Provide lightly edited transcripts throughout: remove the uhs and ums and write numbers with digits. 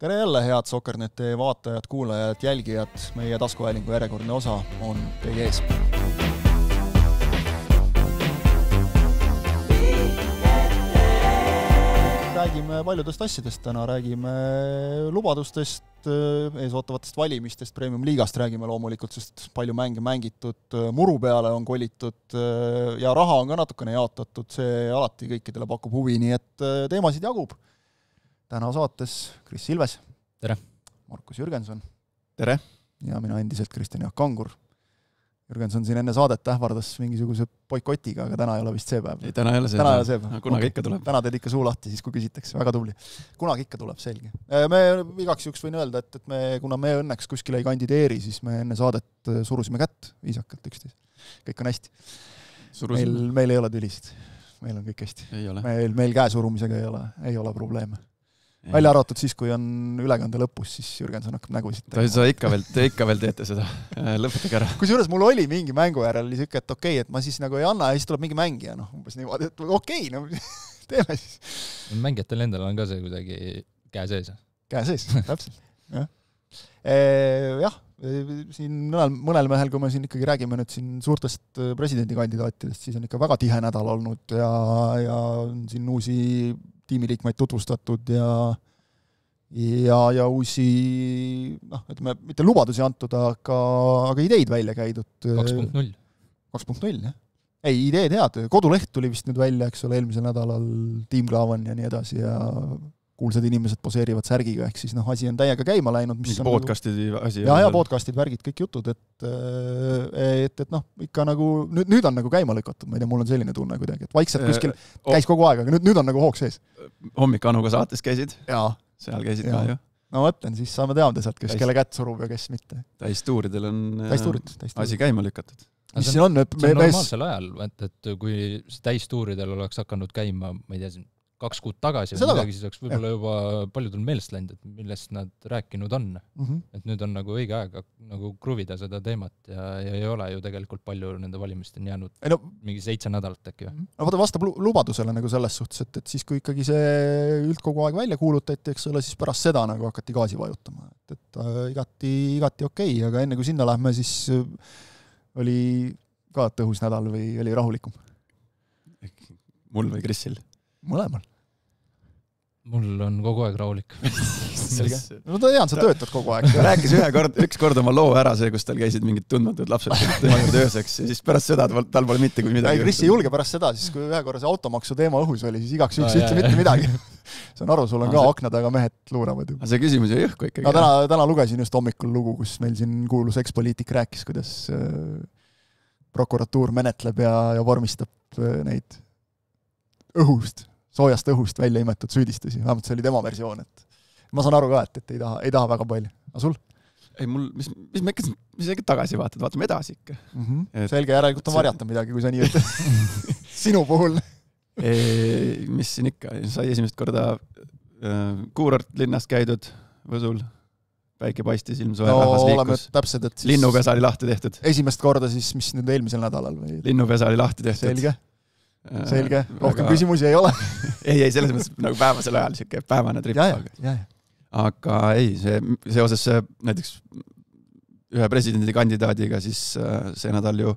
Tere jälle, head Sokkerneti vaatajad, kuulajad, jälgijad. Meie taskuhäälingu järjekordne osa on teie ees. Räägime paljudest asjadest täna, räägime lubadustest, eesootavatest valimistest, Premium liigast räägime loomulikult, sest palju mänge mängitud, muru peale on kolitud ja raha on ka natukene jaotatud, see alati kõikidele pakub huvi, nii et teemasid jagub. Täna saates Kris Ilves. Tere. Markus Jürgenson. Tere. Ja mina endiselt Kristjan Jaak Kangur. Jürgenson siin enne saadet ähvardas mingisuguse boikotiga, aga täna ei ole vist see päev. Ei, täna ei ole see päev. Kunagi ikka tuleb. Täna teed ikka suu lahti, siis kui küsitakse. Väga tubli. Kunagi ikka tuleb, selge. Me igaks juhuks võin öelda, et kuna me õnneks kuskile ei kandideeri, siis me enne saadet surusime kätt viisakalt üksteist. Kõik on hästi. Meil ei ole tülisid. Meil on kõik hästi. Meil käesurumisega ei ole probleeme. Välja arvatud siis, kui on ülekande lõpus, siis Jürgenson hakkab nägusid tegema. Sa ikka veel teete seda. Lõpetage ära. Kusjuures mul oli mingi mängu järel siuke, et okei, et ma siis nagu ei anna ja siis tuleb mingi mängija. Umbes niimoodi, et okei, teeme siis. Mängijatel endal on ka see kuidagi käe sees. Käe sees, täpselt. Jah, siin mõnel mehel, kui me siin ikkagi räägime nüüd siin suurtest presidendikandidaatidest, siis on ikka väga tihe nädal olnud ja on siin uusi tiimiliikmeid tutvustatud ja uusi, ütleme, mitte lubadusi antud, aga ideid välja käidud. 2.0. 2.0, jah. Ei, ideed head. Koduleht tuli vist nüüd välja, eks ole, eelmisel nädalal Team Klaavan ja nii edasi ja kuulsad inimesed poseerivad särgiga, ehk siis asi on täiega käima läinud. Mis podcastid asi. Ja podcastid, värgid, kõik jutud, et ikka nagu, nüüd on nagu käima lükatud, ma ei tea, mul on selline tunne kuidagi, et vaikselt kuskil käis kogu aeg, aga nüüd on nagu hoog sees. Hommik Anuga saates käisid? Jaa. Seal käisid ka ju. No mõtlen, siis saame teada sealt, kes kelle kätt surub ja kes mitte. Täistuuridel on asi käima lükatud. Mis siin on? See on normaalsel ajal, et kui täistuuridel oleks hakanud käima, ma ei tea, 2 kuud tagasi või midagi, siis oleks võib-olla juba paljudel meelest läinud, et millest nad rääkinud on. Et nüüd on nagu õige aeg nagu kruvida seda teemat ja ei ole ju tegelikult palju nende valimisteni jäänud mingi 7 nädalat äkki. Vaata vastab lubadusele nagu selles suhtes, et siis kui ikkagi see üldkogu aeg välja kuulutati, eks ole, siis pärast seda nagu hakati gaasi vajutama. Et igati okei, aga enne kui sinna lähme, siis oli ka tõhus nädal või oli rahulikum? Mul või Krisil? Mõlemal. Mul on kogu aeg rahulik. Selge. No ta tean, sa töötad kogu aeg. Ta rääkis üks kord oma loo ära see, kus tal käisid mingid tundmatud lapsed ööseks ja siis pärast seda tal pole mitte kui midagi. Krissi julge pärast seda, siis kui ühe korra see automaksu teema õhus oli, siis igaks üks ütle mitte midagi. See on aru, sul on ka aknad, aga mehed luuravad. See küsimus ei õhku ikkagi. Täna lugesin just hommikul lugu, kus meil siin kuulus ekspoliitik rääkis, kuidas prokuratuur menetleb ja vormistab neid soojast õhust välja imetud süüdistusi. Vähemalt see oli tema versioon. Ma saan aru ka, et ei taha väga palju. A sul? Ei, mis me ikka tagasi vaatad? Vaatame edasi ikka. Selge, järelikult on varjata midagi, kui sa nii ütled. Sinu puhul. Mis siin ikka? Sai esimest korda Kuurort linnast käidud Võsul. Päike paistis, ilmsoe rahvas liikus. Täpsed, et siis Linnupesa oli lahti tehtud. Esimest korda siis, mis nüüd eelmisel nädalal? Linnupesa oli lahti tehtud. Selge, rohkem küsimusi ei ole. ei, selles mõttes nagu päevasel ajal siuke päevane trip. Aga ei, seoses näiteks ühe presidendikandidaadiga siis see nädal ju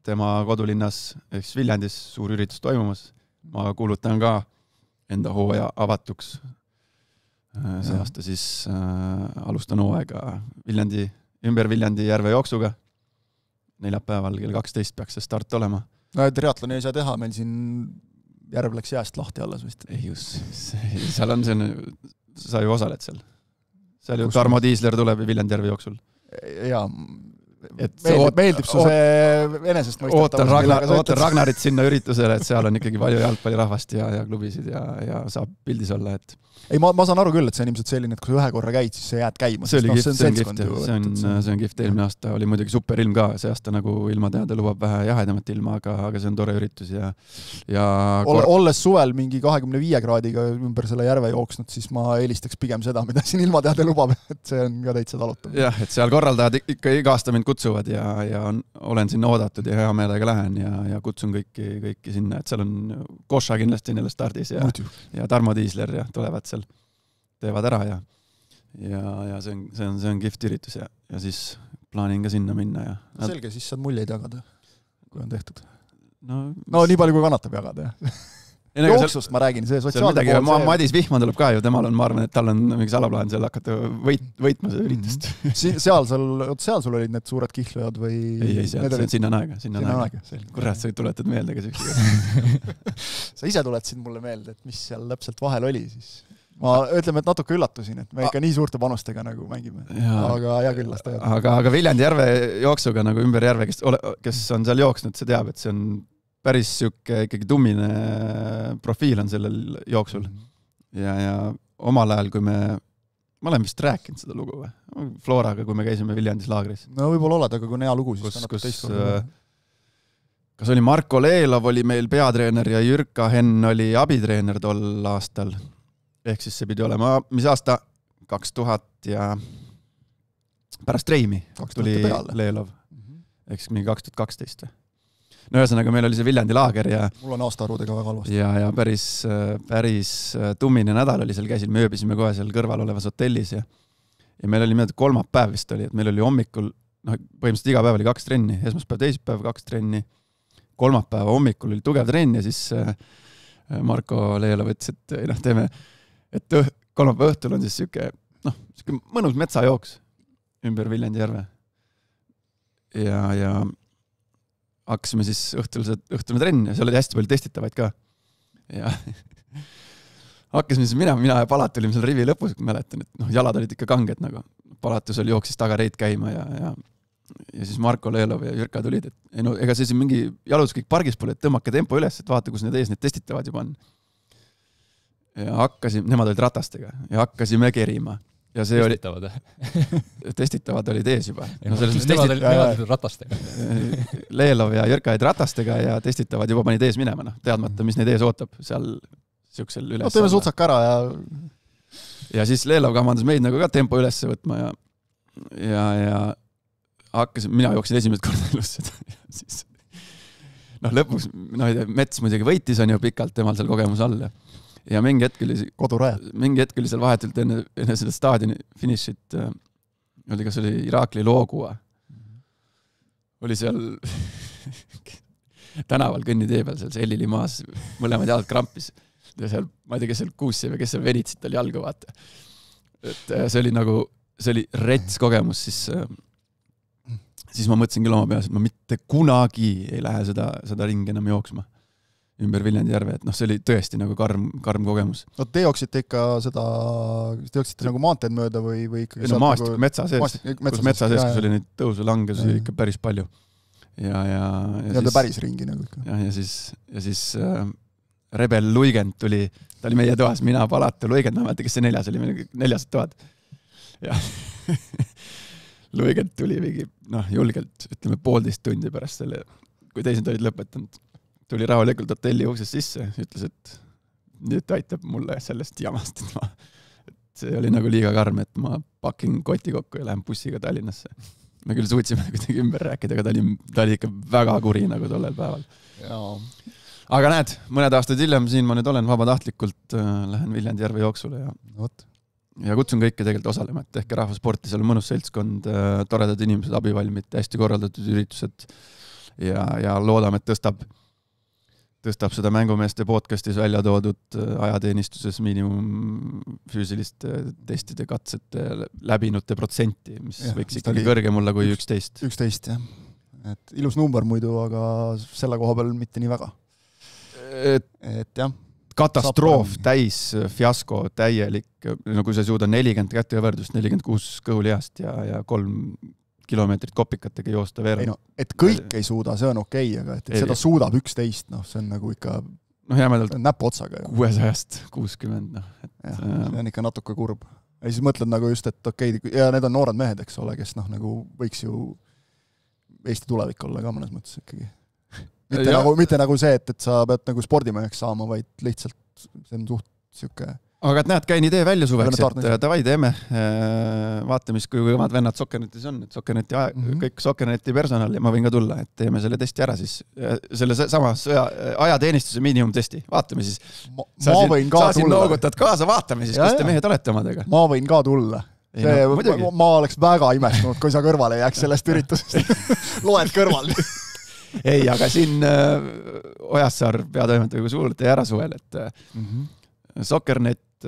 tema kodulinnas ehk Viljandis suur üritus toimumas. Ma kuulutan ka enda hooaja avatuks. See aasta siis alustan hooaega ümber Viljandi järve jooksuga. Neljapäeval kell 12 peaks see start olema. No, triatloni ei saa teha, meil siin järv läks jääst lahti alles vist. Ei just, seal on see, sa ju osaled seal. Seal ju Tarmo Tiisler tuleb Viljandjärve jooksul. Jaa, meeldib su see enesest mõistetavast. Ootan Ragnarit sinna üritusele, et seal on ikkagi palju jalgpallirahvast ja klubisid ja saab pildis olla, et ei, ma saan aru küll, et see on ilmselt selline, et kui sa ühe korra käid, siis sa jääd käima. See on kihvt. Eelmine aasta oli muidugi super ilm ka. See aasta nagu ilmateade lubab vähe jahedamat ilma, aga see on tore üritus. Olles suvel mingi 25 kraadiga ümber selle järve jooksnud, siis ma eelistaks pigem seda, mida siin ilmateade lubab, et see on ka täitsa talutav. Jah, et seal korraldajad ikka iga aasta mind kutsuvad ja olen sinna oodatud ja hea meelega lähen ja kutsun kõiki sinna, et seal on Koša kindlasti neile stardis ja Tarmo Tiisler ja tulevad seal, teevad ära ja ja see on kihvt üritus ja siis plaanin ka sinna minna ja selge, siis saad muljeid jagada, kui on tehtud. No nii palju, kui kannatab jagada, jah. Jooksust ma räägin, see sotsiaalne pool. Madis Vihman tuleb ka ju, temal on, ma arvan, et tal on mingi salaplaan seal hakata võitma seda üritust. Seal sul olid need suured kihlveod või... Ei, sinna on aega. Kurat, sa tuletad meelde ka süksega. Sa ise tuletasid mulle meelde, et mis seal täpselt vahel oli, siis ma ütleme, et natuke üllatusin, et me ikka nii suurte panustega nagu mängime. Aga hea küll, las ta jääb. Aga Viljandi järve jooksuga nagu ümber järve, kes on seal jooksnud, see teab, et see on päris siuke ikkagi tummine profiil on sellel jooksul. Ja omal ajal, kui ma olen vist rääkinud seda lugu või? Floraga, kui me käisime Viljandis laagris. No võib-olla oled, aga kui on hea lugu, siis kas oli Marko Leelov oli meil peatreener ja Jürka Henn oli abitreener tol aastal. Ehk siis see pidi olema, mis aasta? 2000 ja pärast Reimi tuli Leelov. Ehk siis mingi 2012 või? No ühesõnaga, meil oli see Viljandi laager ja... Mul on aastaarvudega väga halvasti. Ja päris tummine nädal oli seal, käisin, me ööbisime kohe seal kõrval olevas hotellis ja meil oli meelde kolmapäev vist oli, et meil oli hommikul, põhimõtteliselt iga päev oli 2 trenni, esmaspäev, teisipäev 2 trenni, kolmapäeva hommikul oli tugev trenn ja siis Marko Leelov ütles, et teeme, et kolmapäeva õhtul on siis siuke mõnus metsajooks ümber Viljandi järve. Ja hakkasime siis õhtune trenn ja seal oli hästi palju testitavaid ka. Ja hakkasime siis mina ja Palat olime seal rivi lõpus, kui mäletan, et jalad olid ikka kanged nagu. Palatus oli jooksis tagareid käima ja siis Marko Leelov ja Jürka tulid, et ega see siin mingi jalus kõik pargis pole, et tõmmake tempo üles, et vaata, kus need ees need testitavad juba on. Ja nemad olid ratastega ja hakkasime kerima. Ja see testitavad olid ees juba. Nemad olid ratastega. Leelov ja Jürka olid ratastega ja testitavad juba panid ees minema, teadmata, mis neid ees ootab seal siuksel üles. Teeme sutsak ära ja siis Leelov kamandas meid nagu ka tempo üles võtma ja hakkasin, mina jooksin esimest korda elus seda ja siis lõpuks, Mets muidugi võitis on ju pikalt temal seal kogemus all ja mingi hetk oli seal vahetult enne seda staadioni finišit, kas oli Irakli Loogua, oli seal tänaval kõnnitee peal, seal Sellili maas, mõlemad jalad krampis ja seal, ma ei tea, kes seal Kuussi või kes seal venitsid tal jalga, vaata. Et see oli rets kogemus, siis ma mõtlesin küll oma peas, et ma mitte kunagi ei lähe seda ringi enam jooksma ümber Viljandi järve, et see oli tõesti nagu karm kogemus. No te jooksite ikka nagu maanteed mööda või ikkagi... Maastik, metsa sees, kus oli neid tõusu langesusi ikka päris palju. Ja te päris ringi nagu ikka. Ja siis Rebel Luigent tuli, ta oli meie toas, mina, Palat ja Luigent, ma mäletan, kes see 4 oli, meil 4 toad. Ja Luigent tuli mingi, julgelt, ütleme 1,5 tundi pärast selle, kui teised olid lõpetanud. Tuli rahulikult hotelli uksest sisse, ütles, et nüüd aitab mulle sellest jamast, et see oli nagu liiga karm, et ma pakin koti kokku ja lähen bussiga Tallinnasse. Me küll suutsime kuidagi ümber rääkida, aga ta oli ikka väga kuri nagu tollel päeval. Aga näed, mõned aastad hiljem siin ma nüüd olen vabatahtlikult, lähen Viljandi järve jooksule ja kutsun kõike tegelikult osalema, et tehke rahvasporti, seal on mõnus seltskond, toredad inimesed, abivalmid, hästi korraldatud üritused ja loodame, et tõstab seda mängumeeste podcastis välja toodud ajateenistuses miinimum füüsiliste testide katsete läbinute protsenti, mis võiks ikkagi kõrgem olla kui 11. 11, jah. Et ilus number muidu, aga selle koha peal mitte nii väga. Et jah. Katastroof, täis, fiasko, täielik, kui sa suuda 40 kätekõverdust, 46 kõhulihast ja 3 kilomeetrit kopikatega joosta veerand. Et kõik ei suuda, see on okei, aga et seda suudab 11, see on nagu ikka näpu otsaga. 600-st 60. See on ikka natuke kurb. Ja siis mõtled nagu just, et okei, ja need on noored mehed, eks ole, kes nagu võiks ju Eesti tulevik olla ka mõnes mõttes ikkagi. Mitte nagu see, et sa pead nagu spordimeheks saama, vaid lihtsalt see on suht siuke... Aga et näed, käin idee välja suveks, et davai teeme, vaata, mis kui õmad vennad Sokernetis on, et kõik Sokerneti personal ja ma võin ka tulla, et teeme selle testi ära siis, selle sama ajateenistuse miinimumtesti, vaatame siis. Sa siin noogutad kaasa, vaatame siis, kus te mehed olete omadega. Ma võin ka tulla. ma oleks väga imestunud, kui sa kõrvale jääks sellest üritusest. Loed kõrval. Ei, aga siin Ojassaar peatoimetaja kui suurt ära suvel, et Soccernet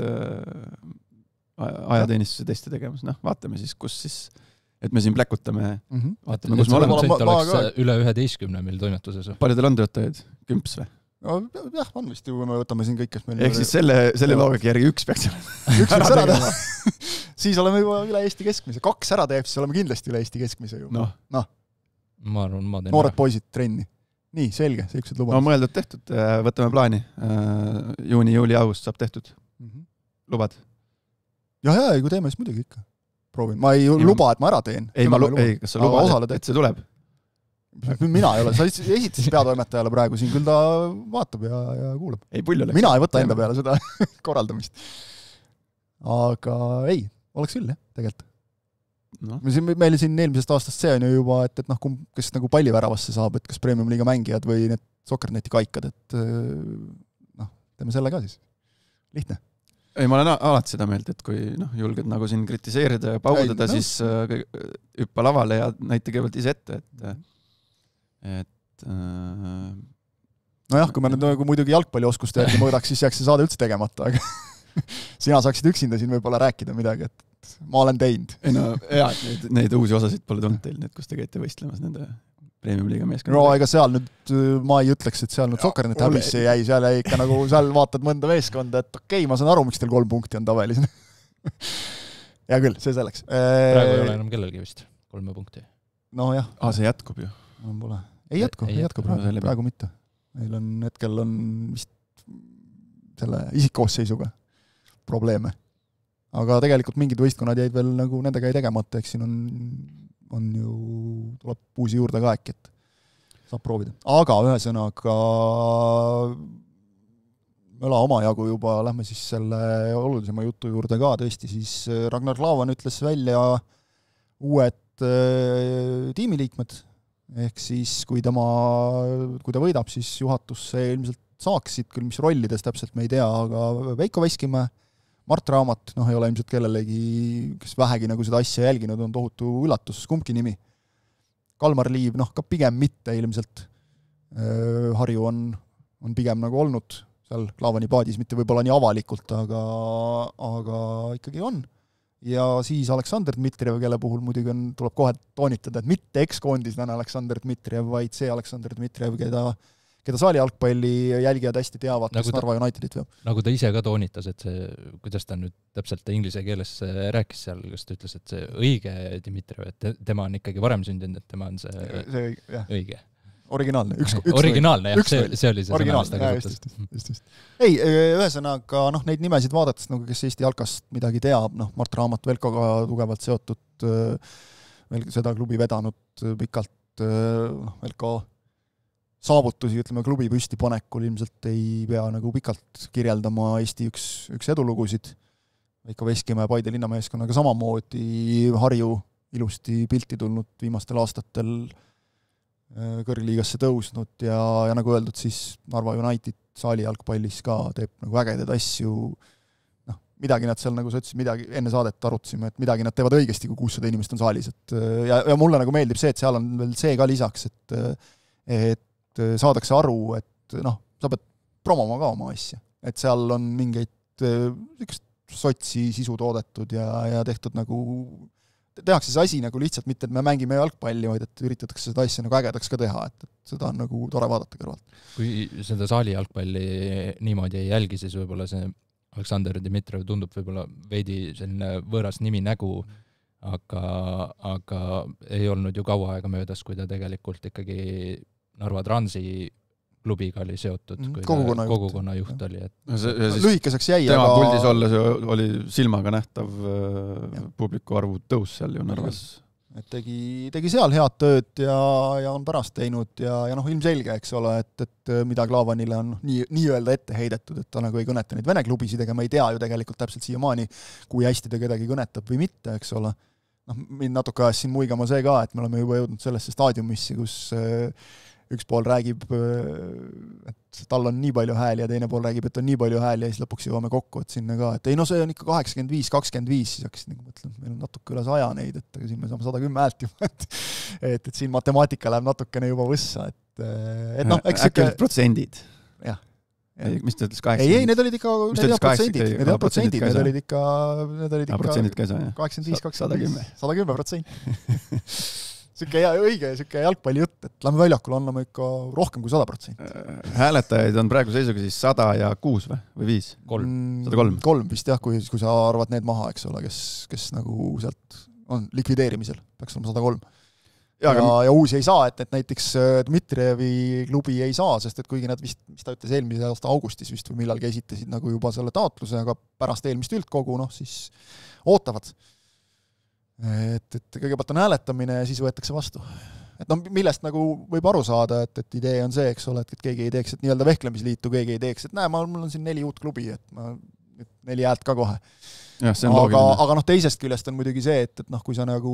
ajateenistuse testi tegemas, vaatame siis, kus siis, et me siin pläkutame, vaatame, kus me oleme. Oleks üle 11 meil toimetuses. Palju teil on töötajaid? 10 või? No, jah, on vist ju, kui me võtame siin kõik, kes meil... Ehk siis selle loogika järgi üks peaks üks ära teha. Siis oleme juba üle Eesti keskmise. 2 ära teeb, siis oleme kindlasti üle Eesti keskmise ju. Ma arvan, ma teen noored poisid trenni. Nii, selge, sellised lubad. No mõeldud tehtud, võtame plaani. Juuni, juuli, august saab tehtud. Lubad? Ja, kui teeme, siis muidugi ikka. Proovin. Ma ei luba, et ma ära teen. Ei, kas sa lubad, et see tuleb? Mina ei ole. Sa esitasid peatoimetajale praegu siin, küll ta vaatab ja kuulab. Mina ei võta enda peale seda korraldamist. Aga ei, oleks küll, jah, tegelikult. No. Meil siin eelmisest aastast see on ju juba, et kes nagu palliväravasse saab, et kas premium-liiga mängijad või need Soccerneti kaikad, et teeme selle ka siis. Lihtne. Ei, ma olen alati seda meelt, et kui julged nagu siin kritiseerida ja paudada, siis hüppa lavale ja näita kõigepealt ise ette, et nojah, kui me nüüd muidugi jalgpallioskuste järgi mõõdaks, siis jääks see saade üldse tegemata, aga sina saaksid üksinda siin võib-olla rääkida midagi, et ma olen teinud. Ei no, hea, et neid uusi osasid pole tulnud teil, kus te käite võistlemas nende premium-liiga meeskond. No ega seal nüüd, ma ei ütleks, et seal nüüd Soccernet häbisse jäi, seal jäi ikka nagu, seal vaatad mõnda meeskonda, et okei, ma saan aru, miks teil 3 punkti on tabelis. Ja küll, see selleks. Praegu ei ole enam kellelgi vist 3 punkti. No jah. See jätkub ju. Ei jätku praegu mitte. Meil on hetkel vist selle isikkoosseisuga probleeme. Aga tegelikult mingid võistkonnad jäid veel nagu nendega ei tegemata, eks siin on ju, tuleb uusi juurde ka äkki, et saab proovida. Aga ühesõnaga möla omajagu juba, lähme siis selle olulisema jutu juurde ka tõesti, siis Ragnar Klavan ütles välja uued tiimiliikmed, ehk siis kui ta võidab, siis juhatusse ilmselt saaksid, küll mis rollides täpselt me ei tea, aga Veiko Veskimäe, Mart Raamat, ei ole ilmselt kellelegi, kes vähegi nagu seda asja jälginud, on tohutu üllatus, kumbki nimi. Kalmar Liiv, ka pigem mitte ilmselt. Harju on pigem nagu olnud seal Klaavani paadis, mitte võib-olla nii avalikult, aga ikkagi on. Ja siis Aleksandr Dmitrijev, kelle puhul muidugi tuleb kohe toonitada, et mitte ekskoondislane Aleksandr Dmitrijev, vaid see Aleksandr Dmitrijev, keda saali jalgpalli jälgijad hästi teavad, kes Narva Unitedit veab. Nagu ta ise ka toonitas, et see, kuidas ta nüüd täpselt inglise keeles rääkis seal, kas ta ütles, et see õige Dmitrijev, et tema on ikkagi varem sündinud, et tema on see õige. Originaalne. Originaalne, jah, see oli see sõna, mis ta kasutas. Just. Ei, ühesõnaga, neid nimesid vaadates, kes Eesti jalkast midagi teab, Mart Raamat Velkoga tugevalt seotud, veel seda klubi vedanud pikalt, Velko saavutusi, ütleme, klubi püstipanekul ilmselt ei pea nagu pikalt kirjeldama Eesti üks edulugusid. Veiko Veskimäe Paide linnameeskonnaga samamoodi Harju ilusti pilti tulnud viimastel aastatel kõrgliigasse tõusnud ja nagu öeldud, siis Narva United saali jalgpallis ka teeb nagu ägedaid asju. Midagi nad seal, nagu sa ütlesid, midagi enne saadet arutasime, et midagi nad teevad õigesti, kui 600 inimest on saalis. Ja mulle nagu meeldib see, et seal on veel see ka lisaks, et saadakse aru, et sa pead promoma ka oma asja. Et seal on mingeid sotsi sisu toodetud ja tehtud nagu, tehakse see asi nagu lihtsalt mitte, et me mängime jalgpalli, vaid et üritatakse seda asja nagu ägedaks ka teha, et seda on nagu tore vaadata kõrvalt. Kui seda saali jalgpalli niimoodi ei jälgi, siis võib-olla see Aleksandr Dmitrijev tundub võib-olla veidi selline võõras nimi nägu, aga ei olnud ju kaua aega möödas, kui ta tegelikult ikkagi Narva Transi klubiga oli seotud, kui kogukonna juht oli. Lühikeseks jäi, tema puldis olles oli silmaga nähtav publiku arvu tõus seal ju Narvas. Et tegi seal head tööd ja on pärast teinud ja ilmselge, eks ole, et mida Klaavanile on nii-öelda ette heidetud, et ta nagu ei kõneta neid vene klubisid, ega ma ei tea ju tegelikult täpselt siiamaani, kui hästi ta kedagi kõnetab või mitte, eks ole. Mind natuke ajas siin muigama see ka, et me oleme juba jõudnud sellesse staadiumisse, kus üks pool räägib, et tal on nii palju hääli ja teine pool räägib, et on nii palju hääli ja siis lõpuks jõuame kokku, et sinna ka, et ei no see on ikka 85-25, siis hakkasin nagu mõtlema, et meil on natuke üle 100 neid, et siin me saame 110 häält juba, et siin matemaatika läheb natukene juba võssa, et noh, eks äkki olid protsendid? Jah. Mis ta ütles, 80? Ei, need olid ikka protsendid, need olid ikka protsendid ka ei saa, jah? 85-25, 110%. Siuke õige jalgpalli jutt, et lähme väljakule anname ikka rohkem kui 100%. Hääletajaid on praegu seisuga siis 100 ja 6 või 5? 103. 3 vist jah, kui sa arvad need maha, eks ole, kes nagu sealt on likvideerimisel, peaks olema 103. Ja uusi ei saa, et näiteks Dmitrijevi klubi ei saa, sest et kuigi nad vist, mis ta ütles eelmise aasta augustis vist või millalgi esitasid nagu juba selle taotluse, aga pärast eelmist üldkogu, noh siis ootavad. Et kõigepealt on hääletamine ja siis võetakse vastu. Et noh, millest nagu võib aru saada, et idee on see, eks ole, et keegi ei teeks, et nii-öelda vehklemisliitu keegi ei teeks, et näe, mul on siin 4 uut klubi, et ma 4 häält ka kohe. Ja, aga noh, teisest küljest on muidugi see, et noh, kui sa nagu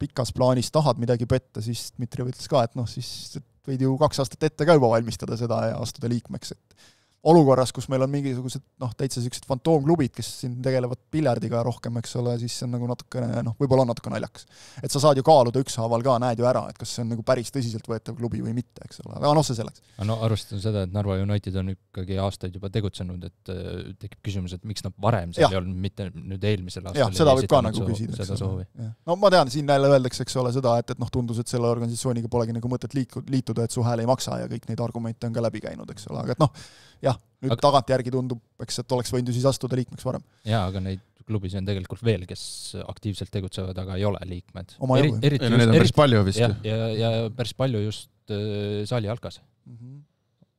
pikas plaanis tahad midagi petta, siis Dmitrijev ütles ka, et noh, siis võid ju 2 aastat ette ka juba valmistada seda ja astuda liikmeks, et olukorras, kus meil on mingisugused noh, täitsa sellised fantoomklubid, kes siin tegelevad piljardiga rohkem, eks ole, siis see on nagu natukene, noh, võib-olla on natuke naljakas. Et sa saad ju kaaluda ükshaaval ka, näed ju ära, et kas see on nagu päris tõsiselt võetav klubi või mitte, eks ole. Aga noh, see selleks. No arvestades seda, et Narva United on ikkagi aastaid juba tegutsenud, et tekib küsimus, et miks nad varem seal ei olnud, mitte nüüd eelmisel aastal. Jah, seda võib ka nagu küsida. No ma tean, siin jälle öeldakse, eks ole, seda, et noh, tundus, et selle organisatsiooniga polegi nagu mõtet liituda, et su hääl ei maksa ja kõik neid argumente on ka läbi käinud, eks ole. Aga et noh, jah, nüüd tagantjärgi tundub, eks, et oleks võinud ju siis astuda liikmeks varem. Jaa, aga neid klubis on tegelikult veel, kes aktiivselt tegutsevad, aga ei ole liikmed. Need on päris palju vist. Ja päris palju just saali jalkas.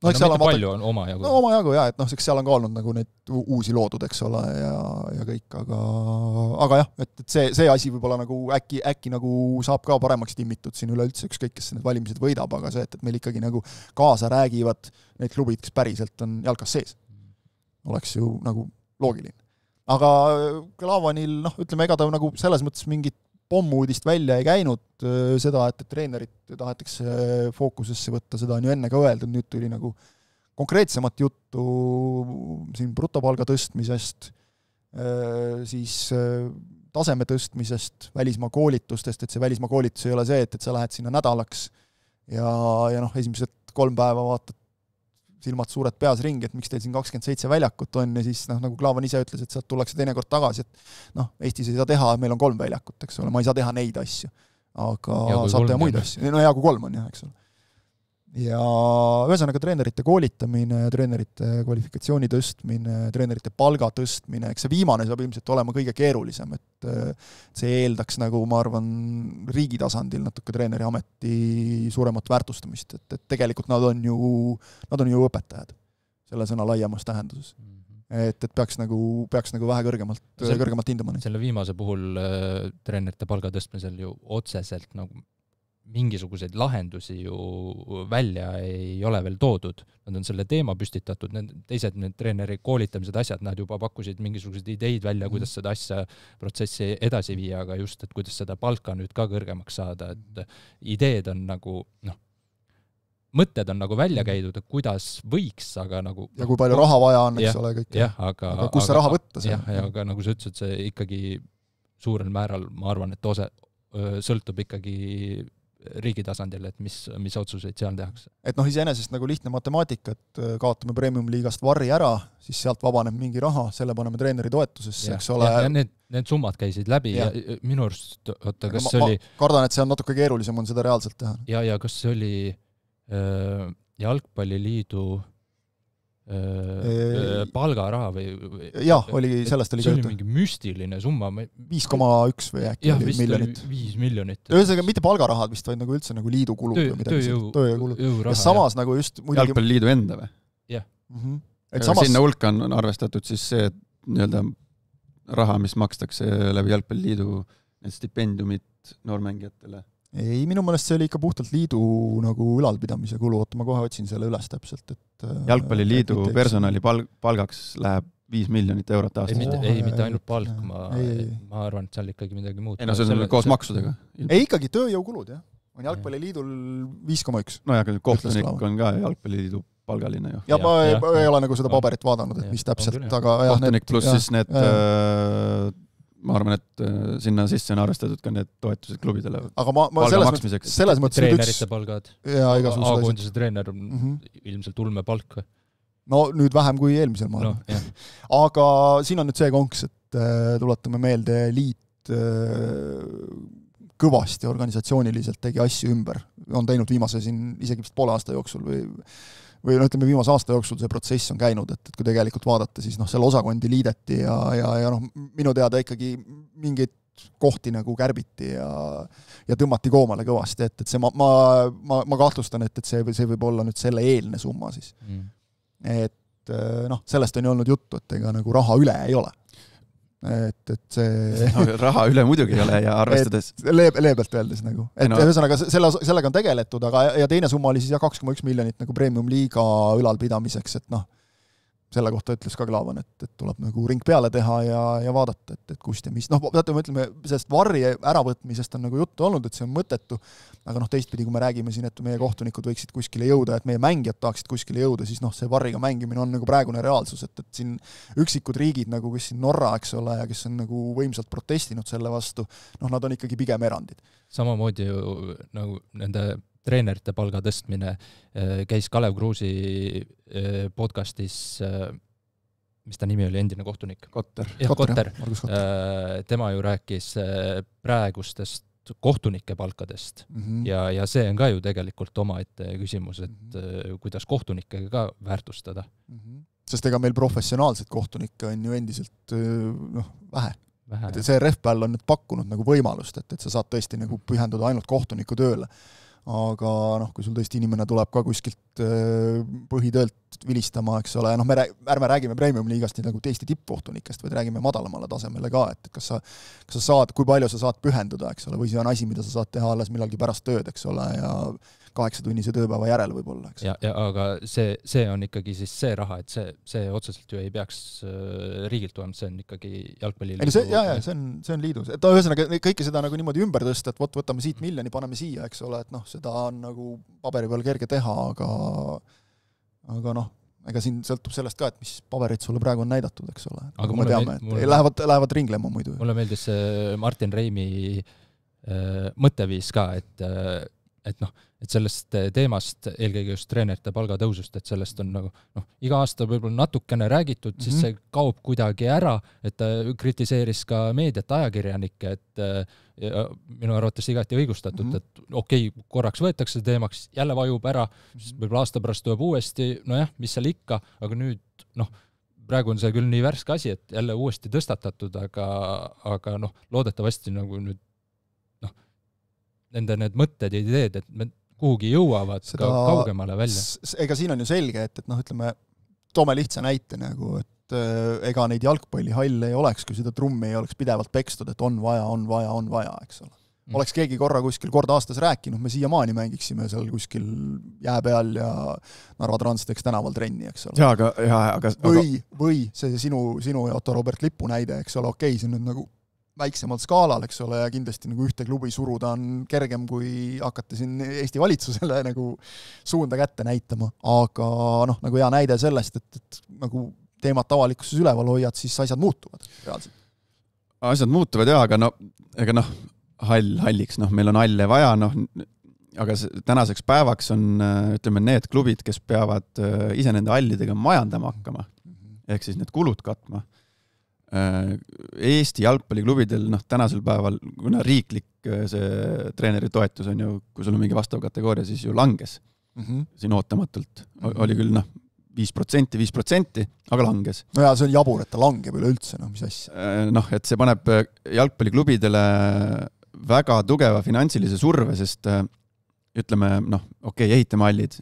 No, eks seal on palju on omajagu. No omajagu, jah, et noh, seal on ka olnud nagu neid uusi loodud, eks ole, ja kõik, aga jah, et see asi võib-olla nagu äkki nagu saab ka paremaks timmitud siin üleüldse, ükskõik, kes need valimised võidab, aga see, et meil ikkagi nagu kaasa räägivad need klubid, kes päriselt on jalkas sees. Oleks ju nagu loogiline. Aga Klavanil, noh, ütleme, ega ta nagu selles mõttes mingit pommuudist välja ei käinud, seda, et treenerit tahetakse fookusesse võtta, seda on ju enne ka öeldud, nüüd tuli nagu konkreetsemat juttu siin brutopalga tõstmisest, siis taseme tõstmisest, välismaa koolitustest, et see välismaa koolitus ei ole see, et sa lähed sinna nädalaks ja noh, esimesed 3 päeva vaatad silmad suured peas ringi, et miks teil siin 27 väljakut on ja siis noh, nagu Klaavan ise ütles, et sealt tullakse teinekord tagasi, et noh, Eestis ei saa teha, meil on 3 väljakut, eks ole, ma ei saa teha neid asju, aga saab teha muid asju. No hea, kui 3 on jah, eks ole. Ja ühesõnaga treenerite koolitamine, treenerite kvalifikatsiooni tõstmine, treenerite palga tõstmine, eks see viimane saab ilmselt olema kõige keerulisem, et see eeldaks nagu, ma arvan, riigi tasandil natuke treeneri ameti suuremat väärtustamist, et tegelikult nad on ju õpetajad selle sõna laiemas tähenduses. Et peaks nagu vähe kõrgemalt hindama. Selle viimase puhul treenerite palga tõstmisel ju otseselt nagu mingisuguseid lahendusi ju välja ei ole veel toodud. Nad on selle teema püstitatud, teised need treeneri koolitamised asjad, nad juba pakkusid mingisuguseid ideid välja, kuidas seda asja protsessi edasi viia, aga just, et kuidas seda palka nüüd ka kõrgemaks saada, et ideed on nagu, noh, mõtted on nagu välja käidud, et kuidas võiks, aga nagu ja kui palju raha vaja on, eks ole kõik. Aga kus see raha võtta? Aga nagu sa ütlesid, see ikkagi suurel määral, ma arvan, et sõltub ikkagi riigi tasandil, et mis otsuseid seal tehakse. Et noh, iseenesest nagu lihtne matemaatika, et kaotame premium-liigast varri ära, siis sealt vabaneb mingi raha, selle paneme treeneri toetusesse, eks ole. Ja need summad käisid läbi ja minu arust, kas see oli... Ma kardan, et see on natuke keerulisem on seda reaalselt teha. Ja kas see oli Jalgpalliliidu palgaraha või oli, sellest oli see oli mingi müstiline summa 5,1 või äkki miljonit. 5 miljonit. Ühesõnaga mitte palgarahad vist, vaid nagu üldse nagu liidu kulud või midagi tööjõukulud. Ja samas nagu just Jalgpalliliidu enda või? Jah. Sinna hulka on arvestatud siis see nii-öelda raha, mis makstakse läbi Jalgpalliliidu need stipendiumid noormängijatele. Ei, minu mõnest see oli ikka puhtalt liidu nagu ülalpidamise kulu, oota ma kohe otsin selle üles täpselt, et Jalgpalliliidu personali palgaks läheb 5 miljonit eurot aastas. Ei, mitte ainult palk, ma arvan, et seal ikkagi midagi muud. Ei, no see on koos maksudega. Ei, ikkagi tööjõukulud, jah. on jalgpalliliidul 5,1. No ja kohtunik on ka jalgpalliliidu palgaline ju. Ja ma ei ole nagu seda paberit vaadanud, et mis täpselt, aga kohtunik pluss siis need, ma arvan, et sinna sisse on arvestatud ka need toetused klubidele palga maksmiseks. Selles mõttes treenerite palgad, A-koondise treener ilmselt ulmepalk või? No nüüd vähem kui eelmisel maal. Aga siin on nüüd see konks, et tuletame meelde, liit kõvasti organisatsiooniliselt tegi asju ümber. On teinud viimase siin isegi vist poole aasta jooksul või ütleme, viimase aasta jooksul see protsess on käinud, et kui tegelikult vaadata, siis selle osakondi liideti ja minu teada ikkagi mingeid kohti nagu kärbiti ja tõmmati koomale kõvasti, et see ma kahtlustan, et see võib olla nüüd selle eelne summa siis. Et sellest on ju olnud juttu, et ega nagu raha üle ei ole. Et see raha üle muidugi ei ole ja arvestades leebelt öeldes nagu. Et ühesõnaga sellega on tegeletud, aga ja teine summa oli siis 2,1 miljonit nagu Premium liiga ülalpidamiseks, et selle kohta ütles ka Klaavan, et tuleb nagu ring peale teha ja vaadata, et kust ja mis. Me ütleme, sellest varri äravõtmisest on nagu juttu olnud, et see on mõttetu, aga teistpidi, kui me räägime siin, et meie kohtunikud võiksid kuskile jõuda, et meie mängijad tahaksid kuskile jõuda, siis see varriga mängimine on nagu praegune reaalsus, et siin üksikud riigid, nagu kes siin Norra, eks ole, ja kes on nagu võimsalt protestinud selle vastu, nad on ikkagi pigem erandid. Samamoodi ju nagu nende treenerite palga tõstmine käis Kalev Kruusi podcastis, mis ta nimi oli, endine kohtunik? Kotter. Tema ju rääkis praegustest kohtunike palkadest ja see on ka ju tegelikult omaette küsimus, et kuidas kohtunikega ka väärtustada. Sest ega meil professionaalseid kohtunikke on ju endiselt vähe. Et see REF-päll on nüüd pakkunud nagu võimalust, et sa saad tõesti nagu pühenduda ainult kohtuniku tööle. Aga kui sul tõesti inimene tuleb ka kuskilt põhitöölt vilistama, eks ole, ärme räägime Premium liigast nii nagu Eesti tippkohtunikest, vaid räägime madalamale tasemele ka, et kas sa saad, kui palju sa saad pühenduda, eks ole, või see on asi, mida sa saad teha alles millalgi pärast tööd, eks ole, ja 8-tunnise tööpäeva järel võib-olla. Ja, aga see on ikkagi siis see raha, et see otseselt ju ei peaks riigilt tulema, see on ikkagi jalgpalliliidu. See on liidus. Et ühesõnaga kõike seda nagu niimoodi ümber tõsta, et võtame siit miljoni, paneme siia, eks ole, et seda on nagu paberi peal kerge teha, aga ega siin sõltub sellest ka, et mis paberid sulle praegu on näidatud, eks ole. Aga me teame, et lähevad ringlema muidu. Mulle meeldis Martin Reimi mõtteviis ka, et sellest teemast, eelkõige just treenerite palgatõusust, et sellest on nagu, iga aasta võib-olla natukene räägitud, siis see kaob kuidagi ära, et ta kritiseeris ka meediat, ajakirjanikke, et minu arvates igati õigustatud, et okei, korraks võetakse teemaks, jälle vajub ära, siis võib-olla aasta pärast tuleb uuesti, mis seal ikka, aga nüüd, praegu on see küll nii värske asi, et jälle uuesti tõstatatud, aga loodetavasti nagu nüüd nende need mõtted ja ideed, et me kuhugi jõuavad ka kaugemale välja. Ega siin on ju selge, et ütleme, toome lihtsa näite nagu, et ega neid jalgpallihalle ei oleks, kui seda trummi ei oleks pidevalt pekstud, et on vaja, eks ole. Oleks keegi kord aastas rääkinud, me siiamaani mängiksime seal kuskil jää peal ja Narva Trans teeks tänaval trenni, eks ole. Aga või see sinu ja Otto Robert Lipu näide, eks ole, okei, see on nüüd nagu väiksemal skaalal, eks ole, ja kindlasti nagu ühte klubi suruda on kergem, kui hakata siin Eesti valitsusele nagu suunda kätte näitama, aga nagu hea näide sellest, et nagu teemat avalikkuses üleval hoiad, siis asjad muutuvad reaalselt. Asjad muutuvad aga halliks, meil on halle vaja, aga tänaseks päevaks on, ütleme, need klubid, kes peavad ise nende hallidega majandama hakkama, ehk siis need kulud katma. Eesti jalgpalliklubidel tänasel päeval, kuna riiklik see treeneri toetus on ju, kui sul on mingi vastav kategooria, siis ju langes siin ootamatult. Oli küll 5%, aga langes. No ja see on jabur, et ta langeb üleüldse, mis asja. Et see paneb jalgpalliklubidele väga tugeva finantsilise surve, sest ütleme, ehitame hallid,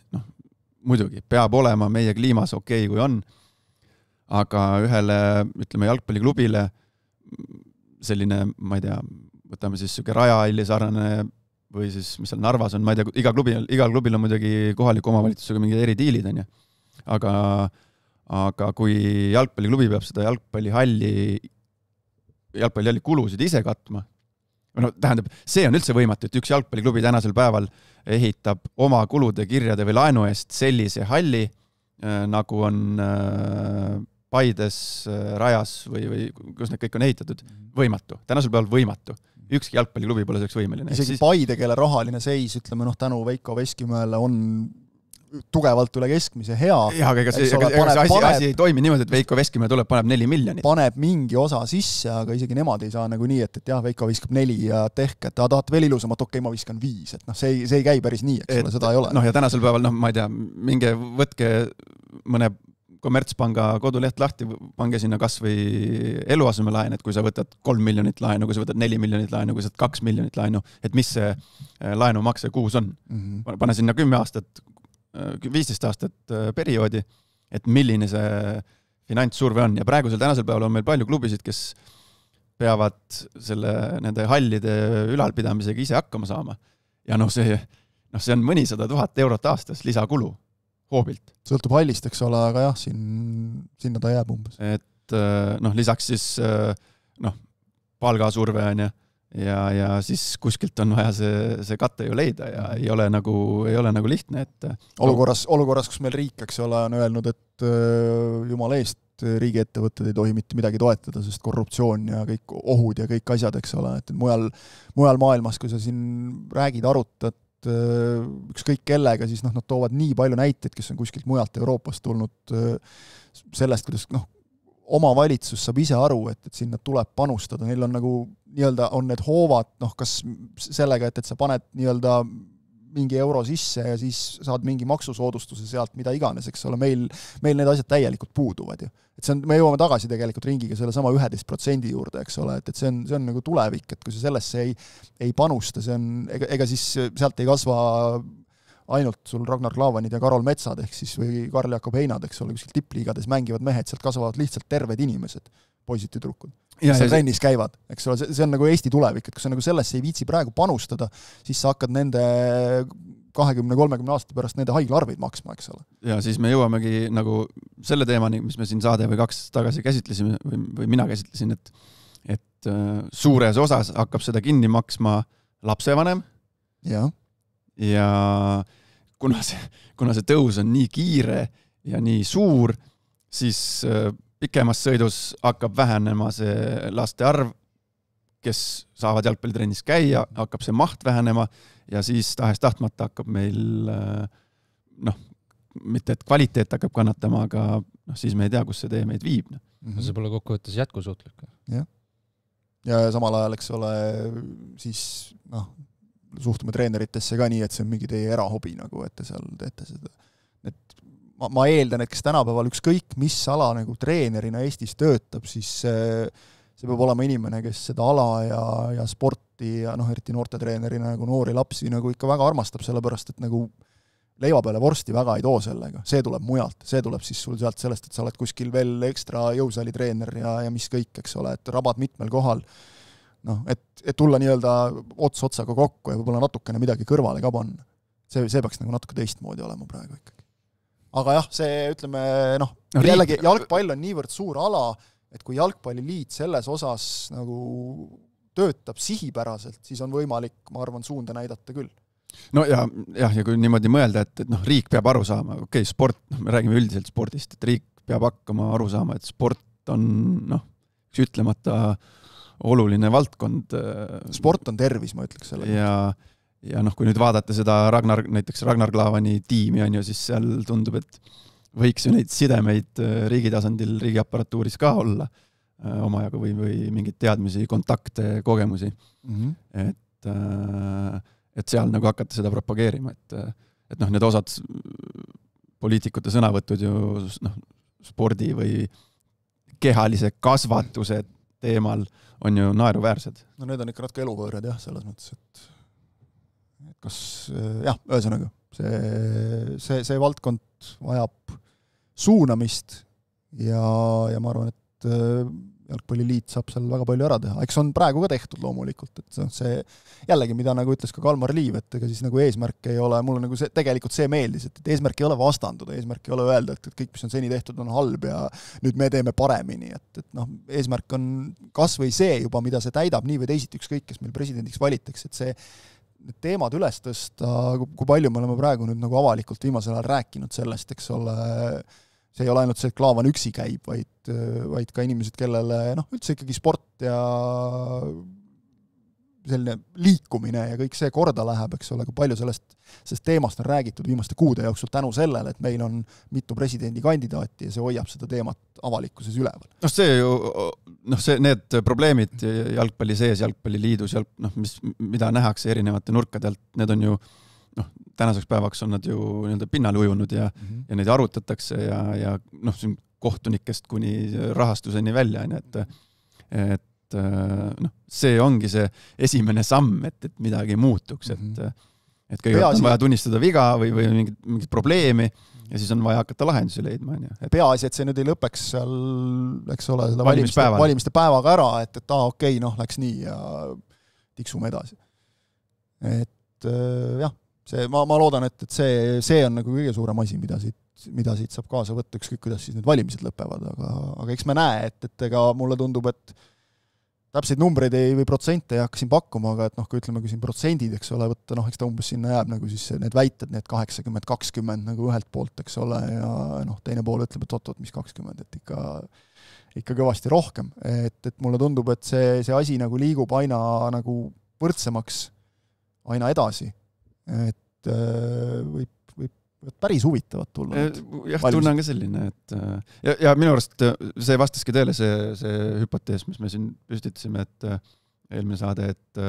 muidugi, peab olema meie kliimas okei, kui on, aga ühele, ütleme, jalgpalliklubile selline, ma ei tea, võtame siis siuke Rajahalli sarnane või siis, mis seal Narvas on, ma ei tea, igal klubil on muidugi kohaliku omavalitsusega mingi eridiilid, on ju. Aga kui jalgpalliklubi peab seda jalgpallihalli kulusid ise katma, no tähendab, see on üldse võimatu, et üks jalgpalliklubi tänasel päeval ehitab oma kulude, kirjade või laenu eest sellise halli, nagu on Paides, Rajas või kus need kõik on ehitatud. Võimatu. Tänasel päeval võimatu. Ükski jalgpalliklubi pole selleks võimeline. Isegi Paide, kelle rahaline seis, ütleme, tänu Veiko Veskimäele on tugevalt üle keskmise hea. Jah, aga asi ei toimi niimoodi, et Veiko Veskimäe tuleb, paneb 4 miljonit. Paneb mingi osa sisse, aga isegi nemad ei saa nagu nii, et jah, Veiko viskab 4 ja tehke, et tahate veel ilusamat, okei, ma viskan 5. Et see ei käi päris nii, eks ole, seda ei ole. Ja tänasel päeval, ma ei tea, minge võtke mõne kommertspanga koduleht lahti, pange sinna kas või eluasemelaen, et kui sa võtad 3 miljonit laenu, kui sa võtad 4 miljonit laenu, kui sa võtad 2 miljonit laenu, et mis see laenumakse kuus on. Pane sinna 10 aastat, 15 aastat perioodi, et milline see finantssurve on. Ja praegusel tänasel päeval on meil palju klubisid, kes peavad nende hallide ülalpidamisega ise hakkama saama. Ja see on mõnisada 000 eurot aastas lisakulu hoobilt. Sõltub hallist, eks ole, aga jah, sinna ta jääb umbes. Et lisaks siis palgasurve on ja siis kuskilt on vaja see katte ju leida ja ei ole nagu lihtne, et olukorras, kus meil riik, eks ole, on öelnud, et jumala eest riigiettevõtted ei tohi mitte midagi toetada, sest korruptsioon ja kõik ohud ja kõik asjad, eks ole, et mujal maailmas, kui sa siin räägid, arutad ükskõik kellega, siis nad toovad nii palju näiteid, kes on kuskilt mujalt Euroopast tulnud sellest, kuidas oma valitsus saab ise aru, et sinna tuleb panustada. Neil on nagu nii-öelda on need hoovad, kas sellega, et sa paned nii-öelda mingi euro sisse ja siis saad mingi maksusoodustuse sealt, mida iganes, eks ole, meil need asjad täielikult puuduvad ju. Et me jõuame tagasi tegelikult ringiga selle sama 11% juurde, eks ole, et see on nagu tulevik, et kui sa sellesse ei panusta, ega siis sealt ei kasva ainult sul Ragnar Klavanid ja Karol Metsad, ehk siis või Karl Jakob Heinad, eks ole, kuskil tippliigades mängivad mehed, sealt kasvavad lihtsalt terved inimesed, poisid ja tüdrukud. Seal trennis käivad, eks ole, see on nagu Eesti tulevik, et kui sa nagu sellesse ei viitsi praegu panustada, siis sa hakkad nende 20-30 aasta pärast nende haiglaarveid maksma, eks ole. Ja siis me jõuamegi nagu selle teemani, mis me siin saade või 2 tagasi käsitlesime või mina käsitlesin, et suures osas hakkab seda kinni maksma lapsevanem ja kuna see tõus on nii kiire ja nii suur, siis pikemas sõidus hakkab vähenema see laste arv, kes saavad jalgpallitrennis käia, hakkab see maht vähenema ja siis tahes-tahtmata hakkab meil mitte et kvaliteet hakkab kannatama, aga siis me ei tea, kus see tee meid viib. See pole kokkuvõttes jätkusuutlik. Ja samal ajal, eks ole, siis suhtume treeneritesse ka nii, et see on mingi teie erahobi, nagu, et te seal teete seda. Et ma eeldan, et kes tänapäeval ükskõik mis ala nagu treenerina Eestis töötab, siis see peab olema inimene, kes seda ala ja sporti ja eriti noortetreenerina nagu noori lapsi nagu ikka väga armastab, sellepärast, et nagu leiva peale vorsti väga ei too sellega. See tuleb mujalt. See tuleb siis sul sealt sellest, et sa oled kuskil veel ekstra jõusaali treener ja mis kõik, eks ole, et rabad mitmel kohal. Et tulla nii-öelda otsaga kokku ja võib-olla natukene midagi kõrvale ka panna. See peaks nagu natuke teistmoodi olema praegu ikkagi. Aga jah, see, ütleme, jällegi jalgpall on niivõrd suur ala, et kui jalgpalliliit selles osas nagu töötab sihipäraselt, siis on võimalik, ma arvan, suunda näidata küll. Ja kui niimoodi mõelda, et riik peab aru saama, okei, sport, me räägime üldiselt spordist, et riik peab hakkama aru saama, et sport on, üks ütlemata oluline valdkond. Sport on tervis, ma ütleks selle. Ja kui nüüd vaadata seda näiteks Ragnar Klavani tiimi on ju, siis seal tundub, et võiks ju neid sidemeid riigi tasandil, riigiaparatuuris ka olla omajaga või mingid teadmisi, kontakte, kogemusi. Et seal nagu hakata seda propageerima, et need osad poliitikute sõnavõtud ju spordi või kehalise kasvatuse teemal on ju naeruväärsed. Need on ikka natuke eluvõõrad jah, selles mõttes, et kas, ühesõnaga, see valdkond vajab suunamist ja ma arvan, et jalgpalliliit saab seal väga palju ära teha. Eks on praegu ka tehtud loomulikult, et see jällegi, mida nagu ütles ka Kalmar Liiv, et ega siis nagu eesmärk ei ole, mulle nagu tegelikult see meeldis, et eesmärk ei ole vastanduda, eesmärk ei ole öelda, et kõik, mis on seni tehtud, on halb ja nüüd me teeme paremini, et eesmärk on kas või see juba, mida see täidab nii või teisiti ükskõik, kes meil presidendiks valitaks, et see need teemad üles tõsta, kui palju me oleme praegu nüüd nagu avalikult viimasel ajal rääkinud sellest, eks ole, see ei ole ainult see, et Klaavan üksi käib, vaid ka inimesed, kellele üldse ikkagi sport ja selline liikumine ja kõik see korda läheb, eks ole, kui palju sellest teemast on räägitud viimaste kuude jooksul tänu sellele, et meil on mitu presidendikandidaati ja see hoiab seda teemat avalikkuses üleval. Need probleemid jalgpalli sees, jalgpalliliidus, mida nähakse erinevate nurkadelt, need on ju tänaseks päevaks on nad ju nii-öelda pinnale ujunud ja neid arutatakse ja kohtunikest kuni rahastuseni välja, et see ongi see esimene samm, et midagi muutuks, et kõigepealt on vaja tunnistada viga või mingit probleemi ja siis on vaja hakata lahendusi leidma. Peaasi, et see nüüd ei lõpeks seal, eks ole, valimiste päevaga ära, et okei, läks nii ja tiksume edasi. Et jah, ma loodan, et see on nagu kõige suurem asi, mida siit saab kaasa võtta, ükskõik kuidas siis need valimised lõpevad, aga eks me näe, et ega mulle tundub, et täpseid numbreid või protsente ei hakka siin pakkuma, aga et kui ütleme, kui siin protsendid, eks ole, võtta, eks ta umbes sinna jääb nagu siis need väited, need 80-20 nagu ühelt poolt, eks ole, ja teine pool ütleb, et oot, mis 20, et ikka kõvasti rohkem. Et mulle tundub, et see asi nagu liigub aina nagu võrdsemaks aina edasi. Et võib päris huvitavat tulla. Jah, tunnen ka selline, et ja minu arust see vastaski teile see hüpotees, mis me siin püstitasime, et eelmine saade, et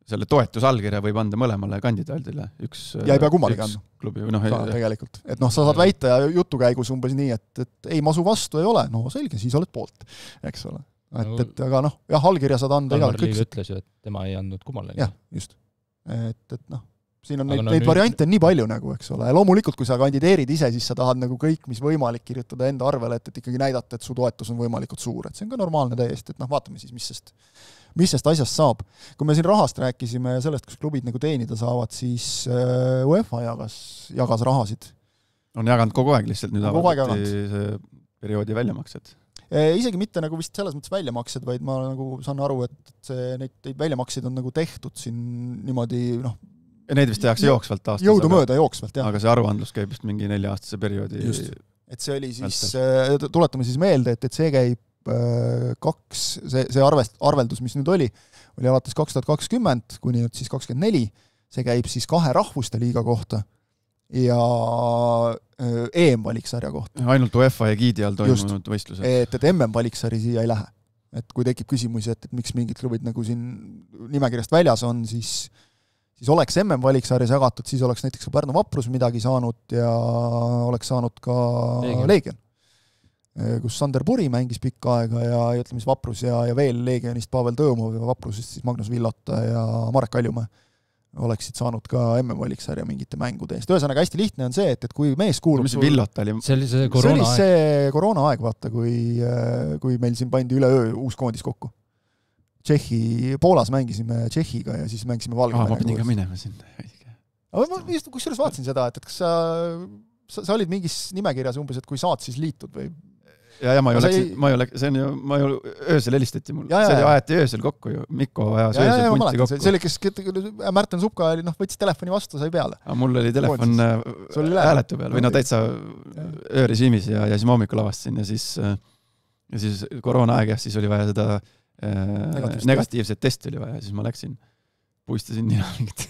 selle toetusallkirja võib anda mõlemale kandidaadile. Ja ei pea kummalegi anda. Klubi, tegelikult. Et sa saad väita ja jutu käigus umbes nii, et ei masu vastu ei ole, selge, siis oled poolt, eks ole. Aga jah, allkirja saad anda. Kalmar Liiv ütles ju, et tema ei andnud kummalegi. Jah, just. Et siin on neid variante nii palju nagu, eks ole. Ja loomulikult, kui sa kandideerid ise, siis sa tahad nagu kõik, mis võimalik kirjutada enda arvele, et ikkagi näidata, et su toetus on võimalikult suur. Et see on ka normaalne täiesti, et vaatame siis, mis sest asjast saab. Kui me siin rahast rääkisime ja sellest, kus klubid nagu teenida saavad, siis UEFA jagas rahasid. On jaganud kogu aeg lihtsalt, nüüd avaldati see perioodi väljamaksed. Isegi mitte nagu vist selles mõttes väljamaksed, vaid ma nagu saan aru, et neid väljamakseid on nagu tehtud siin niimoodi, ja neid vist tehakse jooksvalt aastas. Jõudumööda jooksvalt, jah. Aga see aruandlus käib vist mingi 4-aastase perioodi. Just. Et see oli siis, tuletame siis meelde, et see käib see arveldus, mis nüüd oli alates 2020 kuni nüüd siis 2024, see käib siis 2 rahvuste liiga kohta ja EM-valiksarja kohta. Ainult UEFA ja giidi all toimunud võistlused. Et MM-valiksari siia ei lähe. Et kui tekib küsimusi, et miks mingid klubid nagu siin nimekirjast väljas on, siis oleks MM-valiksarjas jagatud, siis oleks näiteks ka Pärnu Vaprus midagi saanud ja oleks saanud ka Leegion, kus Sander Puri mängis pikka aega ja ütleme siis Vaprus ja veel Leegionist Pavel Tõõmov ja Vaprusest siis Magnus Villota ja Marek Kaljumäe oleksid saanud ka MM-valiksarja mingite mängude eest. Ühesõnaga hästi lihtne on see, et kui mees kuulub... Mis Villota oli? See oli see koroonaaeg. See koroonaaeg, vaata, kui meil siin pandi üleöö uus koondis kokku. Poolas mängisime Tšehhiga ja siis mängisime Valgevene. Ma pidin ka minema sinna. Aga ma kusjuures vaatasin seda, et kas sa olid mingis nimekirjas umbes, et kui saad, siis liitud või... Ja ma ju öösel helistati mul. See oli ajati öösel kokku ju. Mikko ajas öösel punti kokku. See oli, kes Märten Supka oli, võttis telefoni vastu, sai peale. Mul oli telefon hääletu peal või täitsa öörežiimis ja siis ma hommikul avastasin ja siis koroonaaeg jah, siis oli vaja seda negatiivset testi oli vaja, siis ma läksin, puistasin nina mingit,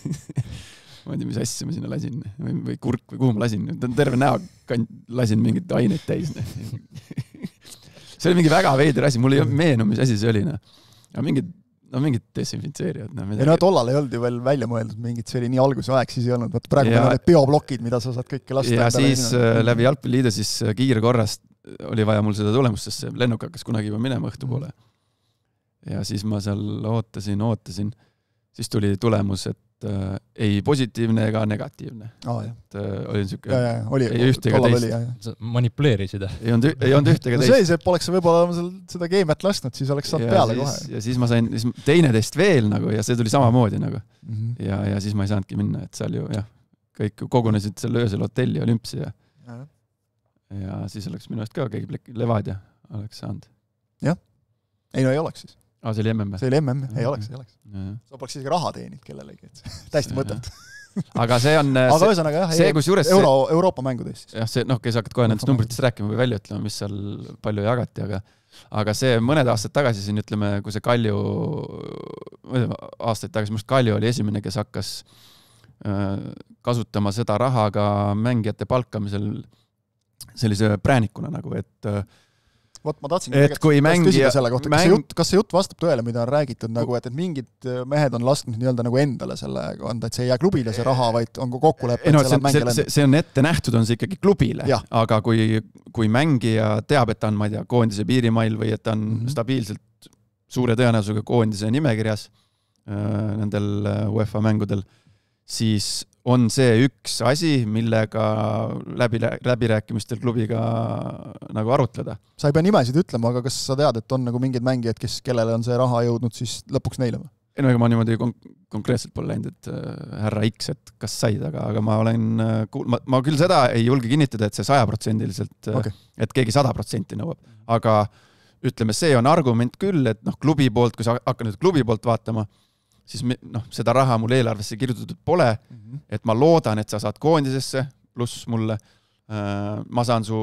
ma ei tea, mis asja ma sinna lasin, või kurk või kuhu ma lasin, terve näo lasin mingit aineid täis. See oli mingi väga veider asi, mul ei meenu, mis asi see oli. Aga mingid desinfitseerijad. Ja tollal ei olnud ju veel välja mõeldud mingid, see oli nii alguse aeg, siis ei olnud. Praegu on need bioblokid, mida sa saad kõike lasta. Ja siis läbi Jalgpalliliidu siis kiirkorrast oli vaja mul seda tulemust, sest see lennuk hakkas kunagi juba minema õhtu poole. Ja siis ma seal ootasin, siis tuli tulemus, et et ei positiivne ega negatiivne. Et oli niisugune, ei ühtega teist. Manipuleerisid? Ei olnud ühtega teist. See poleks võib-olla seda keemiat lasknud, siis oleks saanud peale kohe. Ja siis ma sain teineteist veel nagu, ja see tuli samamoodi nagu. Ja siis ma ei saanudki minna, et seal ju kõik kogunesid seal öösel hotelli Olümpsi ja siis oleks minu eest ka keegi Levadia oleks saanud. Jah. Ei, no ei oleks siis. See oli MM. See oli MM, ei oleks. Sa poleks isegi raha teenid kellelegi, täiesti mõtelt. Aga see on aga ühesõnaga Euroopa mängudest. Jah, see, kes hakkad kohe nendest numbritest rääkima või välja ütlema, mis seal palju jagati, aga see mõned aastad tagasi siin ütleme, kui see Kalju, aastaid tagasi, must Kalju oli esimene, kes hakkas kasutama seda raha ka mängijate palkamisel sellise präänikuna nagu, et ma tahtsin küsida selle kohta, kas see jutt vastab tõele, mida on räägitud, nagu, et mingid mehed on lasknud nii-öelda nagu endale selle anda, et see ei jää klubile see raha, vaid on kokkulepe, et selle mängijale enda. See on ette nähtud, on see ikkagi klubile, aga kui mängija teab, et ta on, ma ei tea, koondise piirimail või et ta on stabiilselt suure tõenäosusega koondise nimekirjas nendel UEFA mängudel, siis on see üks asi, millega läbirääkimistel klubiga nagu arutleda. Sa ei pea nimesid ütlema, aga kas sa tead, et on nagu mingid mängijad, kellele on see raha jõudnud siis lõpuks neile või? Ei, no ega ma niimoodi konkreetselt pole läinud, et härra X, et kas said, aga ma olen, ma küll seda ei julge kinnitada, et see 100%, et keegi 100% nõuab. Aga ütleme, see on argument küll, et klubi poolt, kui sa hakkad nüüd klubi poolt vaatama, siis seda raha mul eelarvesse kirjutatud pole, et ma loodan, et sa saad koondisesse, pluss mulle, ma saan su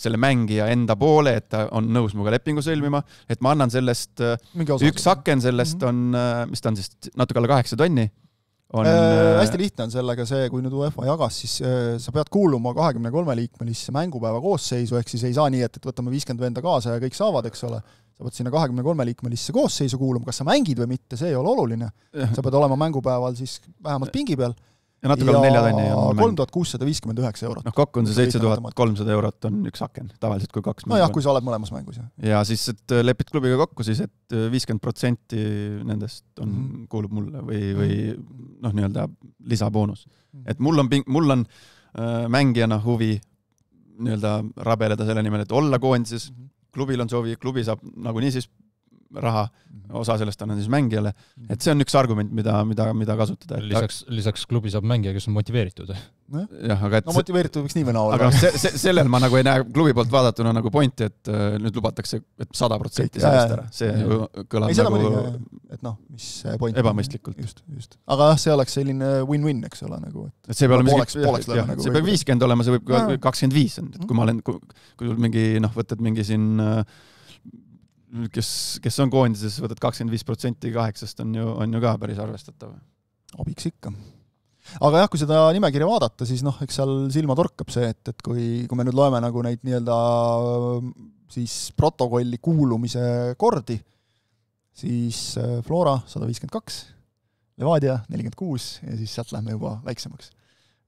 selle mängija enda poole, et ta on nõus muga lepingu sõlmima, et ma annan sellest, üks aken sellest on, mis ta on siis natuke alla 8 tonni. Hästi lihtne on sellega see, kui nüüd UEFA jagas, siis sa pead kuuluma 23-liikmelisse mängupäeva koosseisu, ehk siis ei saa nii, et võtame 50 venda kaasa ja kõik saavad, eks ole. Sa pead sinna 23-liikmelisse koosseisu kuuluma, kas sa mängid või mitte, see ei ole oluline. Sa pead olema mängupäeval siis vähemalt pingi peal. Ja natuke 4 tonni on 3659 €. Kokku on see 7300 € on üks aken, tavaliselt kui 2 mängu. No jah, kui sa oled mõlemas mängus. Ja siis, et lepid klubiga kokku siis, et 50% nendest kuulub mulle või nii-öelda lisaboonus. Et mul on mängijana huvi nii-öelda rabeleda selle nimel, et olla koondises, klubil on soovi, klubi saab nagunii siis raha, osa sellest annan siis mängijale, et see on üks argument, mida kasutada. Lisaks klubi saab mängija, kes on motiveeritud. Motiveeritud võiks nii või naa olla. Aga sellel ma nagu ei näe klubi poolt vaadatuna nagu pointi, et nüüd lubatakse 100% sellest ära. See kõlab nagu mis point ebamõistlikult. Just. Aga see oleks selline win-win, eks ole. See peab 50 olema, see võib ka 25. Kui ma olen, kui mingi, võtad mingi siin kes on koondises, võtad 25% 8 on ju ka päris arvestatav. Abiks ikka. Aga jah, kui seda nimekirja vaadata, siis eks seal silma torkab see, et kui me nüüd loeme nagu neid nii-öelda siis protokolli kuulumise kordi, siis Flora 152, Levadia 46 ja siis sealt lähme juba väiksemaks.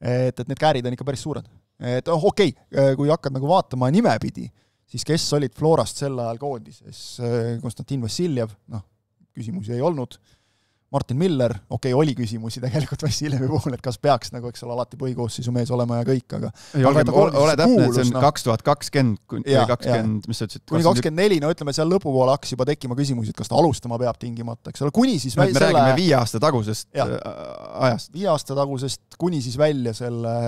Et need käärid on ikka päris suured. Et okei, kui hakkad nagu vaatama nimepidi, siis kes olid Florast sel ajal koondises? Konstantin Vassiljev, küsimusi ei olnud. Martin Miller, oli küsimusi tegelikult Vassiljevi puhul, et kas peaks nagu, eks ole, alati põhikoosseisu mees olema ja kõik, aga... Ole täpne, et see on 2020 kuni 20, mis sa ütlesid? Kuni 24, ütleme, seal lõpupoole hakkas juba tekkima küsimusi, et kas ta alustama peab tingimata, eks ole, kuni siis... Me räägime 5 aasta tagusest ajast. 5 aasta tagusest kuni siis välja selle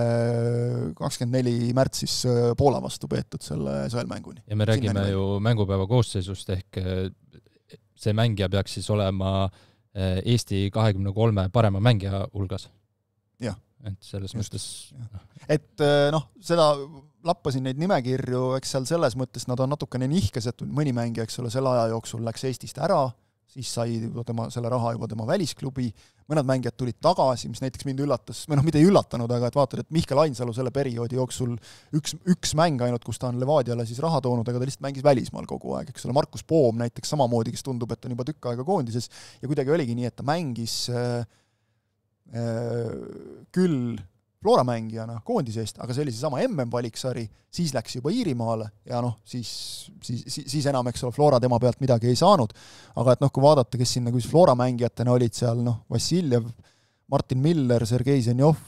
24 märtsis Poola vastu peetud selle sõelmänguni. Ja me räägime ju mängupäeva koosseisust, ehk see mängija peaks siis olema Eesti 23 parema mängija hulgas. Jah. Et selles mõttes... Et seda lappasin neid nimekirju, eks seal selles mõttes nad on natukene nihkesed, mõni mängija, eks ole, selle aja jooksul läks Eestist ära, siis sai selle raha juba tema välisklubi, mõned mängijad tulid tagasi, mis näiteks mind üllatas, mitte ei üllatanud, aga et vaatad, et Mihkel Ainsalu selle perioodi jooksul üks mäng ainult, kus ta on Levadiale siis raha toonud, aga ta lihtsalt mängis välismaal kogu aeg, eks ole, Markus Poom näiteks samamoodi, kes tundub, et on juba tükk aega koondises ja kuidagi oligi nii, et ta mängis küll Flora mängijana koondise eest, aga see oli seesama MM-valiksari, siis läks juba Iirimaale ja siis enam, eks ole, Flora tema pealt midagi ei saanud, aga et kui vaadata, kes sinna Flora mängijatena olid seal, Vassiljev, Martin Miller, Sergei Zenjov,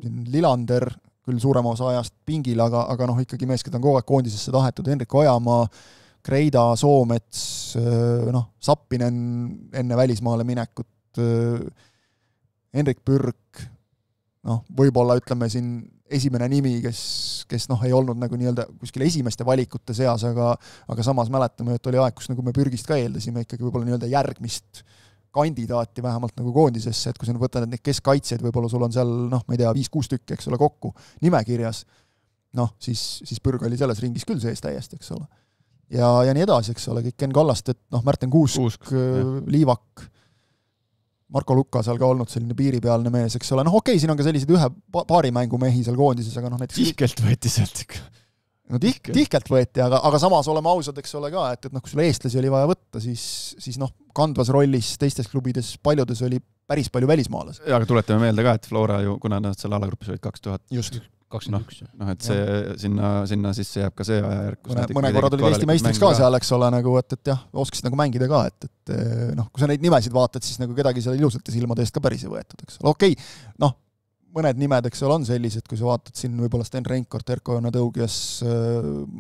Lillander, küll suurema osa ajast pingil, aga ikkagi meesked on kogu aeg koondisesse tahetud, Henrik Ojamaa, Kreida, Soomets, Sappinen enne välismaale minekut, Henrik Pürk, võib-olla ütleme siin esimene nimi, kes ei olnud nagu nii-öelda kuskil esimeste valikute seas, aga samas mäletame, et oli aeg, kus nagu me Pürgist ka eeldasime ikkagi võib-olla nii-öelda järgmist kandidaati vähemalt nagu koondisesse, et kui sa võtad neid keskkaitsjaid, võib-olla sul on seal, ma ei tea, 5-6 tükki, eks ole, kokku nimekirjas, siis Pürg oli selles ringis küll sees täiesti, eks ole. Ja nii edasi, eks ole, kõik Ken Kallastet, Märten Kuusk, Liivak, Marko Lukka seal ka olnud selline piiripealne mees, eks ole, okei, siin on ka sellised ühe paari mängumehi seal koondises, aga näiteks tihkelt võeti sealt ikka. Tihkelt võeti, aga samas oleme ausad, eks ole ka, et kui sulle eestlasi oli vaja võtta, siis kandvas rollis teistes klubides paljudes oli päris palju välismaalasi. Ja, aga tuletame meelde ka, et Flora ju, kuna nad seal alagrupis olid 2000. Just. 21. Et see sinna sisse jääb ka see ajajärk. Mõne korra tuli Eesti meistriks ka seal, eks ole, et jah, oskasid nagu mängida ka, et kui sa neid nimesid vaatad, siis nagu kedagi seal ilusate silmade eest ka päris ei võetud, eks ole. Okei, mõned nimed, eks ole, on sellised, kui sa vaatad siin võib-olla Sten Reinkort, Erko Joonatõugias,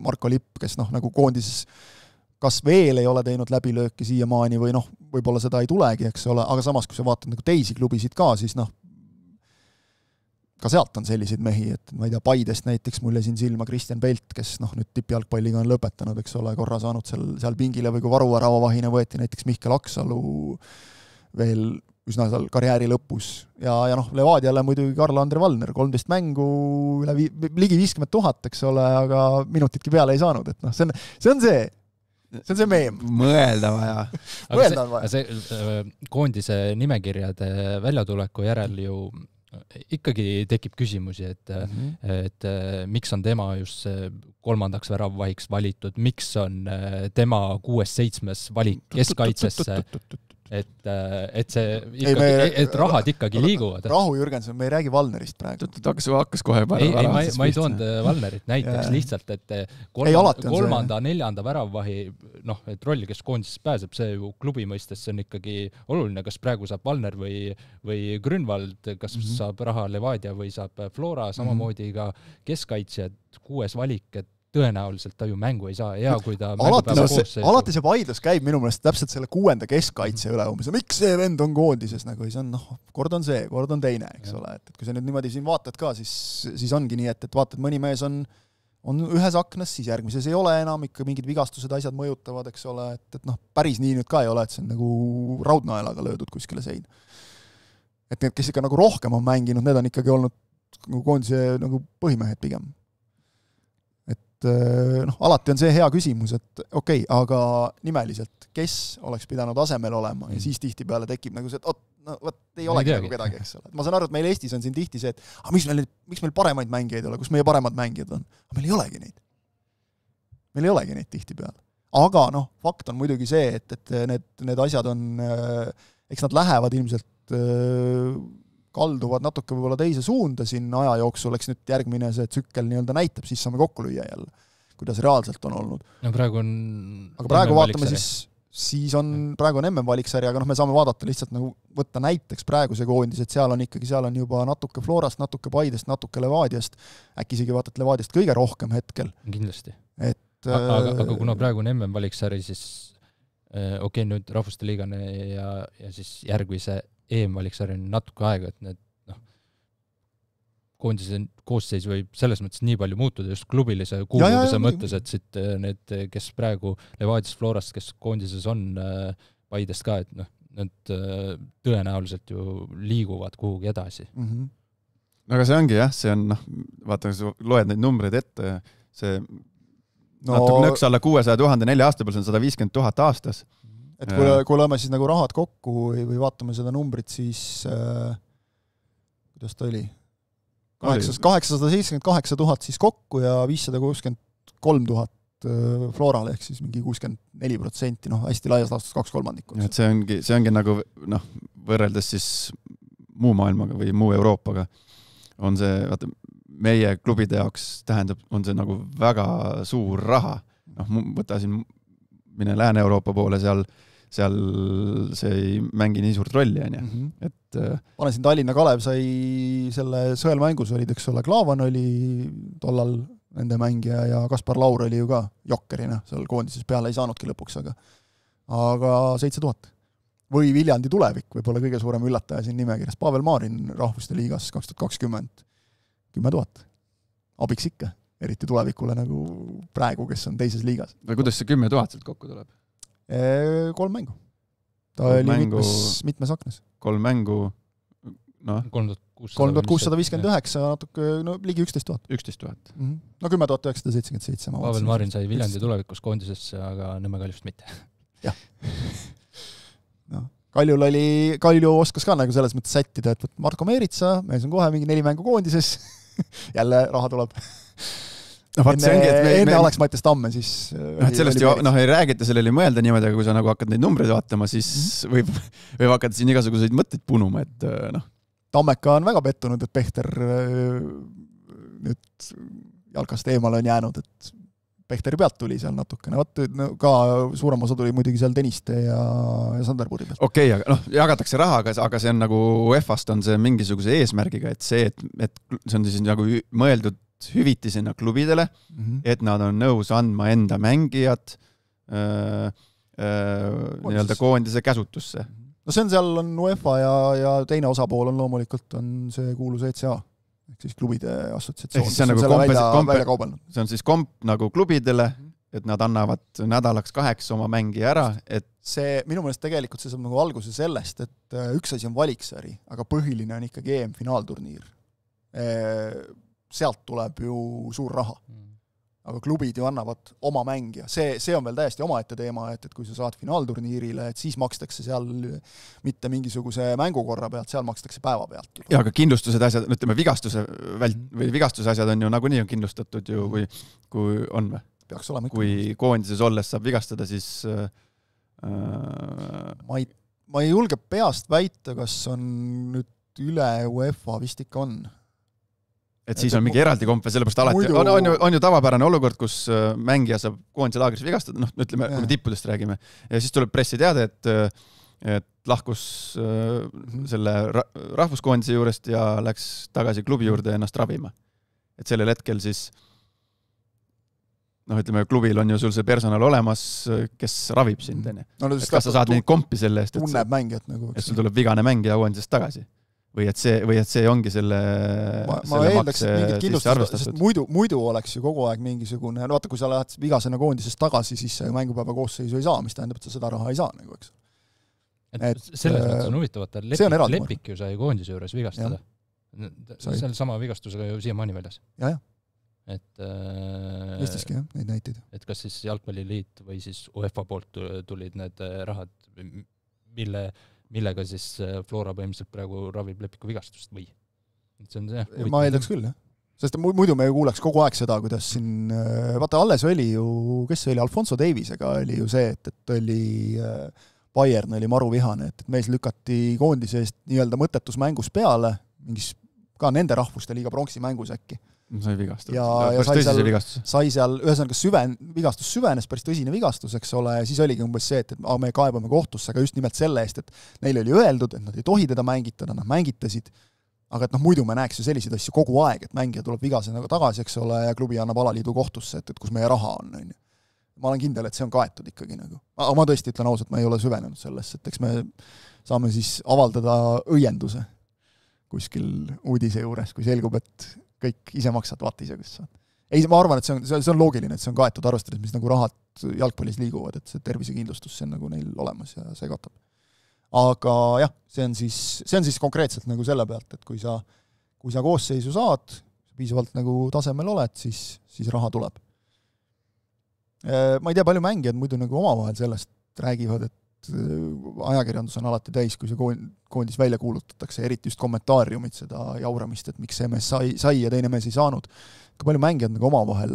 Marko Lipp, kes nagu koondises kas veel ei ole teinud läbilööki siiamaani või võib-olla seda ei tulegi, eks ole, aga samas, kui sa vaatad nagu teisi klubisid ka, siis ka sealt on selliseid mehi, et ma ei tea, Paidest näiteks mulle siin silma Kristjan Pelt, kes nüüd tippjalgpalliga on lõpetanud, eks ole, korra saanud seal pingile või kui varuväravavahina võeti näiteks Mihkel Aksalu veel üsna seal karjääri lõpus ja Levadiale muidugi Karl-Andre Valner, 13 mängu, ligi 50 000, eks ole, aga minutitki peale ei saanud, et see on see meem. Mõelda vaja. See koondise nimekirjade väljatuleku järel ju ikkagi tekib küsimusi, et miks on tema just kolmandaks väravvahiks valitud, miks on tema 6-7 valik keskkaitsesse, et see ikkagi, et rahad ikkagi liiguvad. Rahu, Jürgenson, me ei räägi Valnerist praegu. Hakkas kohe ma ei toonud Valnerit näiteks lihtsalt, et kolmanda, neljanda väravvahi, et rolli, kes koondises pääseb, see ju klubi mõistes see on ikkagi oluline, kas praegu saab Valner või Grünwald, kas saab raha Levadia või saab Flora, samamoodi ka keskkaitsjad, 6 valik, et tõenäoliselt ta ju mängu ei saa, kui ta alati see vaidlus käib minu meelest täpselt selle 6. keskkaitse üle umbes, miks see vend on koondises, see on, kord on see, kord on teine, eks ole, et kui sa nüüd niimoodi siin vaatad ka, siis ongi nii, et vaatad, mõni mees on ühes aknas, siis järgmises ei ole enam, ikka mingid vigastused, asjad mõjutavad, eks ole, et päris nii nüüd ka ei ole, et see on nagu raudnaelaga löödud kuskile sein. Et need, kes ikka nagu rohkem on mänginud, need on ikkagi olnud koondise nagu põhimehed pigem. Alati on see hea küsimus, et okei, aga nimeliselt, kes oleks pidanud asemel olema ja siis tihtipeale tekib nagu see, et ei olegi nagu kedagi, eks ole. Ma saan aru, et meil Eestis on siin tihti see, et miks meil paremaid mängijaid ole, kus meie paremad mängijad on. Aga meil ei olegi neid. Meil ei olegi neid tihtipeale. Aga fakt on muidugi see, et need asjad on, eks nad lähevad ilmselt kalduvad natuke võib-olla teise suunda siin aja jooksul, eks nüüd järgmine see tsükkel nii-öelda näitab, siis saame kokku lüüa jälle, kuidas reaalselt on olnud. Praegu on aga praegu vaatame siis on MM-valiksari, aga me saame vaadata lihtsalt nagu võtta näiteks praeguse koondis, et seal on juba natuke Florast, natuke Paidest, natuke Levadiast, äkki isegi vaatad Levadiast kõige rohkem hetkel. Kindlasti. Aga kuna praegu on MM-valiksari, siis nüüd Rahvuste Liigane ja siis järgmise EM-valiksari on natuke aega, et need koondise koosseis võib selles mõttes nii palju muutuda just klubilise kuuluvuse mõttes, et siit need, kes praegu Levadiast, Florast, kes koondises on Paidest ka, et need tõenäoliselt ju liiguvad kuhugi edasi. Aga see ongi see on, vaata, kui sa loed neid numbreid ette, see natuke nõks alla 600 000 4 aasta peal, see on 150 000 aastas. Et kui lööme siis nagu rahad kokku või vaatame seda numbrit, siis kuidas ta oli? 878 000 siis kokku ja 563 000 Florale, ehk siis mingi 64%, hästi laias laastus 2/3. Et see ongi nagu võrreldes siis muu maailmaga või muu Euroopaga, on see, vaata, meie klubide jaoks tähendab, on see nagu väga suur raha. Võta siin mine Lääne-Euroopa poole, seal see ei mängi nii suurt rolli, et pane siin Tallinna Kalev sai selle sõelmängus olid, eks ole, Klaavan oli tollal nende mängija ja Kaspar Laur oli ju ka jokkerina, seal koondises peale ei saanudki lõpuks, aga 7000. Või Viljandi tulevik, võib-olla kõige suurem üllataja siin nimekirjas, Pavel Maarin Rahvuste liigas 2020, 10 000. Abiks ikka, eriti tulevikule nagu praegu, kes on teises liigas. Või kuidas see 10 000 sealt kokku tuleb? 3 mängu. Ta oli mitmes aknes. 3 mängu, 3659, natuke, ligi 11 000. 11 000. No 10 977. Pavel Maarin sai Viljandi tulevikus koondisesse, aga Nõmme Kaljust mitte. Jah. Kalju oskas ka nagu selles mõttes sättida, et Marko Meeritsa, mees on kohe mingi 4 mängu koondises, jälle raha tuleb. Enne oleks Mattias Tamme, siis sellest ju ei räägita, sellele ei mõelda niimoodi, aga kui sa nagu hakkad neid numbreid vaatama, siis võib hakata siin igasuguseid mõtteid punuma, et Tammeka on väga pettunud, et Pehter nüüd jalkast eemale on jäänud, et Pehteri pealt tuli seal natukene, ka suurem osa tuli muidugi seal Tõniste ja Sanderpuri pealt. Okei, aga jagatakse raha, aga see on nagu UEFA-st on see mingisuguse eesmärgiga, et see on siis nagu mõeldud hüvitisena klubidele, et nad on nõus andma enda mängijad nii-öelda koondise käsutusse. No see on seal on UEFA ja teine osapool on loomulikult on see kuulus ECA, ehk siis klubide assotsiatsioon. See on siis komp nagu klubidele, et nad annavad nädalaks 8 oma mängi ära. Et see, minu meelest tegelikult see saab nagu alguse sellest, et üks asi on valiksari, aga põhiline on ikkagi EM-finaalturniir. Sealt tuleb ju suur raha. Aga klubid ju annavad oma mängija. See on veel täiesti omaette teema, et kui sa saad finaalturniirile, et siis makstakse seal mitte mingisuguse mängukorra pealt, seal makstakse päeva pealt. Ja, aga kindlustused asjad, ütleme vigastuse asjad on ju nagunii on kindlustatud ju, kui on või? Peaks olema ikka. Kui koondises olles saab vigastada, siis ma ei julge peast väita, kas on nüüd üle UEFA vist ikka on. Et siis on mingi eraldi komp, sellepärast alati on ju tavapärane olukord, kus mängija saab koondise laagris vigastada, ütleme, kui me tippudest räägime, ja siis tuleb pressiteade, et lahkus selle rahvuskoondise juurest ja läks tagasi klubi juurde ennast ravima. Et sellel hetkel siis ütleme, klubil on ju sul see personal olemas, kes ravib sind, et kas sa saad neid kompi selle eest, tunneb mängijat nagu, et sul tuleb vigane mängija koondisest tagasi. Või et see ongi selle ma eeldaks, et mingid kindlustused, sest muidu oleks ju kogu aeg mingisugune, vaata, kui sa lähed vigasena koondisest tagasi, siis mängupäeva koosseisu ei saa, mis tähendab, et sa seda raha ei saa, nagu, eks. Selles mõttes on huvitav, et Lepik ju sai koondise juures vigastada. Selle sama vigastusega ju siiamaani väljas. Ja. Et Eestiski, jah, neid näiteid. Et kas siis Jalgpalliliit või siis UEFA poolt tulid need rahad, millega siis Flora põhimõtteliselt praegu ravib Lepiku vigastust või? See on see ma eeldaks küll, jah. Sest muidu me ju kuuleks kogu aeg seda, kuidas siin, vaata, alles oli ju, kes oli, Alfonso Davisega oli ju see, et oli Bayern oli maru vihane, et mees lükati koondise eest nii-öelda mõttetus mängus peale, mingis ka nende rahvuste liiga pronksi mängus äkki. Sai vigastus. Ja sai seal, ühesõnaga vigastus süvenes, päris tõsine vigastus, eks ole, ja siis oligi umbes see, et me kaebame kohtusse, aga just nimelt selle eest, et neile oli öeldud, et nad ei tohi teda mängitada, nad mängitasid, aga et muidu me näeks ju selliseid asju kogu aeg, et mängija tuleb vigasena tagasi, eks ole, ja klubi annab alaliidu kohtusse, et kus meie raha on. Ma olen kindel, et see on kaetud ikkagi nagu. Aga ma tõesti ütlen ausalt, ma ei ole süvenenud sellesse, et eks me saame siis avaldada õienduse kuskil uudise juures, kui selgub, et kõik ise maksad, vaata ise, kus saad. Ei, ma arvan, et see on loogiline, et see on kaetud arvestades, mis nagu rahad jalgpallis liiguvad, et see tervisekindlustus, see on nagu neil olemas ja see katab. Aga jah, see on siis konkreetselt nagu selle pealt, et kui sa koosseisu saad, piisavalt nagu tasemel oled, siis raha tuleb. Ma ei tea, palju mängijad muidu nagu omavahel sellest räägivad, et ajakirjandus on alati täis, kui see koondis välja kuulutatakse, eriti just kommentaariumid seda jauramist, et miks see mees sai ja teine mees ei saanud. Kui palju mängijad nagu omavahel,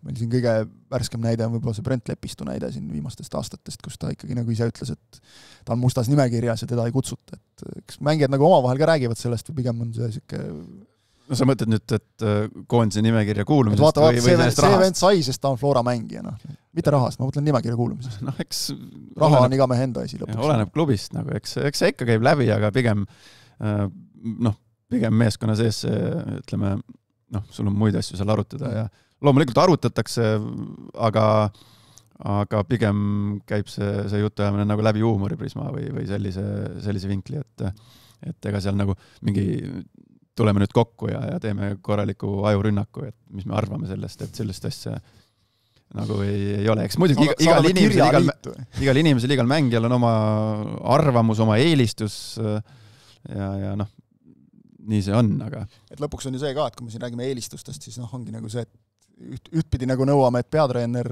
meil siin kõige värskem näide on võib-olla see Brent Lepistu näide siin viimastest aastatest, kus ta ikkagi nagu ise ütles, et ta on mustas nimekirjas ja teda ei kutsuta. Et kas mängijad nagu omavahel ka räägivad sellest või pigem on see siuke no sa mõtled nüüd, et koondise nimekirja kuulumisest vaata, see vend sai, sest ta on Flora mängija, noh. Mitte rahast, ma mõtlen nimekirja kuulumisest. Noh, eks raha on iga mehe enda asi lõpuks. Oleneb klubist, nagu, eks see ikka käib läbi, aga pigem meeskonna sees ütleme, sul on muid asju seal arutada ja loomulikult arutatakse, aga pigem käib see jutuajamine nagu läbi huumoriprisma või sellise vinkli, et ega seal nagu mingi tuleme nüüd kokku ja teeme korraliku ajurünnaku, et mis me arvame sellest, et sellist asja nagu ei ole. Eks muidugi igal inimesel, igal mängijal on oma arvamus, oma eelistus ja nii see on, aga... Et lõpuks on ju see ka, et kui me siin räägime eelistustest, siis ongi nagu see, et ühtpidi nagu nõuame, et peatreener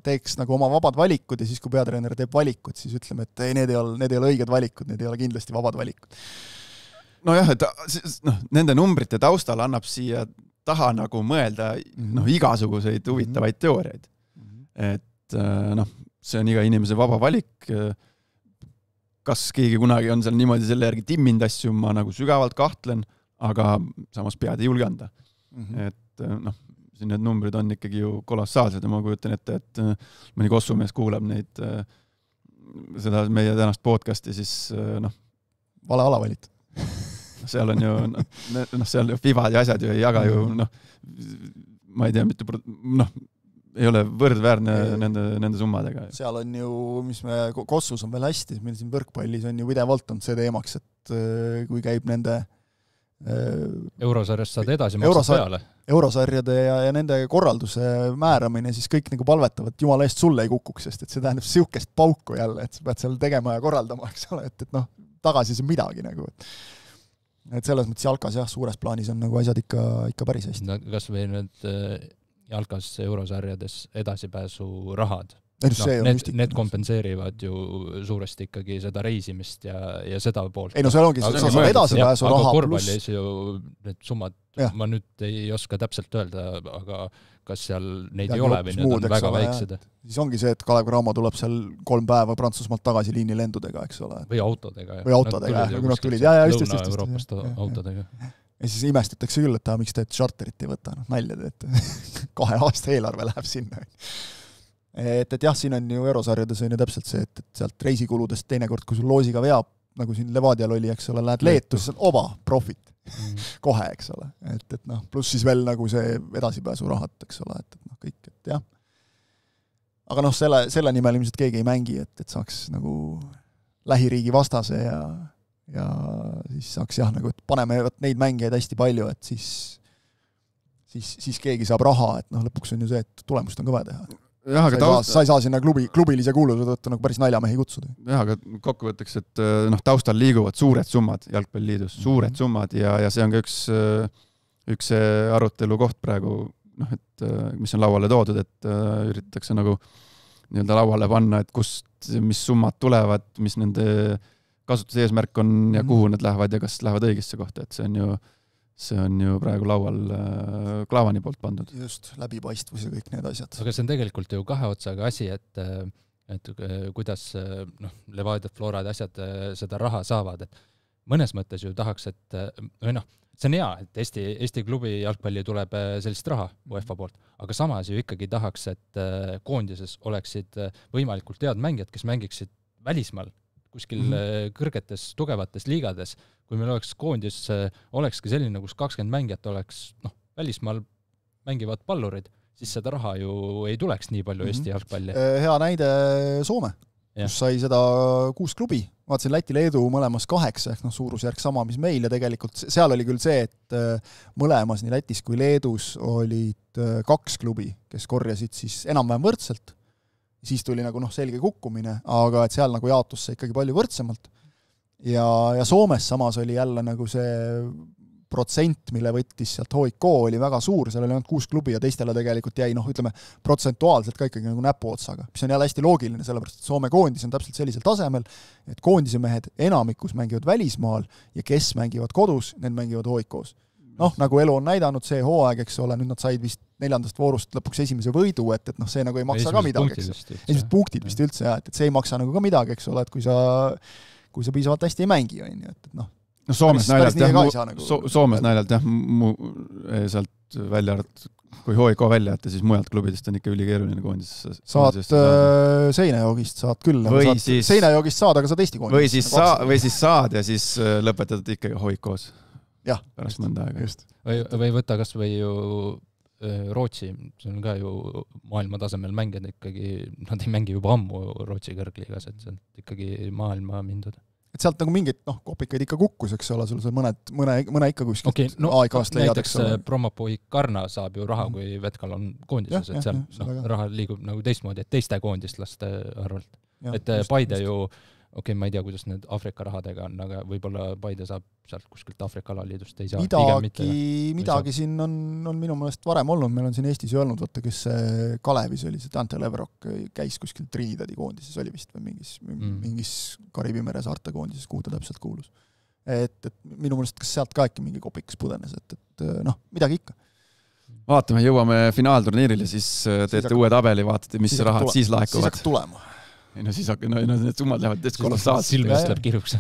teeks nagu oma vabad valikud ja siis, kui peatreener teeb valikud, siis ütleme, et ei, need ei ole õiged valikud, need ei ole kindlasti vabad valikud. Nojah, et nende numbrite taustal annab siia taha nagu mõelda igasuguseid huvitavaid teooriaid. Et see on iga inimese vaba valik. Kas keegi kunagi on seal niimoodi selle järgi timmind asju, ma nagu sügavalt kahtlen, aga samas pead ei julge anda. Et siin need numbrid on ikkagi ju kolossaalsed ja ma kujutan ette, et mõni kossumees kuulab neid seda meie tänast podcasti, siis vale ala valitud. Seal on ju seal FIBAd ja asjad ju ei jaga ju ma ei tea, mitte ei ole võrdväärne nende summadega. Seal on ju, mis me Kossus on veel hästi, meil siin võrkpallis on ju pidevalt on see teemaks, et kui käib nende Eurosarjast saad edasi maksad peale. Eurosarjade ja nende korralduse määramine, siis kõik nagu palvetavad, et jumala eest sulle ei kukuks, sest et see tähendab siukest pauku jälle, et sa pead seal tegema ja korraldama, eks ole, et tagasi see midagi nagu. Et selles mõttes jalkas suures plaanis on nagu asjad ikka päris hästi. Kas või nüüd jalkas Eurosarjades edasipääsu rahad? Need kompenseerivad ju suuresti ikkagi seda reisimist ja seda poolt. Ei seal ongi, sa saad edasipääsu raha. Aga korvpallis ju need summad, ma nüüd ei oska täpselt öelda, aga kas seal neid ei ole või need on väga väiksed? Siis ongi see, et Kalev Cramo tuleb seal 3 päeva Prantsusmaalt tagasi liinilendudega, eks ole. Või autodega. Või autodega, kui nad tulid. Lõuna-Euroopast autodega. Ja siis imestatakse küll, et miks te charterit ei võta, naljad, et 2 aasta eelarve läheb sinna. Et jah, siin on ju Eurosarjades on ju täpselt see, et sealt reisikuludest teinekord, kui sul loosiga veab, nagu siin Levadial oli, eks ole, lähed Leetu, siis on oba profit kohe, eks ole. Et pluss siis veel nagu see edasipääsu rahat, eks ole, et kõik, et jah. Aga selle nimel ilmselt keegi ei mängi, et saaks nagu lähiriigi vastase ja siis saaks nagu, et paneme neid mängijaid hästi palju, et siis keegi saab raha, et lõpuks on ju see, et tulemust on kõve teha. Sa ei saa sinna klubilise kuuluse tõttu nagu päris naljamehi kutsuda. Jah, aga kokkuvõtteks, et taustal liiguvad suured summad Jalgpalliliidus, suured summad ja see on ka üks arutelu koht praegu, et mis on lauale toodud, et üritatakse nagu nii-öelda lauale panna, et mis summad tulevad, mis nende kasutuse eesmärk on ja kuhu nad lähevad ja kas lähevad õigesse kohta, et see on ju praegu laual Klaavani poolt pandud. Just, läbipaistvus ja kõik need asjad. Aga see on tegelikult ju 2 otsaga asi, et kuidas Levadia, Florad asjad seda raha saavad. Et mõnes mõttes ju tahaks, et see on hea, et Eesti klubi jalgpalli tuleb sellist raha UEFA poolt, aga samas ju ikkagi tahaks, et koondises oleksid võimalikult head mängijad, kes mängiksid välismaal kuskil kõrgetes, tugevates liigades. Kui meil oleks koondis, olekski selline, kus 20 mängijat oleks välismaal mängivad pallurid, siis seda raha ju ei tuleks nii palju Eesti jalgpalli. Hea näide Soome, kus sai seda 6 klubi. Vaatasin Läti-Leedu mõlemas 8, ehk suurusjärk sama, mis meil ja tegelikult seal oli küll see, et mõlemas nii Lätis kui Leedus olid 2 klubi, kes korjasid siis enam-vähem võrdselt. Siis tuli nagu selge kukkumine, aga et seal nagu jaotus see ikkagi palju võrdsemalt. Ja Soomes samas oli jälle nagu see protsent, mille võttis sealt HIK oli väga suur, seal oli ainult 6 klubi ja teistele tegelikult jäi, ütleme, protsentuaalselt ka ikkagi nagu näpuotsaga, mis on jälle hästi loogiline, sellepärast, et Soome koondis on täpselt sellisel tasemel, et koondise mehed enamikus mängivad välismaal ja kes mängivad kodus, need mängivad HIK-s. Nagu elu on näidanud, see hooaeg, eks ole, nüüd nad said vist 4. voorust lõpuks esimese võidu, et see nagu ei maksa ka midagi. Esimesed punktid vist üldse, et see ei maksa nagu ka midagi, eks ole, et kui sa piisavalt hästi ei mängi, et no Soomes naljalt jah, Soomes naljalt jah, sealt välja arvatud, kui HIK välja jätta, siis mujalt klubidest on ikka ülikeeruline koondis. Saad Seinajoogist, saad küll. Seinajoogist saad, aga saad Eesti koondis. Või siis saad ja siis lõpetad ikkagi HIK-s. Jah. Pärast mõnda aega. Või võtta kas või ju Rootsi, see on ka ju maailma tasemel mängijad ikkagi, nad ei mängi juba ammu Rootsi kõrgliigas, et see on ikkagi maailma mindud. Et sealt nagu mingid kopikaid ikka kukkus, eks ole, sul mõne ikka kuskilt okay, no, näiteks Promopoi Karna saab ju raha, kui Vetkal on koondises, et seal raha liigub nagu teistmoodi, et teiste koondistlaste arvelt. Et Paide ju, ma ei tea, kuidas need Afrika rahadega on, aga võib-olla Paide saab sealt kuskilt Afrika alaliidust ei saa. Midagi siin on minu meelest varem olnud, meil on siin Eestis öelnud, võtta, kes Kalevis oli, see Dante Leverok käis kuskil Trinidadi koondises, oli vist või mingis Kariibi mere saarte koondises, kuhu ta täpselt kuulus. Et minu meelest, kas sealt ka äkki mingi kopikas pudenes, et midagi ikka. Vaatame, jõuame finaalturniirile, siis teete uue tabeli, vaatate, mis rahad siis laekuvad. Siis hakkab tulema. Siis need summad lähevad täitsa kolossaalselt. Silmes läheb kiruks.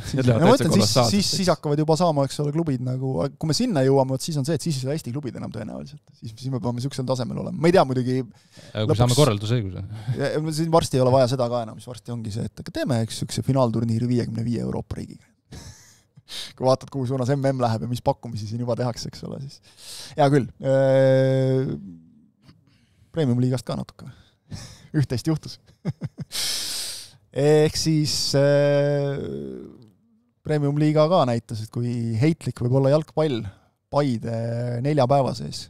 Siis hakkavad juba saama, eks ole, klubid nagu, kui me sinna jõuame, siis on see, et siis ei saa Eesti klubid enam tõenäoliselt. Siis me peame niisugusel tasemel olema. Ma ei tea muidugi... Kui saame korraldusõiguse. Siin varsti ei ole vaja seda ka enam, mis varsti ongi see, et teeme üks finaalturniiri 55 Euroopa riigiga. Kui vaatad, kuhu suunas MM läheb ja mis pakkumisi siin juba tehakse, eks ole, siis... Hea küll. Premium liigast ka natuke. Üht-teist juhtus. Ehk siis Premium liiga ka näitas, et kui heitlik võib olla jalgpall Paide 4 päeva sees,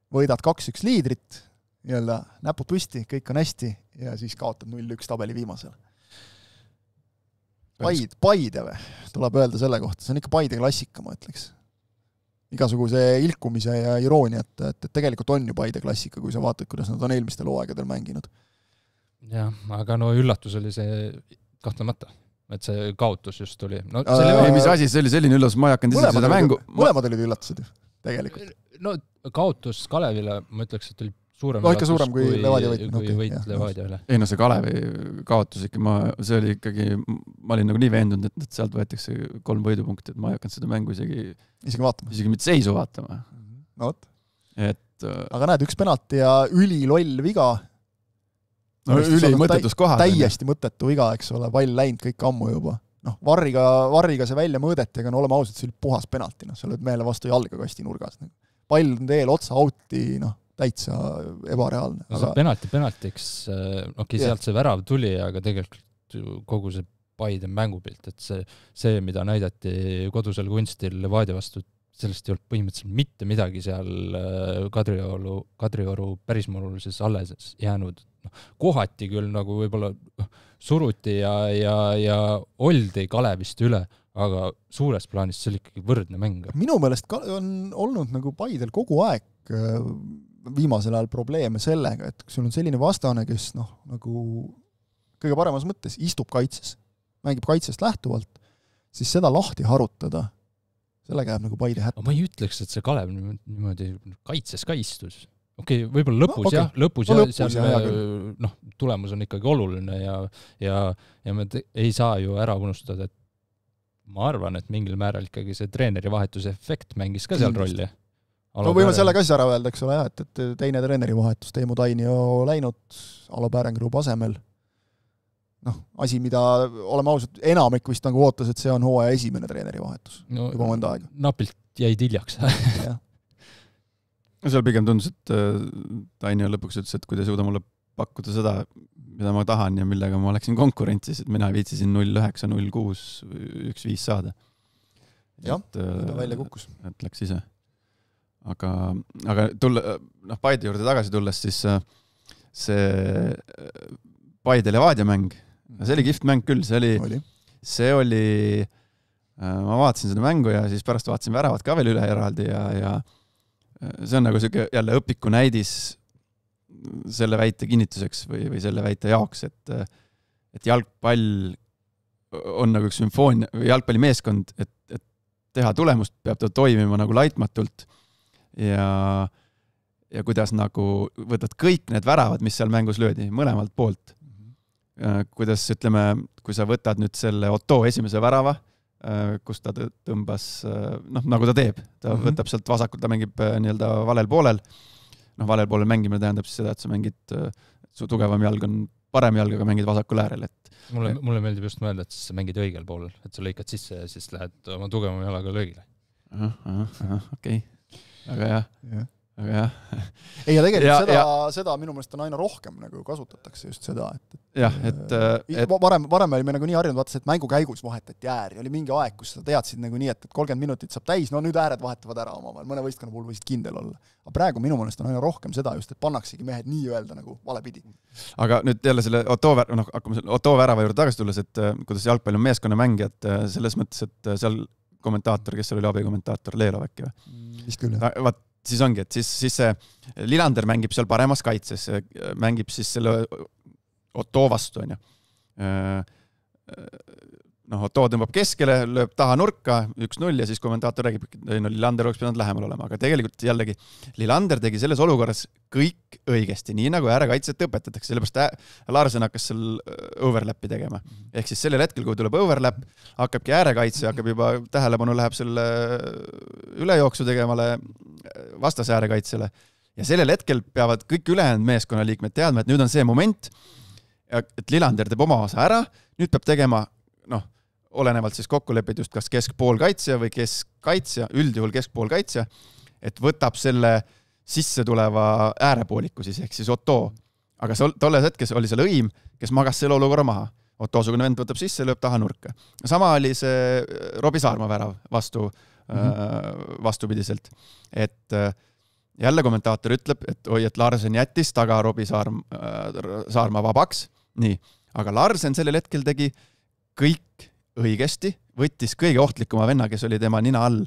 võidad 2-1 liidrit, näpud püsti, kõik on hästi ja siis kaotad 0-1 tabeli viimasele. Paide või, tuleb öelda selle kohta, see on ikka Paide klassika, ma ütleks. Igasuguse ilkumise ja irooniat, et tegelikult on ju Paide klassika, kui sa vaatad, kuidas nad on eelmistel hooaegadel mänginud. Jah, aga üllatus oli see kahtlemata, et see kaotus just tuli. Mis asi see oli selline üllatus, ma ei hakanud isegi seda mängu. Mõlemad olid üllatused ju, tegelikult. Kaotus Kalevile, ma ütleks, et oli suurem üllatus kui Levadia võit Levadiale. Ei see Kalevi kaotus ikka, see oli ikkagi, ma olin nagu nii veendunud, et sealt võetakse 3 võidupunkti, et ma ei hakanud seda mängu isegi vaatama. Isegi mitte seisu vaatama. No võt. Aga näed, üks penalti ja üliloll viga. Mõttetus kohad. Täiesti mõttetu viga, eks ole, pall läinud kõik ammu juba. Varriga see välja mõõdeti, aga oleme ausad, see oli puhas penalti, sa oled meele vastu jalga kasti nurgas. Pall on teel otsa outi, täitsa ebareaalne. Aga penaltiks, sealt see värav tuli, aga tegelikult kogu see Paide mängupilt, et see, mida näidati kodusel kunstil Levadia vastu, sellest ei olnud põhimõtteliselt mitte midagi seal Kadrioru pärismolulises alles jäänud. Kohati küll nagu võib-olla suruti ja oldi Kalevist üle, aga suures plaanis see oli ikkagi võrdne mäng. Minu meelest on olnud nagu Paidel kogu aeg viimasel ajal probleeme sellega, et kui sul on selline vastane, kes nagu kõige paremas mõttes istub kaitses, mängib kaitsest lähtuvalt, siis seda lahti harutada, sellega jääb nagu Paide hätta. Ma ei ütleks, et see Kalev niimoodi kaitses ka istus. Võib-olla lõpus tulemus on ikkagi oluline ja me ei saa ju ära unustada, et ma arvan, et mingil määral ikkagi see treeneri vahetuse efekt mängis ka seal rolli. Võime selle ka siis ära öelda, eks ole, et teine treeneri vahetus, Teemu Tainio läinud Alo Pärengruu asemel. Asi, mida oleme ausalt, enamik vist nagu ootas, et see on hooaja esimene treeneri vahetus juba mõnda aega. Napilt jäid hiljaks. Seal pigem tundus, et Tainio lõpuks ütles, et kui te suuda mulle pakkuda seda, mida ma tahan ja millega ma läksin konkurentsis, et mina viitsisin 0-9, 0-6, 1-5 saada. Jah, ta välja kukkus. Et läks ise. Aga Paide juurde tagasi tulles, siis see Paide Levadia mäng, see oli kihvt mäng küll, see oli ma vaatasin seda mängu ja siis pärast vaatasin väravat ka veel üle eraldi ja see on nagu jälle õpiku näidis selle väite kinnituseks või selle väite jaoks, et jalgpall on nagu üks sümfoonia või jalgpallimeeskond, et teha tulemust, peab ta toimima nagu laitmatult ja kuidas nagu võtad kõik need väravad, mis seal mängus löödi, mõlemalt poolt. Kuidas, ütleme, kui sa võtad nüüd selle Otto esimese värava, kus ta tõmbas, noh, nagu ta teeb, ta võtab sealt vasakult, ta mängib nii-öelda valel poolel, noh, valel poolel mängimine tähendab siis seda, et sa mängid, su tugevam jalg on parem jalg, aga mängid vasakul äärel, et mulle meeldib just mõelda, et sa mängid õigel poolel, et sa lõikad sisse ja siis lähed oma tugevam jalaga löögile. Okei. Aga jah. Ei, ja tegelikult seda minu meelest on aina rohkem nagu kasutatakse just seda, et varem oli me nagu nii harjunud, vaatasid, et mängu käigus vahetati ääri, oli mingi aeg, kus sa teadsid nagu nii, et 30 minutit saab täis, no nüüd ääred vahetavad ära omavahel, mõne võistkonna puhul võisid kindel olla. Aga praegu minu meelest on aina rohkem seda just, et pannaksegi mehed nii öelda nagu valepidi. Aga nüüd jälle selle Otto värava juurde tagasi tulles, et kuidas jalgpall on meeskonnamäng, et selles mõttes, et seal kommentaator, kes seal oli abikommentaator, Leelov äkki või? Vist küll, jah. Siis ongi, et siis see Lillander mängib seal paremas kaitses, mängib siis selle Otto vastu, on ju. Noh, Otto tõmbab keskele, lööb taha nurka, 1-0 ja siis kommentaator räägib, et Lillander oleks pidanud lähemal olema, aga tegelikult jällegi Lillander tegi selles olukorras kõik õigesti, nii nagu äärekaitset õpetatakse, sellepärast Larsen hakkas seal overlappi tegema. Ehk siis sellel hetkel, kui tuleb overlap, hakkabki äärekaitse, hakkab juba tähelepanu läheb selle ülejooksu tegemale vastase äärekaitsele ja sellel hetkel peavad kõik ülejäänud meeskonnaliikmed teadma, et nüüd on see moment, et Lillander teeb oma osa ära, nüüd peab tegema olenevalt siis kokkulepid just kas keskpoolkaitsja või keskkaitsja, üldjuhul keskpoolkaitsja, et võtab selle sisse tuleva äärepooliku siis, ehk siis Otto. Aga tolles hetkes oli seal Õim, kes magas selle olukorra maha. Otto-sugune vend võtab sisse ja lööb taha nurka. Sama oli see Robbie Saarma värav vastupidiselt. Et jälle kommentaator ütleb, et et Larsen jättis taga Robbie Saarma vabaks. Nii. Aga Larsen sellel hetkel tegi kõik õigesti, võttis kõige ohtlikuma venna, kes oli tema nina all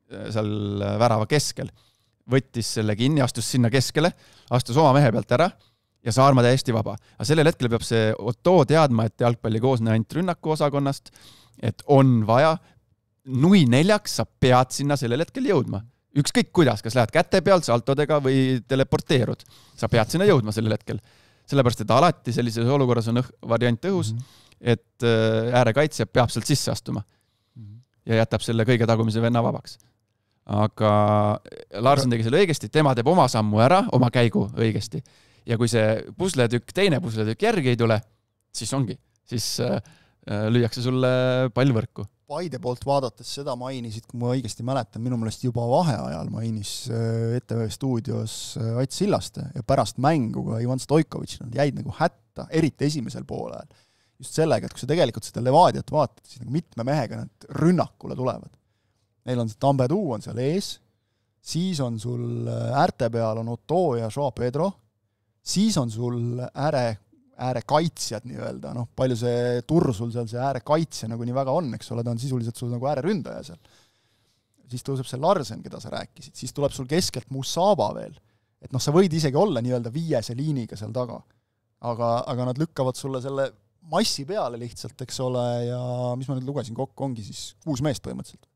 seal värava keskel. Võttis selle kinni, astus sinna keskele, astus oma mehe pealt ära ja Saarma täiesti vaba. Aga sellel hetkel peab see Otto teadma, et jalgpalli koosne ainult rünnaku osakonnast, et on vaja, nui 4 sa pead sinna sellel hetkel jõudma. Ükskõik kuidas, kas lähed käte pealt saltodega või teleporteerud. Sa pead sinna jõudma sellel hetkel. Sellepärast, et alati sellises olukorras on variant õhus, et äärekaitsja peab sealt sisse astuma ja jätab selle kõige tagumise venna vabaks. Aga Larsen tegi selle õigesti, tema teeb oma sammu ära, oma käigu õigesti. Ja kui see teine pusletükk järgi ei tule, siis ongi. Siis lüüakse sulle pall võrku. Paide poolt vaadates seda mainisid, kui ma õigesti mäletan, minu meelest juba vaheajal mainis ETV stuudios Ats Sillaste ja pärast mängu ka Ivan Stoikovitš, nad jäid nagu hätta, eriti esimesel poolel. Just sellega, et kui sa tegelikult seda Levadiat vaatad, siis nagu mitme mehega nad rünnakule tulevad. Neil on see Tambeduu on seal ees, siis on sul äärte peal on Otto ja Joao Pedro, siis on sul äärekaitsjad nii-öelda, noh, palju see turr sul seal see äärekaitsja nagu nii väga on, eks ole, ta on sisuliselt sul nagu ääreründaja seal. Siis tõuseb see Larsen, keda sa rääkisid, siis tuleb sul keskelt Musaba veel, et noh, sa võid isegi olla nii-öelda 5 liiniga seal taga, aga nad lükkavad sulle selle massi peale lihtsalt, eks ole, ja mis ma nüüd lugesin kokku, ongi siis 6 meest põhimõtteliselt.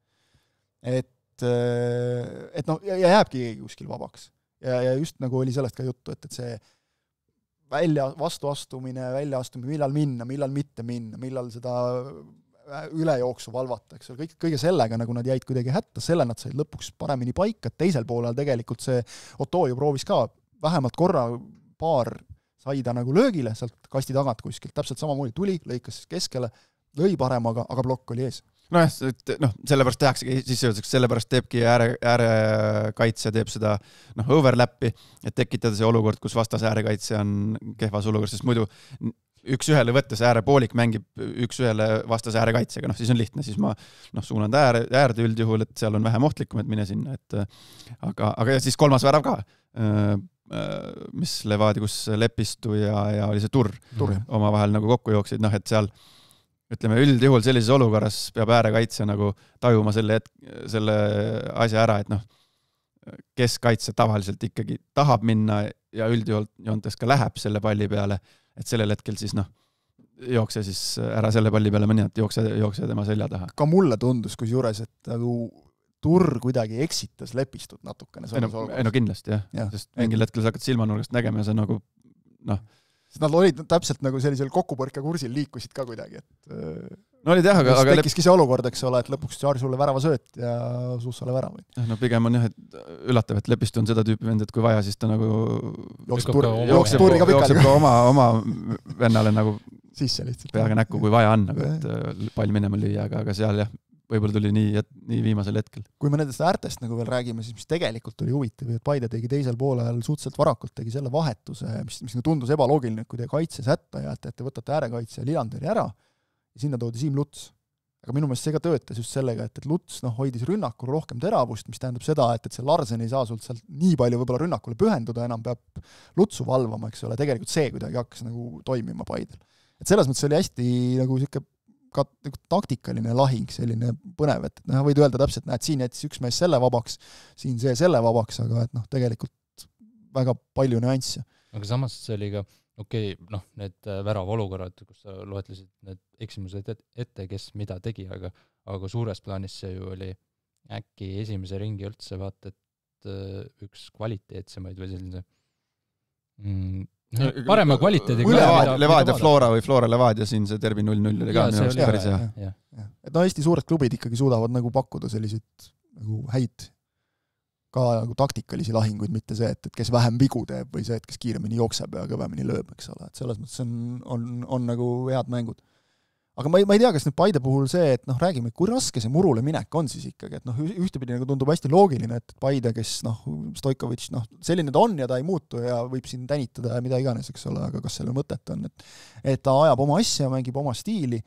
Et noh, ja jääbki kuskil vabaks. Ja just nagu oli sellest ka juttu, et see vastuastumine, millal minna, millal mitte minna, millal seda ülejooksu valvata, eks ole, kõige sellega nagu nad jäid kuidagi hätta, selle nad said lõpuks paremini paika, teisel poolel tegelikult see Otto ju proovis ka vähemalt korra paar sai ta nagu löögile sealt kasti tagant kuskilt, täpselt samamoodi tuli, lõikas keskele, lõi parem, aga plokk oli ees. Sellepärast tehaksegi sissejuhatuseks, sellepärast teebki äärekaitsja teeb seda overlappi, et tekitada see olukord, kus vastas äärekaitsja on kehvas olukord, sest muidu üks-ühele võttes äärepoolik mängib üks-ühele vastas äärekaitsjaga, siis on lihtne, siis ma suunan äärde üldjuhul, et seal on vähem ohtlikum, et mine sinna, aga siis kolmas värav ka, mis Levadia, kus Lepistu ja oli see Turr omavahel nagu kokku jooksid, et seal ütleme, üldjuhul sellises olukorras peab äärekaitsja nagu tajuma selle asja ära, et keskkaitsja tavaliselt ikkagi tahab minna ja üldjuhul joontes ka läheb selle palli peale, et sellel hetkel siis jookse siis ära selle palli peale mõni, et jookse tema selja taha. Ka mulle tundus kusjuures, et nagu Turr kuidagi eksitas Lepistut natukene. Kindlasti, jah. Sest mingil hetkel sa hakkad silmanurgast nägema ja see nagu Sest nad olid täpselt nagu sellisel kokkupõrke kursil liikusid ka kuidagi, et no olid jah, aga tekkiski see olukord, eks ole, et lõpuks Jaari sulle värava sööt ja Sussale värav. No pigem on jah, et üllatav, et Lepistu on seda tüüpi vend, et kui vaja, siis ta nagu jookseb ka oma vennale nagu sisse lihtsalt. Peaga näkku, kui vaja on, nagu, et pall minema lüüa, aga seal jah, võib-olla tuli nii viimasel hetkel. Kui me nendest äärtest nagu veel räägime, siis mis tegelikult oli huvitav, et Paide tegi teisel poolel suhteliselt varakult, tegi selle vahetuse, mis tundus ebaloogiline, kui te kaitse sätta ja te võtate äärekaitse Lilanderi ära ja sinna toodi Siim Luts. Aga minu meelest see ka töötas just sellega, et Luts hoidis rünnakul rohkem teravust, mis tähendab seda, et see Larsen ei saa sult sealt nii palju võib-olla rünnakule pühenduda, enam peab Lutsu valvama, eks ole, tegelikult see kuidagi hakkas nagu toimima Paidel. Et selles mõttes oli hästi nagu siuke ka taktikaline lahing, selline põnev, et võid öelda täpselt, et siin jättis üks mees selle vabaks, siin see selle vabaks, aga et tegelikult väga palju nüansse. Aga samas see oli ka need väravaolukorrad, kus sa loetlesid need eksimused ette, kes mida tegi, aga suures plaanis see ju oli äkki esimese ringi üldse vaata, et üks kvaliteetsemaid või selline parema kvaliteediga Levadia Flora või Flora Levadia siin see derbi 0-0 oli ka minu arust päris hea. Et Eesti suured klubid ikkagi suudavad nagu pakkuda selliseid nagu häid ka nagu taktikalisi lahinguid, mitte see, et kes vähem vigu teeb või see, et kes kiiremini jookseb ja kõvemini lööb, eks ole, et selles mõttes on nagu head mängud. Aga ma ei tea, kas nüüd Paide puhul see, et räägime, kui raske see murule minek on siis ikkagi, et ühtepidi nagu tundub hästi loogiline, et Paide, kes Stoikovitš, selline ta on ja ta ei muutu ja võib siin tänitada ja mida iganes, eks ole, aga kas selle mõtet on, et ta ajab oma asja, mängib oma stiili,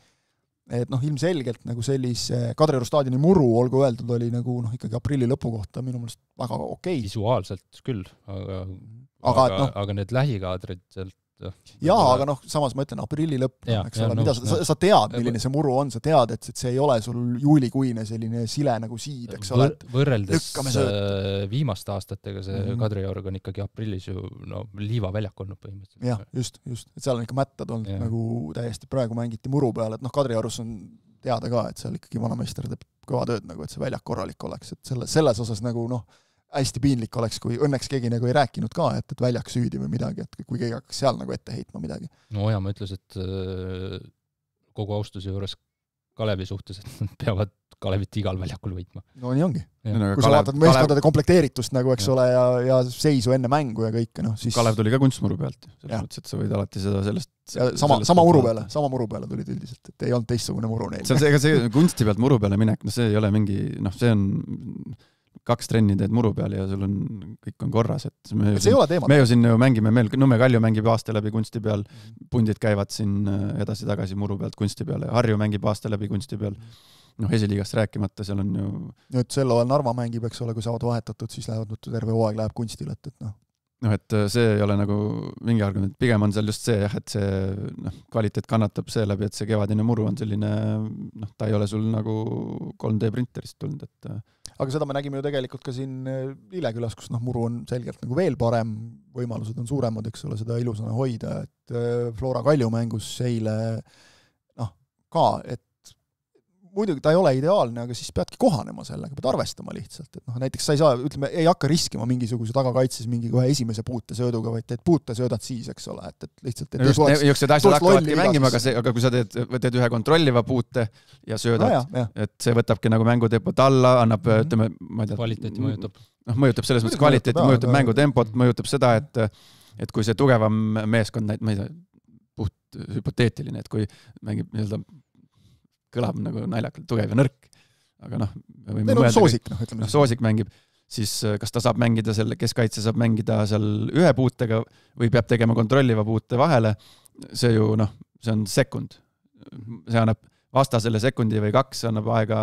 et ilmselgelt nagu sellise Kadrioru staadioni muru, olgu öeldud, oli nagu ikkagi aprilli lõpu kohta minu meelest väga okei. Visuaalselt küll, aga need lähikaadrid sealt aga samas ma ütlen, aprilli lõpp, eks ole, mida sa tead, milline see muru on, sa tead, et see ei ole sul juulikuine selline sile nagu siid, eks ole. Võrreldes viimaste aastatega see Kadriorg on ikkagi aprillis ju liivaväljak olnud põhimõtteliselt. Jah, just. Et seal on ikka mättad olnud nagu täiesti praegu mängiti muru peal, et Kadriorus on teada ka, et seal ikkagi vanameister teeb kõva tööd, nagu, et see väljak korralik oleks, et selles osas nagu hästi piinlik oleks, kui õnneks keegi nagu ei rääkinud ka, et väljak süüdi või midagi, et kui keegi hakkaks seal nagu ette heitma midagi. No Ojamaa ütles, et kogu austuse juures Kalevi suhtes, et nad peavad Kalevit igal väljakul võitma. No nii ongi. Kui sa vaatad meeskondade komplekteeritust nagu, eks ole, ja seisu enne mängu ja kõike, siis... Kalev tuli ka kunstmuru pealt. Selles mõttes, et sa võid alati seda sellest... Sama muru peale tulid üldiselt, et ei olnud teistsugune muru neil. See kunsti pealt muru peale minek, see ei ole mingi... see on 2 trenni teed muru peal ja sul on, kõik on korras, et me ju siin mängime, Nõmme Kalju mängib aasta läbi kunsti peal, pundid käivad siin edasi-tagasi muru pealt kunsti peale, Harju mängib aasta läbi kunsti peal, esiliigast rääkimata, seal on ju... Nüüd sel ajal Narva mängib, eks ole, kui saavad vahetatud, siis terve hooaeg läheb kunstile, et see ei ole nagu mingi argument, pigem on seal just see, et see kvaliteet kannatab seeläbi, et see kevadine muru on selline, ta ei ole sul nagu 3D printerist tulnud, et aga seda me nägime ju tegelikult ka siin Lillekülas, kus muru on selgelt nagu veel parem, võimalused on suuremad, eks ole, seda ilusana hoida, et Flora Kalju mängus eile ka, et muidugi ta ei ole ideaalne, aga siis peadki kohanema sellega, pead arvestama lihtsalt, et näiteks sa ei saa, ütleme, ei hakka riskima mingisuguse tagakaitses mingi kohe esimese puutesööduga, vaid teed puutesöödad siis, eks ole, et lihtsalt jõuksed asjad hakkavadki mängima, aga kui sa teed ühe kontrolliva puute ja söödad, et see võtabki nagu mängutempot alla, annab, ütleme, ma ei tea, kvaliteeti mõjutab. Mõjutab selles mõttes kvaliteeti, mõjutab mängutempot, mõjutab seda, et kui see tugevam meeskond, ma ei tea, puht hüpoteetiline, et kui mängib nii-öelda kõlab nagu naljakalt tugev ja nõrk, aga soosik mängib, siis kas ta saab mängida selle, keskkaitse saab mängida seal ühe puutega või peab tegema kontrolliva puute vahele, see ju see on sekund. See annab vastasele sekundi või 2, annab aega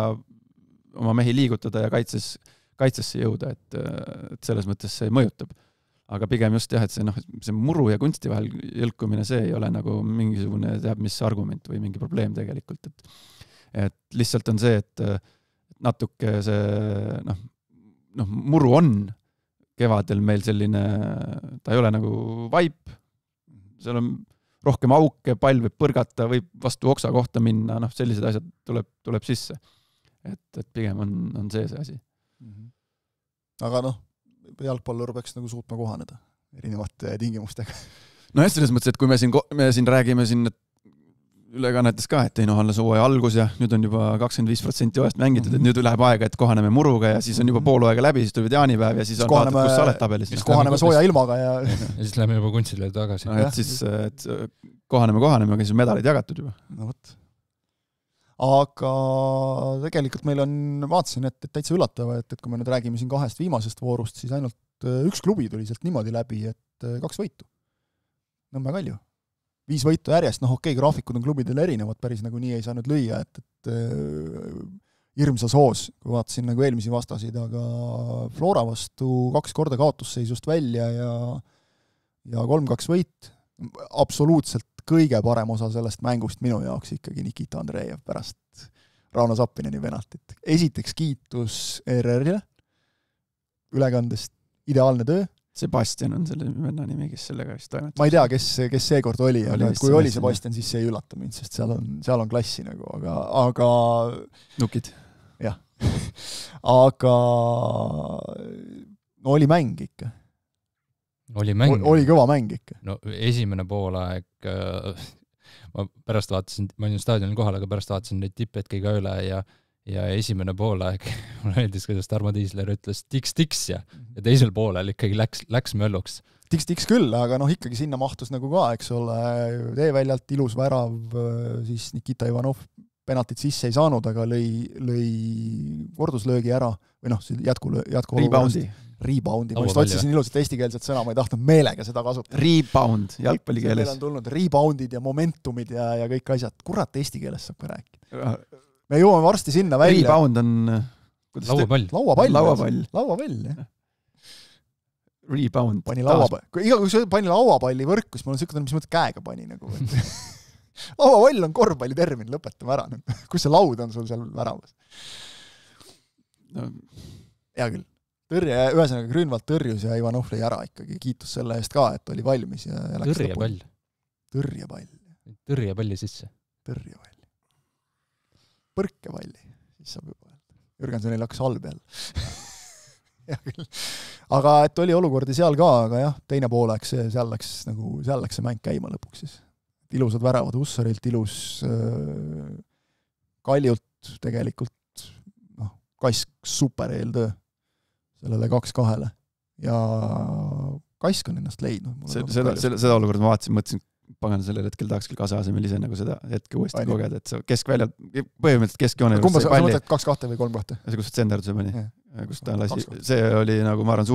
oma mehi liigutada ja kaitsesse jõuda, et selles mõttes see mõjutab. Aga pigem just jah, et see muru ja kunsti vahel jõlkumine, see ei ole nagu mingisugune teab mis argument või mingi probleem tegelikult, et lihtsalt on see, et natuke see muru on kevadel meil selline, ta ei ole nagu vaip, seal on rohkem auke, pall võib põrgata, võib vastu oksa kohta minna, sellised asjad tuleb sisse. Et pigem on see asi. Aga jalgpallur peaks nagu suutma kohaneda erinevate tingimustega. Jah, selles mõttes, et kui me siin räägime siin, et ülekannetes ka, et alles hooaja algus ja nüüd on juba 25% hooajast mängitud, et nüüd läheb aega, et kohaneme muruga ja siis on juba pool hooaega läbi, siis tuleb jaanipäev ja siis on vaatad, kus sa oled tabelis. Siis kohaneme sooja ilmaga ja siis läheme juba kunstile tagasi. No, et siis et kohaneme, aga siis on medalid jagatud juba. No võt. Aga tegelikult meil on, vaatasin, et täitsa üllatava, et kui me nüüd räägime siin 2 viimasest voorust, siis ainult 1 klubi tuli sealt niimoodi läbi, et 2 võitu. Nõmme Kalju. 5 võitu järjest, okei, graafikud on klubidel erinevad, päris nagu nii ei saa nüüd lüüa, et hirmsas hoos, kui vaatasin nagu eelmisi vastasid, aga Flora vastu 2 korda kaotusseisust välja ja 3-2 võit, absoluutselt kõige parem osa sellest mängust minu jaoks ikkagi Nikita Andreev pärast Rauno Zappineni penaltit. Esiteks kiitus ERR-ile, ülekandest ideaalne töö. Sebastian on selle venna nimi, kes sellega vist toimetas. Ma ei tea, kes seekord oli, aga kui oli Sebastian, siis see ei üllata mind, sest seal on klassi nagu, aga nukid. Jah. Aga no oli mäng ikka. Oli kõva mäng ikka. No esimene poolaeg, ma pärast vaatasin, ma olin staadionil kohal, aga pärast vaatasin neid tipphetki ka üle ja esimene poolaeg, mulle meeldis, kuidas Tarmo Tiisler ütles tiks-tiks ja teisel poolel ikkagi läks mölluks. Tiks-tiks küll, aga ikkagi sinna mahtus nagu ka, eks ole, teeväljalt ilus värav, siis Nikita Ivanov penaltit sisse ei saanud, aga lõi korduslöögi ära, või jätku Reboundi. Ma just otsisin ilusat eestikeelset sõna, ma ei tahtnud meelega seda kasutada. Rebound, jalgpallikeeles. Meil on tulnud reboundid ja momentumid ja kõik asjad. Kurat, eesti keeles saab ka rääkida. Me jõuame varsti sinna välja. Rebound on... Lauapall, jah. Rebound. Kui pani lauapalli võrku, siis mul on sükkunud, mis mõttes käega pani nagu. Lauapall on korvpalli termin, lõpetame ära. Kus see laud on sul seal väravas? Hea küll. Ühesõnaga Grünwald tõrjus ja Ivanov lõi ära ikkagi. Kiitus selle eest ka, et oli valmis. Tõrjepalli sisse. Tõrjepalli. Põrkepalli, siis saab juba öelda. Jürgensonil hakkas halb jälle. Aga et oli olukordi seal ka, aga jah, teine poolek, seal läks see mäng käima lõpuks siis. Ilusad väravad Ussarilt, ilus Kaljult tegelikult, Kask super eeltöö sellele 2-2 ja Kask on ennast leidnud. Seda olukorda ma vaatasin, mõtlesin, pagan sellel hetkel tahaks küll kasa asemel ise nagu seda hetke uuesti kogeda, et see keskväljal, põhimõtteliselt keskjoone kumba sa mõtled 2-2 või 3-2? See, kus tsenderduse pani, kus ta lasi, see oli nagu, ma arvan,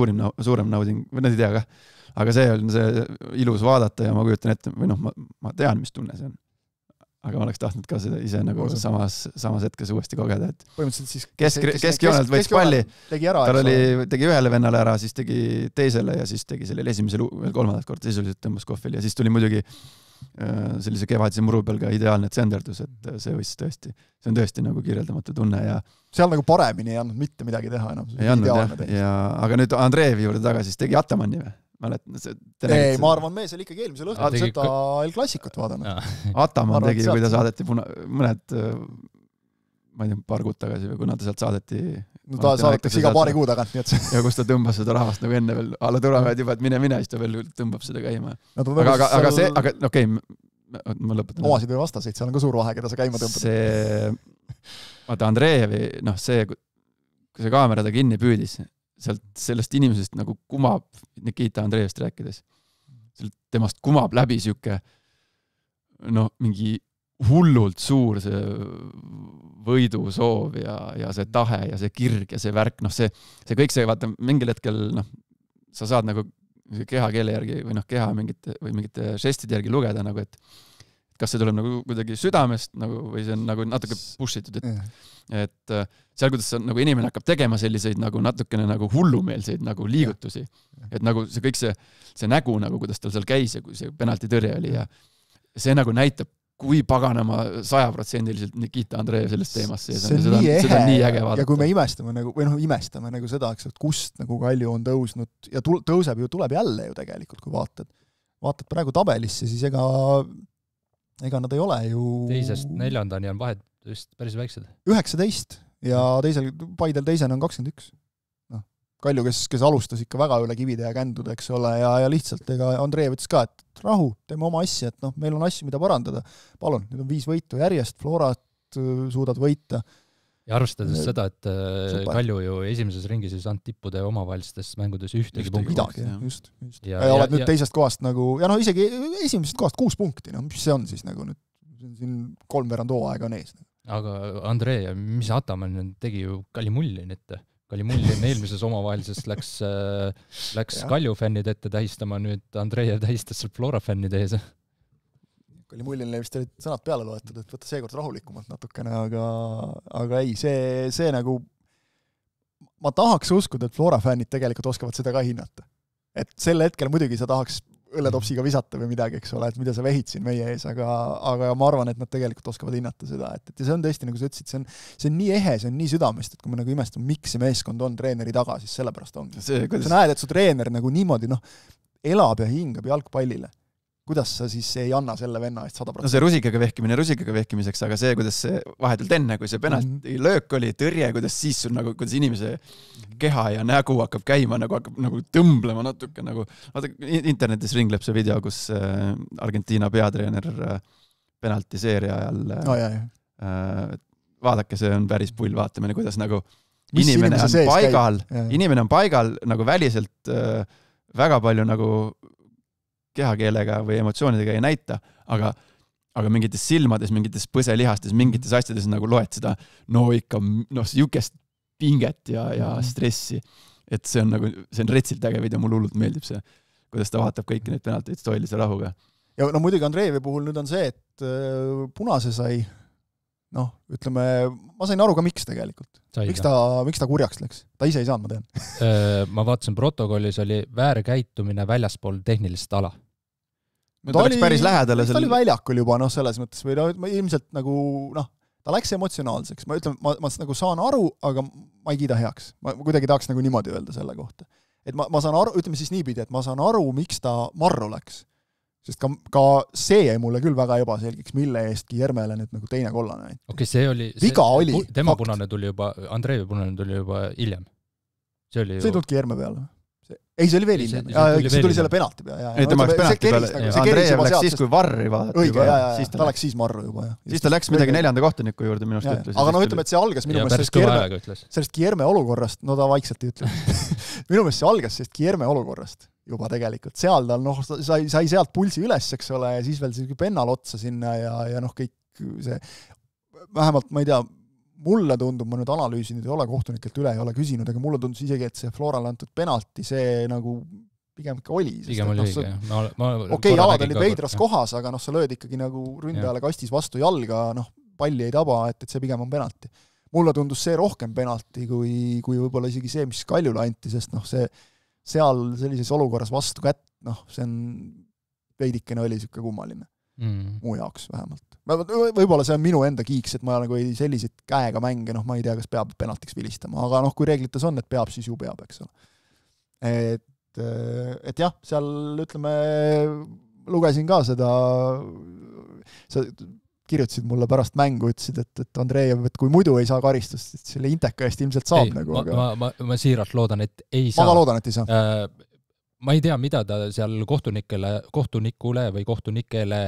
suurem nauding, või nad ei tea ka, aga see oli see ilus vaadata ja ma kujutan ette, või ma tean, mis tunne see on. Aga ma oleks tahtnud ka seda ise nagu samas hetkes uuesti kogeda, et põhimõtteliselt siis keskjoonelt võiks palli, tal tegi ühele vennale ära, siis tegi teisele ja siis tegi sellele esimesele veel 3. korda, siis oli tõmbas kohvili ja siis tuli muidugi sellise kevadise muru peal ka ideaalne tsenderdus, et see on tõesti nagu kirjeldamatu tunne ja seal nagu paremini ei andnud mitte midagi teha enam. Ei andnud ja aga nüüd Andreevi juurde tagasi, siis tegi Atamanni või? Ei, ma arvan, mees oli ikkagi eelmisel õhtul seda El-Klassikut vaadanud. Ataman tegi, kui ta saadeti mõned, ma ei tea, paar kuud tagasi või kuna ta sealt saadeti. No ta saadetakse iga paari kuu tagant, nii et see. Ja kus ta tõmbas seda rahvast nagu enne veel, alla tulevad juba, et mine, siis ta veel tõmbab seda käima. Aga okei, ma lõpetan. Omasid või vastaseid, seal on ka suur vahe, keda sa käima tõmbad. Vaata Andreevi, kui see kaamera ta kinni püüdis, sellest inimesest nagu kumab, Nikita Andreevist rääkides, temast kumab läbi siuke mingi hullult suur see võidusoov ja see tahe ja see kirg ja see värk, see kõik see, vaata, mingil hetkel sa saad nagu kehakeele järgi või keha mingite žestide järgi lugeda nagu, et kas see tuleb nagu kuidagi südamest nagu, või see on nagu natuke pushitud, et seal, kuidas nagu inimene hakkab tegema selliseid nagu natukene nagu hullumeelseid nagu liigutusi, et nagu see kõik see nägu nagu, kuidas tal seal käis ja kui see penalti tõrje oli ja see nagu näitab, kui paganama 100% Nikita Andreev sellest teemast sees on. Seda on nii äge vaadata. Ja kui me imestame nagu seda, et kust nagu Kalju on tõusnud ja tõuseb ju, tuleb jälle ju tegelikult, kui vaatad praegu tabelisse, siis ega nad ei ole ju... Teisest 4. on vahed vist päris väiksed. 19 ja Paidel teisena on 21. Kalju, kes alustas ikka väga üle kivide ja kändude, eks ole, ja lihtsalt ega Andreev ütles ka, et rahu, teeme oma asja, et meil on asju, mida parandada. Palun, nüüd on 5 võitu järjest, Florat suudad võita. Ja arvestades seda, et super. Kalju ju esimeses ringis ei saanud tippude omavahelistes mängudes ühtegi punkti. Midagi, just. Ja oled nüüd teisest kohast nagu, ja isegi esimesest kohast 6 punkti, mis see on siis nagu nüüd, siin 3 veerand hooaega on ees. Aga Andrei, mis Atamäe tegi ju Kalimullin ette? Kalimullin eelmises omavahelises läks Kalju fännid ette tähistama, nüüd Andrei tähistas seal Flora fännide ees. Kalimullinile vist olid sõnad peale loetud, et võtta seekord rahulikumalt natukene, aga ei, see nagu ma tahaks uskuda, et Flora fännid tegelikult oskavad seda ka hinnata. Et sel hetkel muidugi sa tahaks õlletopsiga visata või midagi, eks ole, et mida sa vehid siin meie ees, aga ma arvan, et nad tegelikult oskavad hinnata seda, et see on tõesti, nagu sa ütlesid, see on nii ehe, see on nii südamest, et kui me nagu imestame, miks see meeskond on treeneri taga, siis sellepärast ongi. Sa näed, et su treener nagu niimoodi elab ja hingab jalgpallile. Kuidas sa siis ei anna selle venna eest 100%? No see rusikaga vehkimiseks, aga see, kuidas see vahetult enne, kui see penalti löök oli, tõrje, kuidas siis sul nagu, kuidas inimese keha ja nägu hakkab käima, nagu tõmblema natuke, nagu vaata, internetis ringleb see video, kus Argentiina peatreener penaltiseeria ajal vaadake, see on päris pull vaatamine, kuidas nagu inimene on paigal nagu väliselt väga palju nagu kehakeelega või emotsioonidega ei näita, aga mingites silmades, mingites põselihastes, mingites asjades nagu loed seda, ikka siukest pinget ja stressi, et see on retsilt äge video, mulle hullult meeldib see, kuidas ta vaatab kõiki neid penalteid stoilise rahuga. Ja muidugi Andreevi puhul nüüd on see, et punase sai, ütleme, ma sain aru ka miks tegelikult. Miks ta kurjaks läks? Ta ise ei saanud, ma tean. Ma vaatasin protokollis oli väärkäitumine väljaspool tehnilist ala. Ta oli päris lähedale. Ta oli väljakul juba, selles mõttes, või ilmselt nagu, ta läks emotsionaalseks. Ma ütlen, ma nagu saan aru, aga ma ei kiida heaks. Ma kuidagi tahaks nagu niimoodi öelda selle kohta. Et ma saan aru, ütleme siis niipidi, et ma saan aru, miks ta marru läks. Sest ka see jäi mulle küll väga ebaselgiks, mille eestki Jermele nüüd nagu teine kollane. Okei, see oli... Viga oli. Tema punane tuli juba, Andrei punane tuli juba hiljem. See ei tulnudki Jerme peale. Ei, see oli veel hiljem. See tuli selle penalti peale. Ei, tema läks penalti peale. Andrei läks siis, kui varri vaadati. Õige, ta läks siis marru juba. Siis ta läks midagi 4. kohtuniku juurde minust ütles. Aga ütleme, et see algas minu meelest sellest Kierme olukorrast, ta vaikselt ei ütle. Minu meelest see algas sellest Kierme olukorrast juba tegelikult. Seal tal, sai sealt pulsi üles, eks ole, ja siis veel pennal otsa sinna ja kõik see, vähemalt ma ei tea, mulle tundub, ma nüüd analüüsinud ei ole kohtunikelt üle, ei ole küsinud, aga mulle tundus isegi, et see Florale antud penalti, see nagu pigem ikka oli. Pigem oli õige. Okei, jalad olid veidras kohas, aga sa lööd ikkagi nagu ründajale kastis vastu jalga, palli ei taba, et see pigem on penalti. Mulle tundus see rohkem penalti, kui võib-olla isegi see, mis Kaljule anti, sest see seal sellises olukorras vastu kätt, see on veidikene oli siuke kummaline. Muu jaoks vähemalt. Võib-olla see on minu enda kiiks, et ma nagu ei selliseid käega mänge, ma ei tea, kas peab penaltiks vilistama, aga kui reeglites on, et peab, siis ju peab, eks ole. Et jah, seal ütleme, lugesin ka seda, sa kirjutasid mulle pärast mängu, ütlesid, et Andreev, et kui muidu ei saa karistust, et selle Inteka eest ilmselt saab. Ma siiralt loodan, et ei saa. Ma ka loodan, et ei saa. Ma ei tea, mida ta seal kohtunikule või kohtunikele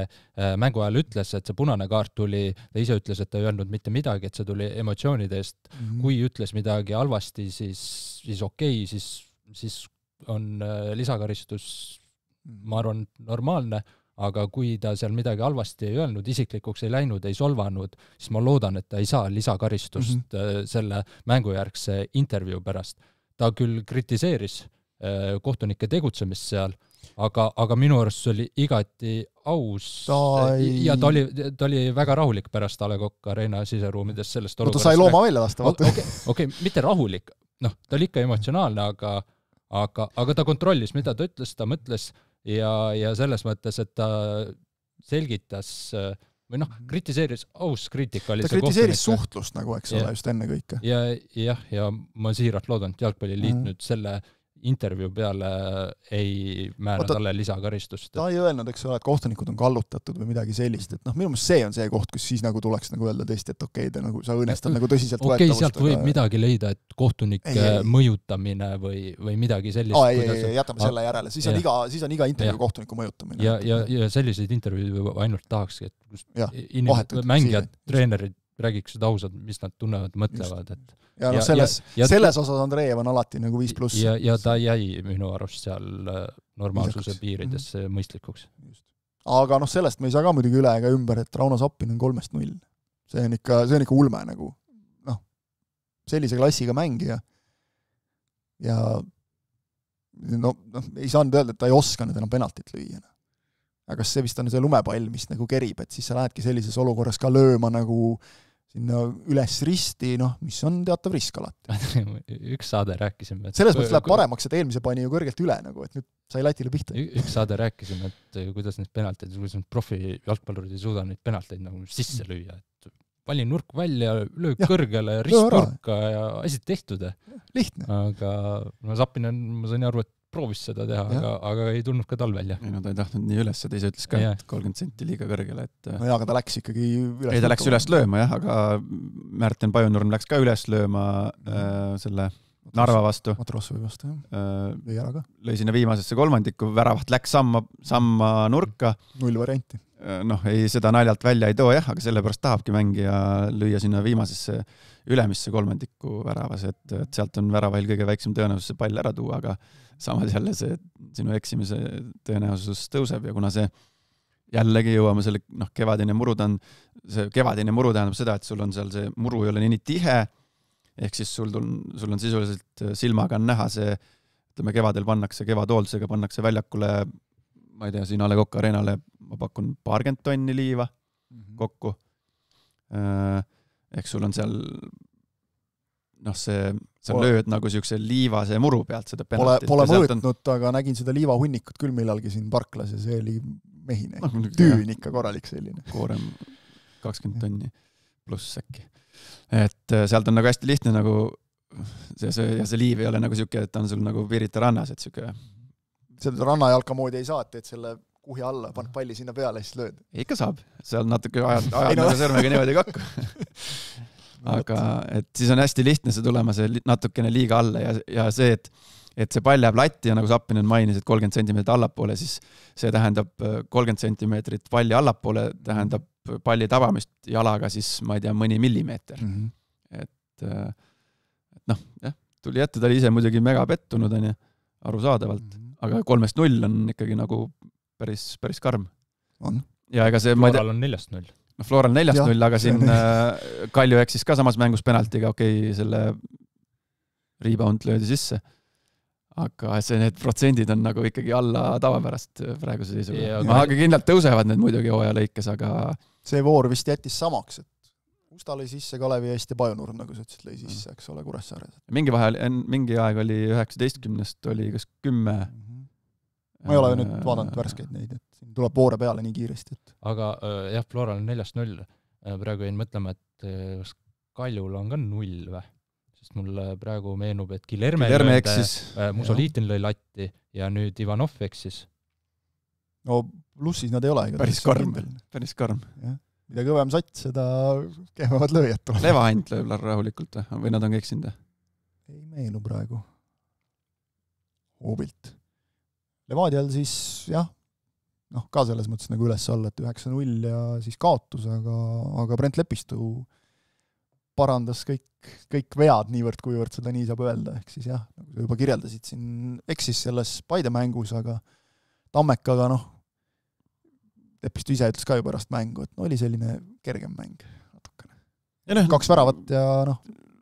mängu ajal ütles, et see punane kaart tuli, ta ise ütles, et ta ei öelnud mitte midagi, et see tuli emotsioonide eest. Kui ütles midagi halvasti, siis okei, siis on lisakaristus, ma arvan, normaalne, aga kui ta seal midagi halvasti ei öelnud, isiklikuks ei läinud, ei solvanud, siis ma loodan, et ta ei saa lisakaristust selle mängujärgse intervjuu pärast. Ta küll kritiseeris kohtunike tegutsemist seal, aga minu arust oli igati aus ja ta oli väga rahulik pärast A. Le Coq Arena siseruumides sellest olukorrast. Ta sai looma välja lasta. Okei, mitte rahulik, ta oli ikka emotsionaalne, aga ta kontrollis, mida ta ütles, ta mõtles ja selles mõttes, et ta selgitas või kritiseeris, aus kriitika oli ta kritiseeris suhtlust nagu, eks ole, just enne kõike. Ja ma siiralt loodan, et Jalgpalliliit nüüd selle intervjuu peale ei määra talle lisakaristust. Ta ei öelnud, eks ole, et kohtunikud on kallutatud või midagi sellist, et minu meelest see on see koht, kus siis nagu tuleks nagu öelda tõesti, et okei, te nagu sa õõnestad nagu tõsiselt võetavust. Okei, sealt võib midagi leida, et kohtunike mõjutamine või midagi sellist. Jätame selle järele, siis on iga intervjuu kohtuniku mõjutamine. Ja selliseid intervjuud ainult tahakski, et mängijad, treenerid räägiks seda ausalt, mis nad tunnevad, mõtlevad, et ja selles osas Andreev on alati nagu 5+. Ja ta jäi minu arust seal normaalsuse piiridesse mõistlikuks. Aga sellest me ei saa ka muidugi üle ega ümber, et Rauno Sappin on 3-0. See on ikka ulme nagu, sellise klassiga mängija. Ja ei saanud öelda, et ta ei oska nüüd enam penaltit lüüa. Aga see vist on see lumepall, mis nagu kerib, et siis sa lähedki sellises olukorras ka lööma nagu sinna üles risti, mis on teatav risk alati. Üks saade rääkisime. Selles mõttes läheb paremaks, et eelmise pani ju kõrgelt üle, nagu, et nüüd sai Lätile pihta. Üks saade rääkisime, et kuidas need penaltid, kuidas need profi jalgpallurid ei suuda neid penalteid nagu sisse lüüa. Et vali nurk välja, löö kõrgele, ristnurka ja asjad tehtud. Lihtne. Aga Sappin on, ma sain aru, et proovis seda teha, aga ei tulnud ka tal välja. Ei, ta ei tahtnud nii üles, ta ise ütles ka, et 30 senti liiga kõrgele. Et... aga ta läks ikkagi üles. Ei, ta läks üles lööma, aga Märten Pajunurm läks ka üles lööma selle Narva vastu. Matrossovi vastu, jah. Lõi sinna viimasesse kolmandikku, väravat läks samma nurka. 0 varianti. Ei, seda naljalt välja ei too, aga sellepärast tahabki mängija lüüa sinna viimasesse ülemisse kolmandikku väravas, et sealt on väravail kõige väiksem tõenäosus see pall ära tuua, aga samas jälle see sinu eksimise tõenäosus tõuseb ja kuna see jällegi jõuame selle kevadine muru tähendab seda, et sul on seal see muru ei ole nii tihe, ehk siis sul on sisuliselt silmaga on näha see, ütleme kevadel kevadhooldusega pannakse väljakule, ma ei tea, siin A. Le Coq Arenale ma pakun 20 tonni liiva kokku. Ehk sul on seal sa lööd nagu siukse liivase muru pealt seda penaltit. Pole mõõtnud, aga nägin seda liivahunnikut küll millalgi siin parklas ja see oli mehine. Tüün ikka korralik selline. Koorem 20 tonni pluss äkki. Et sealt on nagu hästi lihtne nagu see liiv ei ole nagu siuke, et ta on sul nagu Pirita rannas, et siuke. Seda rannajalka moodi ei saa, et selle kuhi alla, paned palli sinna peale ja siis lööd. Ikka saab. Seal natuke ajad nagu sõrmega niimoodi kokku. Aga et siis on hästi lihtne see tulema see natukene liiga alla ja see, et see pall jääb latti ja nagu Sappinen mainis, et 30 cm allapoole, siis see tähendab 30 cm palli allapoole, tähendab palli tabamist jalaga siis, ma ei tea, mõni millimeeter. Et tuli ette, ta oli ise muidugi mega pettunud, arusaadavalt, aga 3-0 on ikkagi nagu päris karm. On. Ja ega see... Floral on 4-0. Floral 4-0, aga siin Kalju eksis ka samas mängus penaltiga, selle rebound löödi sisse. Aga need protsendid on nagu ikkagi alla tavapärast praeguse seisuga. Aga kindlalt tõusevad need muidugi hooaja lõikes, aga... See voor vist jättis samaks, et Usta lõi sisse Kalevi Eesti Pajunurm, nagu sa ütlesid, lõi sisse, eks ole, Kuressaares. Mingi aeg oli 19-st oli kas 10... Ma ei ole nüüd vaadanud värskeid neid, et siin tuleb voore peale nii kiiresti. Aga jah, Floral on 4-0. Praegu jäin mõtlema, et Kaljul on ka 0 või? Sest mul praegu meenub, et Guilherme eksis. Musoliitin lõi latti ja nüüd Ivanov eksis. No plussis nad ei ole. Päris karm. Mida kõvem sats, seda kehvemad lööjad tuleb. Levahant lööb rahulikult või nad on eksinud? Ei meenu praegu. Hoobilt. Levadial siis, jah, ka selles mõttes nagu üles alla, et 9-0 ja siis kaotus, aga Brent Lepistu parandas kõik vead niivõrd, kuivõrd seda nii saab öelda. Ehk siis jah, nagu sa juba kirjeldasid siin, eksis selles Paide mängus, aga Tammekaga, Lepistu ise ütles ka ju pärast mängu, et oli selline kergem mäng natukene. 2 väravat ja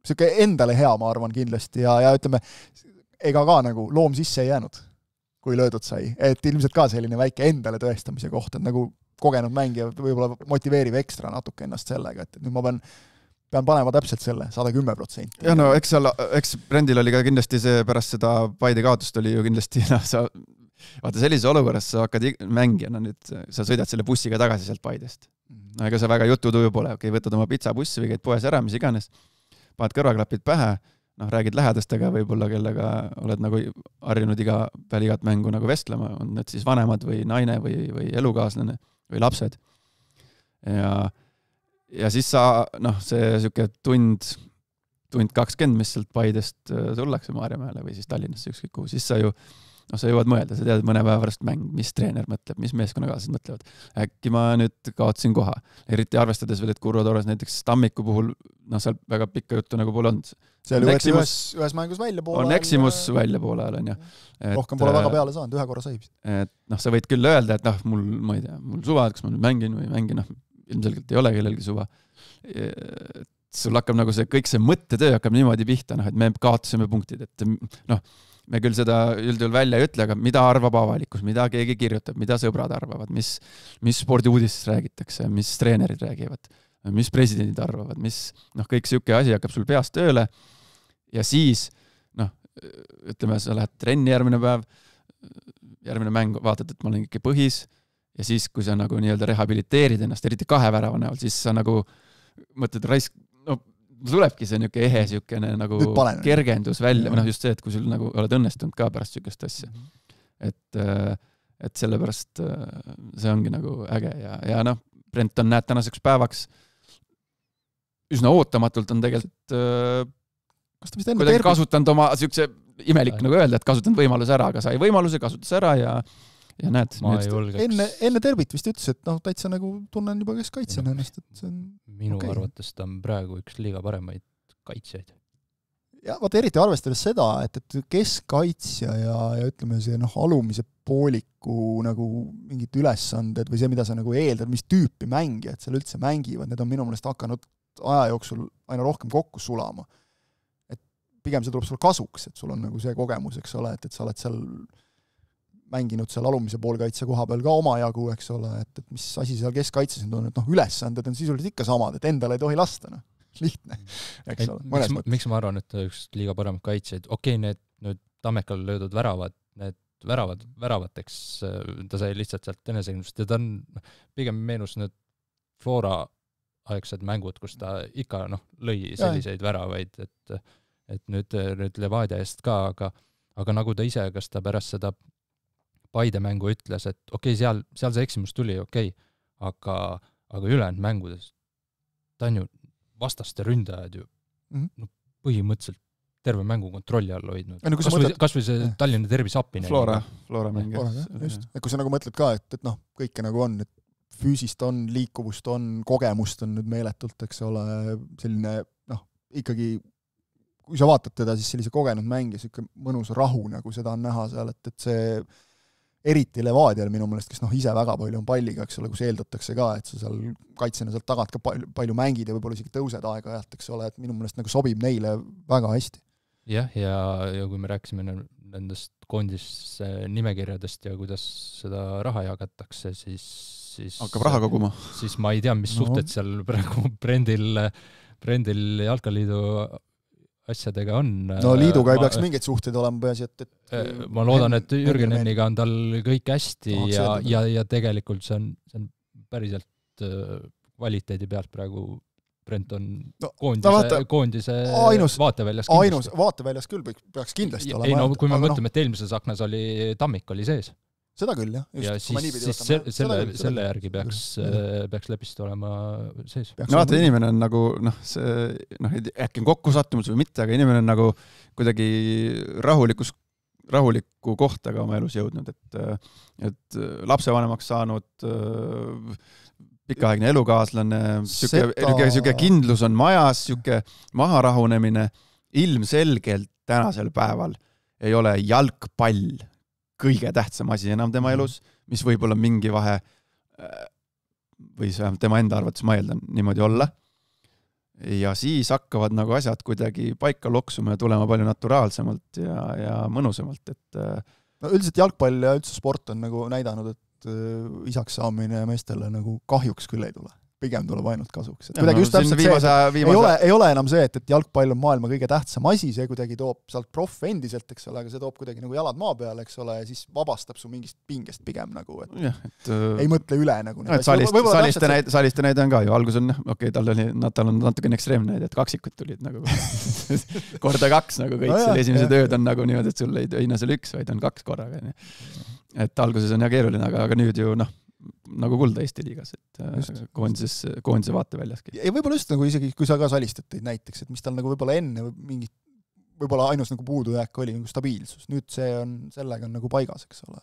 siuke endale hea, ma arvan kindlasti ja ütleme, ega ka nagu loom sisse ei jäänud, kui löödud sai. Et ilmselt ka selline väike endale tõestamise koht, et nagu kogenud mängija võib-olla motiveerib ekstra natuke ennast sellega, et nüüd ma pean panema täpselt selle 110%. Ja eks Brendil oli ka kindlasti see pärast seda Paide kaotust oli ju kindlasti, vaata sellises olukorras sa hakkad mängijana nüüd, sa sõidad selle bussiga tagasi sealt Paidest. Ega see väga jututuju pole, võtad oma pitsabussi või käid poes ära, mis iganes, paned kõrvaklapid pähe, räägid lähedastega võib-olla, kellega oled nagu harjunud peale igat mängu nagu vestlema, on need siis vanemad või naine või elukaaslane või lapsed. Ja siis sa, see siuke tund 20, mis sealt Paidest tullakse Maarjamäele või siis Tallinnasse ükskõik kuhu, siis sa ju sa jõuad mõelda, sa tead mõne päeva pärast mäng, mis treener mõtleb, mis meeskonnakaaslased mõtlevad. Äkki ma nüüd kaotsin koha. Eriti arvestades veel, et Kurvo Torres näiteks Tammiku puhul, seal väga pikka juttu nagu pole olnud. See oli ühes mängus välja poole ajal. On eksimus välja poole ajal, on ju. Rohkem pole väga peale saanud, ühe korra sai. Sa võid küll öelda, et mul, ma ei tea, mul suva, kas ma nüüd mängin või mängin, ilmselgelt ei ole kellelgi suva. Sul hakkab nagu kõik see mõttetöö hakkab niimoodi pihta, et me kaotasime punktid, et me küll seda üldjuhul välja ei ütle, aga mida arvab avalikkus, mida keegi kirjutab, mida sõbrad arvavad, mis spordiuudistes räägitakse, mis treenerid räägivad, mis presidendid arvavad, kõik siuke asi hakkab sul peast tööle ja siis, ütleme, sa lähed trenni järgmine päev, järgmine mäng, vaatad, et ma olen ikka põhis ja siis, kui sa nagu nii-öelda rehabiliteerid ennast, eriti 2 värava näol, siis sa nagu mõtled tulebki see niuke ehe siukene nagu kergendus välja, just see, et kui sul nagu oled õnnestunud ka pärast siukest asja. Et sellepärast see ongi nagu äge ja Brenton näed tänaseks päevaks üsna ootamatult on tegelikult kuidagi kasutanud oma siukse imelik nagu öelda, et kasutanud võimaluse ära, aga sai võimaluse, kasutas ära ja näed. Enne derbit vist ütles, et täitsa nagu tunnen juba keskkaitsjana ennast, et see on minu arvates ta on praegu üks liiga paremaid kaitsjaid. Ja vaata eriti arvestades seda, et keskkaitsja ja ütleme see alumise pooliku nagu mingid ülesanded või see, mida sa nagu eeldad, mis tüüpi mängijad seal üldse mängivad, need on minu meelest hakanud aja jooksul aina rohkem kokku sulama. Et pigem see tuleb sul kasuks, et sul on nagu see kogemus, eks ole, et sa oled seal mänginud seal alumise poolkaitse koha peal ka oma jagu, eks ole, et mis asi seal keskkaitses on, et ülesanded on sisuliselt ikka samad, et endale ei tohi lasta, lihtne, eks ole. Miks ma arvan, et üks liiga paremad kaitsjaid, need nüüd Tammekal löödud väravad, need väravateks, ta sai lihtsalt sealt enesekindlust ja ta on pigem meenus nüüd Flora aegsed mängud, kus ta ikka lõi selliseid väravaid, et nüüd Levadia eest ka, aga nagu ta ise, kas ta pärast seda Paide mängu ütles, et seal see eksimus tuli, aga ülejäänud mängudes ta on ju vastaste ründajad ju põhimõtteliselt terve mängu kontrolli all hoidnud. Kas või see Tallinna tervisappine. Flora mäng. Just. Kui sa nagu mõtled ka, et kõike nagu on, et füüsist on, liikuvust on, kogemust on nüüd meeletult, eks ole, selline ikkagi kui sa vaatad teda, siis sellise kogenud mängija, selline mõnus rahu, nagu seda on näha seal, et see eriti Levadial minu meelest, kes ise väga palju on palliga, eks ole, kus eeldatakse ka, et sa seal kaitsena sealt tagant ka palju mängid ja võib-olla isegi tõused aeg-ajalt, eks ole, et minu meelest nagu sobib neile väga hästi. Jah, ja kui me rääkisime nendest koondis nimekirjadest ja kuidas seda raha jagatakse, siis hakkab raha koguma. Siis ma ei tea, mis suhted seal praegu Brendil Jalkaliidu asjadega on. Liiduga ei peaks mingeid suhteid olema peasi, et ma loodan, et Jürgeneniga on tal kõik hästi ja tegelikult see on päriselt kvaliteedi pealt praegu Brent on koondise vaateväljas kindlasti. Vaateväljas küll peaks kindlasti olema. Kui me mõtleme, et eelmises aknas oli Tammik oli sees. Seda küll, jah. Ja siis selle järgi peaks Lepist olema sees. Vaata, inimene on nagu, äkki on kokku sattumus või mitte, aga inimene on nagu kuidagi rahuliku kohtaga oma elus jõudnud, et lapsevanemaks saanud pikaaegne elukaaslane, siuke kindlus on majas, siuke maharahunemine, ilmselgelt tänasel päeval ei ole jalgpall kõige tähtsam asi enam tema elus, mis võib-olla mingi vahe või see tema enda arvates ma eeldan niimoodi olla. Ja siis hakkavad nagu asjad kuidagi paika loksuma ja tulema palju naturaalsemalt ja mõnusamalt. Üldiselt jalgpall ja üldse sport on nagu näidanud, et isaks saamine meestele nagu kahjuks küll ei tule. pigem tuleb ainult kasuks. Et kuidagi just täpselt see, ei ole enam see, et jalgpall on maailma kõige tähtsam asi, see kuidagi toob sealt proff endiselt, eks ole, aga see toob kuidagi nagu jalad maa peale, eks ole, ja siis vabastab su mingist pingest pigem nagu, et ei mõtle üle nagu. Saliste näide on ka ju, algus on, tal on natuke ekstreemne näide, et kaksikud tulid nagu korda 2 nagu kõik, selle esimesed ööd on nagu niimoodi, et sul ei õina seal 1, vaid on 2 korraga. Et alguses on keeruline, aga nüüd ju nagu kulda Eesti liigas, et koondise vaateväljaski. Ja võib-olla just nagu isegi, kui sa ka salistad teid näiteks, et mis tal nagu võib-olla enne mingit, võib-olla ainus nagu puudujääk oli nagu stabiilsus. Nüüd sellega on nagu paigas, eks ole.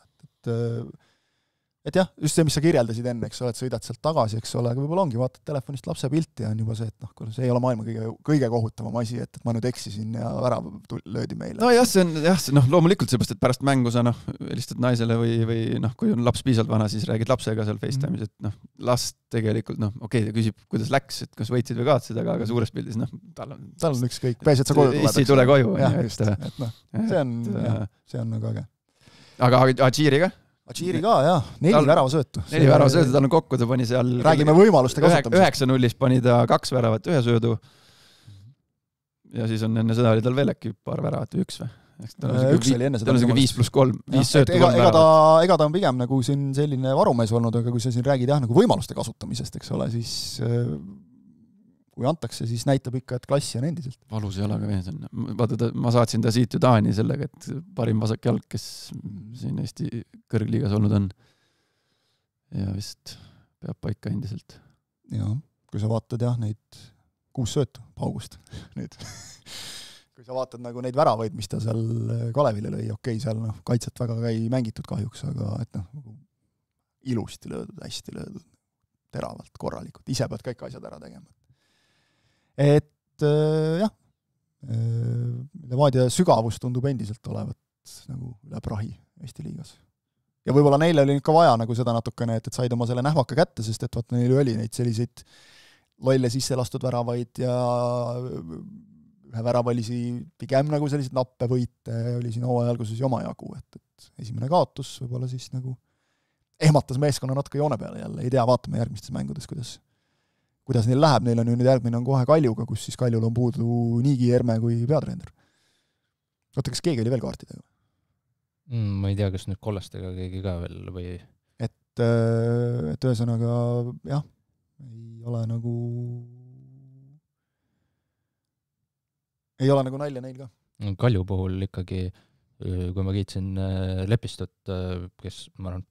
Et jah, just see, mis sa kirjeldasid enne, eks ole, et sõidad sealt tagasi, eks ole, aga võib-olla ongi, vaatad telefonist lapse pilti ja on juba see, et see ei ole maailma kõige kohutavam asi, et ma nüüd eksisin ja värav löödi meile. No jah, see on loomulikult seepärast, et pärast mängu sa helistad naisele või kui on laps piisalt vana, siis räägid lapsega seal FaceTime'is, et las tegelikult, ta küsib, kuidas läks, et kas võitsid või kaotasid, aga suures pildis, tal on ükskõik, peas, et sa koju tuled. Tule koju. See on nagu äge. Aga Adžiri ka? Adžiri ka, jah. 4 väravasöötu. 4 väravasöötu, tal on kokku, ta pani seal... Räägime võimaluste kasutamisest. 9-0 pani ta 2 väravat, 1 söödu. Ja siis on enne seda oli tal veel äkki paar väravat, 1 või? Üks oli enne seda. Tal on 5+3, 5 söötu 3 väravat. Ega ta on pigem nagu siin selline varumees olnud, aga kui sa siin räägid nagu võimaluste kasutamisest, eks ole, siis kui antakse, siis näitab ikka, et klassi on endiselt. Valus jalaga mees on. Vaata, ma saatsin ta siit ju Taani sellega, et parim vasak jalg, kes siin Eesti kõrgliigas olnud on. Ja vist peab paika endiselt. Ja, kui sa vaatad neid 6 söötu paugust nüüd. Kui sa vaatad nagu neid väravaid, mis ta seal Kalevile lõi, seal kaitset väga ei mängitud kahjuks, aga et ilusti löödud, hästi löödud, teravalt, korralikult. Ise pead kõik asjad ära tegema. Et jah, Levadia sügavus tundub endiselt olevat nagu üle prahi Eesti liigas. Ja võib-olla neile oli ka vaja nagu seda natukene, et said oma selle nähvaka kätte, sest et vaata neil oli neid selliseid lolle sisse lastud väravaid ja ühe väravalisi pigem nagu selliseid nappe võite oli siin hooajalguses oma jagu, et esimene kaotus võib-olla siis nagu ehmatas meeskonna natuke joone peale jälle, ei tea, vaatame järgmistes mängudes, kuidas neil läheb, neil on ju nüüd järgmine on kohe Kaljuga, kus siis Kaljul on puudu Niigi Erme kui peatreener. Oota, kas keegi oli veel kaartidega? Ma ei tea, kas nüüd kollastega keegi ka veel või... Et ühesõnaga, jah, ei ole nagu nalja neil ka. Kalju puhul ikkagi, kui ma kiitsin Lepistut, kes ma arvan,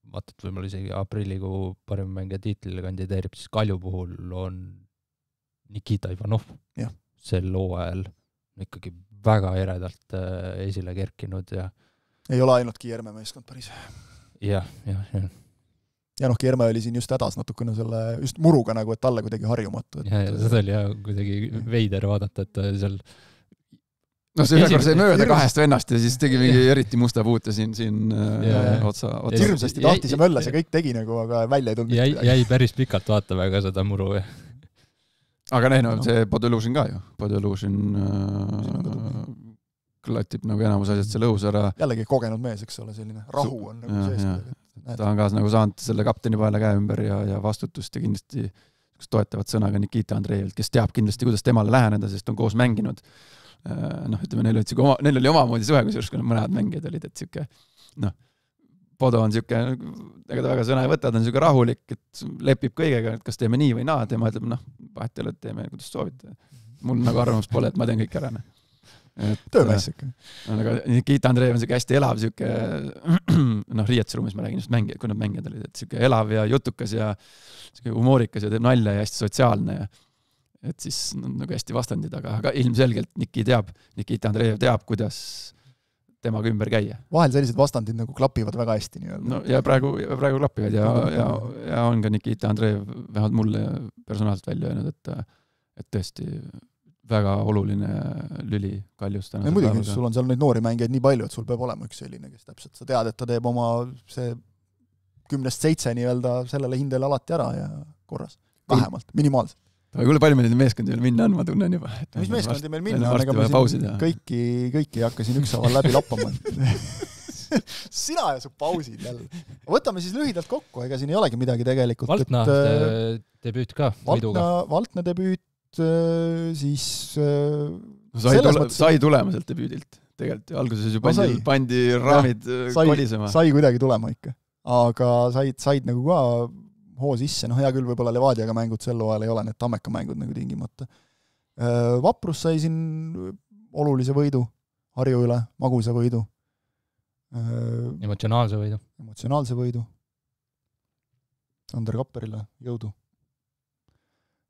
vaatad võib-olla isegi aprillikuu parim mängija tiitlile kandideerib, siis Kalju puhul on Nikita Ivanov sel hooajal ikkagi väga eredalt esile kerkinud ja ei ole ainult Kierme meeskond päris. Ja Kierme oli siin just hädas natukene selle just muruga nagu, et talle kuidagi harjumatu. Ja seda oli kuidagi veider vaadata, et seal see sai mööda 2 vennast ja siis tegi mingi eriti musta puute siin otsa. Hirmsasti tahtis ja möllas ja kõik tegi nagu, aga välja ei tulnud. Jäi päris pikalt vaatama ka seda muru. Aga see Podelužin ka ju. Podelužin klatib nagu enamus asjad selle õhus ära. Jällegi kogenud mees, eks ole, selline rahu on nagu sees. Ta on ka nagu saanud selle kapteni paela käe ümber ja vastutust ja kindlasti toetavat sõnaga Nikita Andreevilt, kes teab kindlasti, kuidas temale läheneda, sest on koos mänginud. Ütleme, neil oli omamoodi suhe, kusjuures kui mõned mängijad olid, et siuke, Podo on siuke, ega ta väga sõna ei võta, ta on siuke rahulik, et lepib kõigega, et kas teeme nii või naa, tema ütleb, vahet ei ole, et teeme, kuidas soovite. Mul nagu arvamus pole, et ma teen kõik ära. Töömees ikka. Aga Nikita Andreev on siuke hästi elav, siuke, riietusruumis ma räägin just mängijad, kui nad mängijad olid, et siuke elav ja jutukas ja siuke humoorikas ja teeb nalja ja hästi sotsiaalne ja et siis nagu hästi vastandid, aga ilmselgelt Nikita Andreev teab, kuidas temaga ümber käia. Vahel sellised vastandid nagu klapivad väga hästi. Ja praegu klapivad ja on ka Nikita Andreev vähemalt mulle personaalselt välja öelnud, et tõesti väga oluline lüli Kaljust. Ja muidugi, sul on seal neid noori mängijaid nii palju, et sul peab olema üks selline, kes täpselt sa tead, et ta teeb oma see 10-7 nii-öelda sellele hindele alati ära ja korras. Vähemalt, minimaalselt. Aga kuule, palju meil neid meeskondi veel minna on, ma tunnen juba. Mis meeskondi meil minna on, ega ma siin kõiki ei hakka siin ükshaaval läbi lappama. Sina ja su pausid jälle. Võtame siis lühidalt kokku, ega siin ei olegi midagi tegelikult. Valtna debüüt ka võiduga. Valtna debüüt, siis sai tulema sealt debüüdilt. Tegelikult alguses ju pandi raamid kolisema. Sai kuidagi tulema ikka. Aga said nagu ka hoo sisse. No hea küll, võib-olla Levadiaga mängud sel ajal ei ole, need Tammeka mängud nagu tingimata. Vaprus sai siin olulise võidu, Harju üle, magusa võidu. Emotsionaalse võidu. Ander Kapperile jõudu.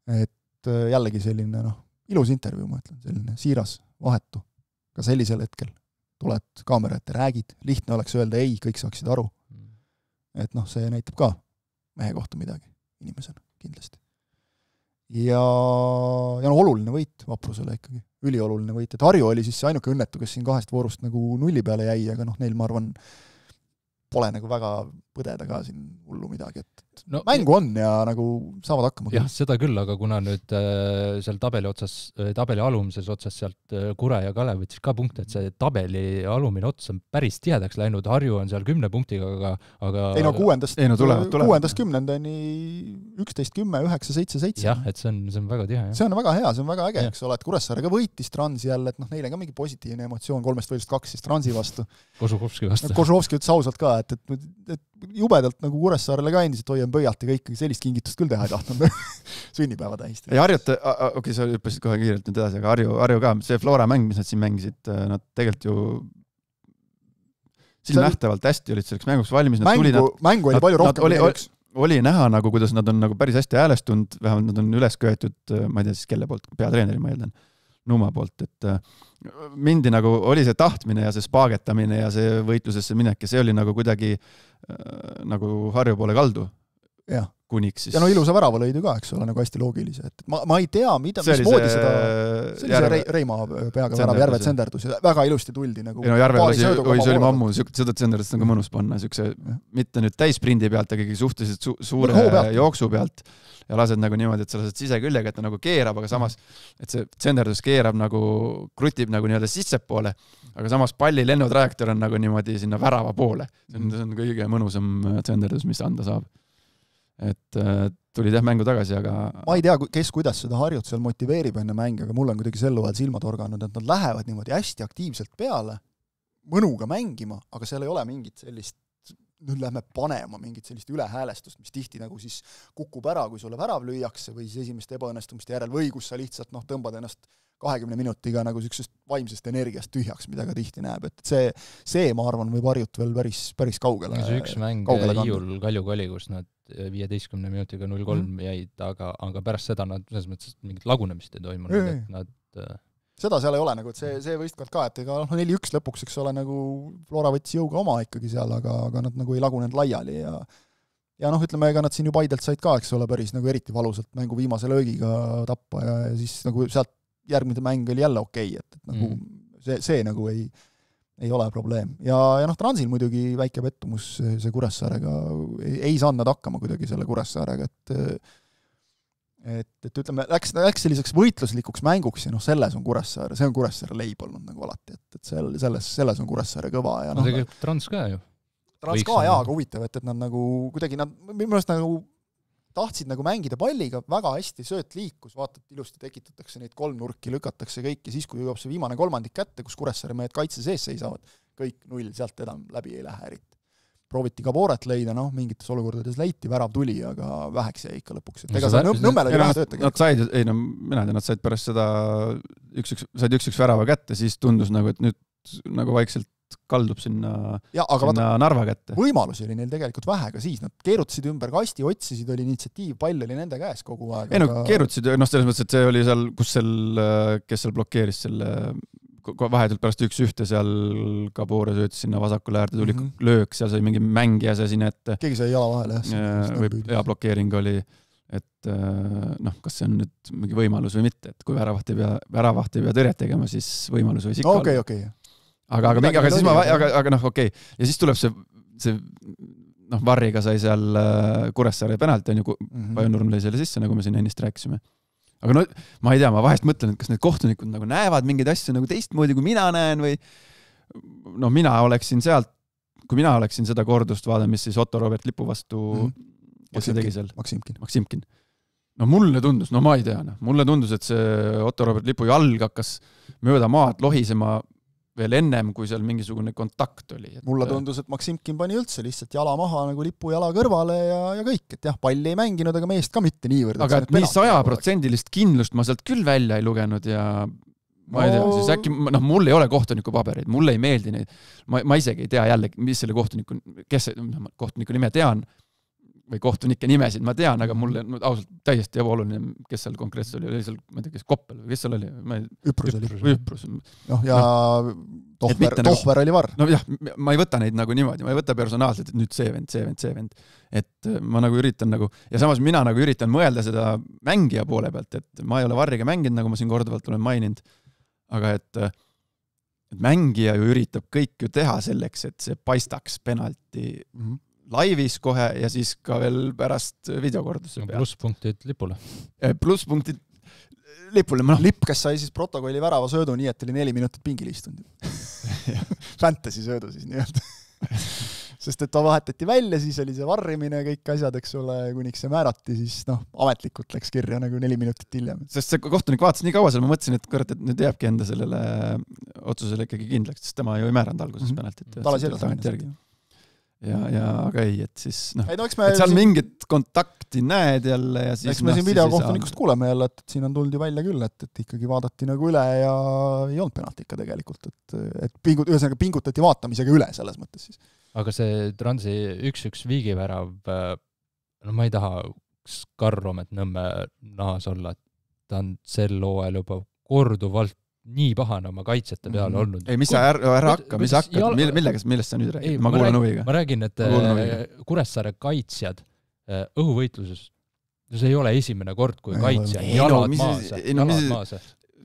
Et jällegi selline, ilus intervjuu, ma ütlen, selline siiras, vahetu. Ka sellisel hetkel tuled kaamera ette, räägid, lihtne oleks öelda ei, kõik saaksid aru. Et see näitab ka mehe kohta midagi inimesena, kindlasti. Ja oluline võit Vaprusele ikkagi, ülioluline võit, et Harju oli siis ainuke õnnetu, kes siin 2 voorust nagu 0 peale jäi, aga neil, ma arvan, pole nagu väga põdeda ka siin hullu midagi, et mängu on ja nagu saavad hakkama. Jah, seda küll, aga kuna nüüd seal tabeli alumises otsas sealt Kure ja Kalev võttis ka punkte, et see tabeli alumine ots on päris tihedaks läinud, Harju on seal 10 punktiga, aga ei 6. tulevad. 10-ndani 11, 10, 9, 7, 7. Jah, et see on väga tihe. See on väga hea, see on väga äge, eks ole, et Kuressaare ka võitis Transi jälle, et neile ka mingi positiivne emotsioon 3 võidust 2 siis Transi vastu. Kožuhovski vastu. Kožuhovski ütles ausalt ka, et jubedalt nagu Kuressaarele ka endiselt hoian pöialt ja kõik sellist kingitust küll teha ei tahtnud sünnipäeva tähistada. Ja Harjut, sa hüppasid kohe kiirelt nüüd edasi, aga Harju ka, see Flora mäng, mis nad siin mängisid, nad tegelikult ju silmnähtavalt hästi olid selleks mänguks valmis. Mängu oli palju rohkem. Oli näha, nagu, kuidas nad on nagu päris hästi häälestunud, vähemalt nad on üles köetud, ma ei tea siis kelle poolt, peatreeneri ma eeldan, Numa poolt, et mindi nagu, oli see tahtmine ja see spaagetamine ja see võitlusesse minek ja see oli nagu kuidagi nagu Harju poole kaldu. Ja. Kuniks siis. Ja ilusa värava lõidu ka, eks ole, nagu hästi loogilise. Et ma ei tea, mismoodi seda... See oli see Reima peaga värav Järve tsenderdus ja väga ilusti tuldi. Nagu Järve oli ammu, seda tsenderdust on ka mõnus panna, mitte nüüd täisprindi pealt, aga suhteliselt suure jooksu pealt ja lased nagu niimoodi, et sa lased siseküljega, et ta nagu keerab, aga samas, et see tsenderdus keerab nagu, krutib nagu nii-öelda sissepoole, aga samas palli lennutrajektoor on nagu niimoodi sinna värava poole. See on kõige mõnusam tsenderdus, mis anda saab. Et tulid mängu tagasi, aga... Ma ei tea, kes kuidas seda Harjut seal motiveerib enne mänge, aga mul on kuidagi sel ajal silmad organud, et nad lähevad niimoodi hästi aktiivselt peale, mõnuga mängima, aga seal ei ole mingit sellist, nüüd lähme panema mingit sellist ülehäälestust, mis tihti nagu siis kukub ära, kui sulle värav lüüakse või siis esimeste ebaõnnestumiste järel või kus sa lihtsalt tõmbad ennast 20 minutiga nagu sellisest vaimsest energiast tühjaks, mida ka tihti näeb, et see ma arvan, võib Harjut veel päris kaugele. See üks mäng Hiiul Kaljuga oli, kus nad 15 minutiga 0-3 jäid, aga pärast seda nad selles mõttes mingit lagunemist ei toimunud, et nad... Seda seal ei ole, nagu, et see võistkond ka, et ega 4-1 lõpuks, eks ole, nagu Flora võttis jõuga oma ikkagi seal, aga nad nagu ei lagunenud laiali ja ütleme, ega nad siin ju Paidelt said ka, eks ole, päris nagu eriti valusalt mängu viimase löögiga tappa ja siis nagu sealt järgmine mäng oli jälle okei, et nagu see nagu ei ole probleem. Ja Transil muidugi väike pettumus see Kuressaarega, ei saanud nad hakkama kuidagi selle Kuressaarega, et ütleme, läks selliseks võitluslikuks mänguks ja selles on Kuressaare, see on Kuressaare leib olnud nagu alati, et selles on Kuressaare kõva. Ja tegelikult Trans ka ju. Trans ka, jaa, aga huvitav, et nad nagu kuidagi, minu meelest nagu tahtsid nagu mängida palliga, väga hästi sööt liikus, vaatad, ilusti tekitatakse neid 3 nurki, lükatakse kõik ja siis, kui jõuab see viimane kolmandik kätte, kus Kuressaare mehed kaitse sees seisavad, kõik 0, sealt enam läbi ei lähe eriti. Prooviti ka Booret leida, mingites olukordades leiti, värav tuli, aga väheks jäi ikka lõpuks. Et ega Nõmmel oli vähe töötagi. Nad said pärast seda 1-1 värava kätte, siis tundus nagu, et nüüd nagu vaikselt kaldub sinna Narva kätte. Võimalusi oli neil tegelikult vähe, aga siis nad keerutasid ümber kasti, otsisid, oli initsiatiiv, pall oli nende käes kogu aeg. Keerutasid, selles mõttes, et see oli seal, kes seal blokeeris selle vahetult pärast 1-1 seal Kaboore söötis sinna vasakule äärde, tuli löök, seal sai mingi mängija see sinna ette. Keegi sai jala vahele, ja blokeering oli, et kas see on nüüd mingi võimalus või mitte, et kui väravaht ei pea tõrjet tegema, siis võimalus võis ikka olla. Okay. Aga okei. Ja siis tuleb see Varriga sai seal Kuressaare penalt, on ju, Pajunurm lõi selle sisse, nagu me siin ennist rääkisime. Aga ma ei tea, ma vahest mõtlen, et kas need kohtunikud nagu näevad mingeid asju nagu teistmoodi, kui mina näen või mina oleksin sealt kui mina oleksin seda kordust vaadanud, mis siis Otto Robert Lipu vastu, kes see tegi seal? Maksimkin. No mulle tundus, no ma ei tea, mulle tundus, et see Otto Robert Lipu jalg hakkas mööda maad lohisema veel ennem, kui seal mingisugune kontakt oli. Mulle tundus, et Maksimkin pani üldse lihtsalt jala maha nagu Lipu jala kõrvale ja kõik, et jah, palli ei mänginud, aga meest ka mitte niivõrd. Aga et nii 100% kindlust ma sealt küll välja ei lugenud ja ma ei tea, siis äkki, mul ei ole kohtuniku pabereid, mulle ei meeldi neid. Ma isegi ei tea jälle, mis selle kohtuniku nime tean, või kohtunike nimesid ma tean, aga mulle ausalt täiesti ebaoluline, kes seal konkreetselt oli seal, ma ei tea, kes Koppel või kes seal oli? Üprus. Ja Tohver oli var. No jah, ma ei võta neid nagu niimoodi, ma ei võta personaalselt, et nüüd see vend. Et ma nagu üritan nagu, ja samas mina nagu üritan mõelda seda mängija poole pealt, et ma ei ole varriga mänginud, nagu ma siin korduvalt olen maininud, aga et mängija ju üritab kõik ju teha selleks, et see paistaks penalti laivis kohe ja siis ka veel pärast videokorduse pealt. Plusspunktid Lipule. Plusspunktid Lipule. Lipp, kes sai siis protokolli värava söödu nii, et oli 4 minutit pingil istunud. Fantasy söödu siis nii-öelda. Sest et ta vahetati välja, siis oli see varrimine, kõik asjad, eks ole, kuniks see määrati, siis ametlikult läks kirja nagu 4 minutit hiljem. Sest see kohtunik vaatas nii kaua seal, ma mõtlesin, et kurat, et nüüd jääbki enda sellele otsusele ikkagi kindlaks, sest tema ju ei määranud alguses penaltit. Aga ei, et siis et seal mingit kontakti näed jälle ja siis... Eks me siin videokohtunikust kuuleme jälle, et siin on tulnud ju välja küll, et ikkagi vaadati nagu üle ja ei olnud penalti ikka tegelikult, et pingutati vaatamisega üle selles mõttes siis. Aga see Transi 1-1 viigivärav, ma ei taha Skarromet Nõmme nahas olla, et ta on sel hooajal juba korduvalt nii pahane oma kaitsjate peal olnud. Ei, mis sa ära hakka, mis hakkad, millest sa nüüd räägid? Ma kuulen huviga. Ma räägin, et Kuressaare kaitsjad õhuvõitluses, see ei ole esimene kord, kui kaitsja jalad maas.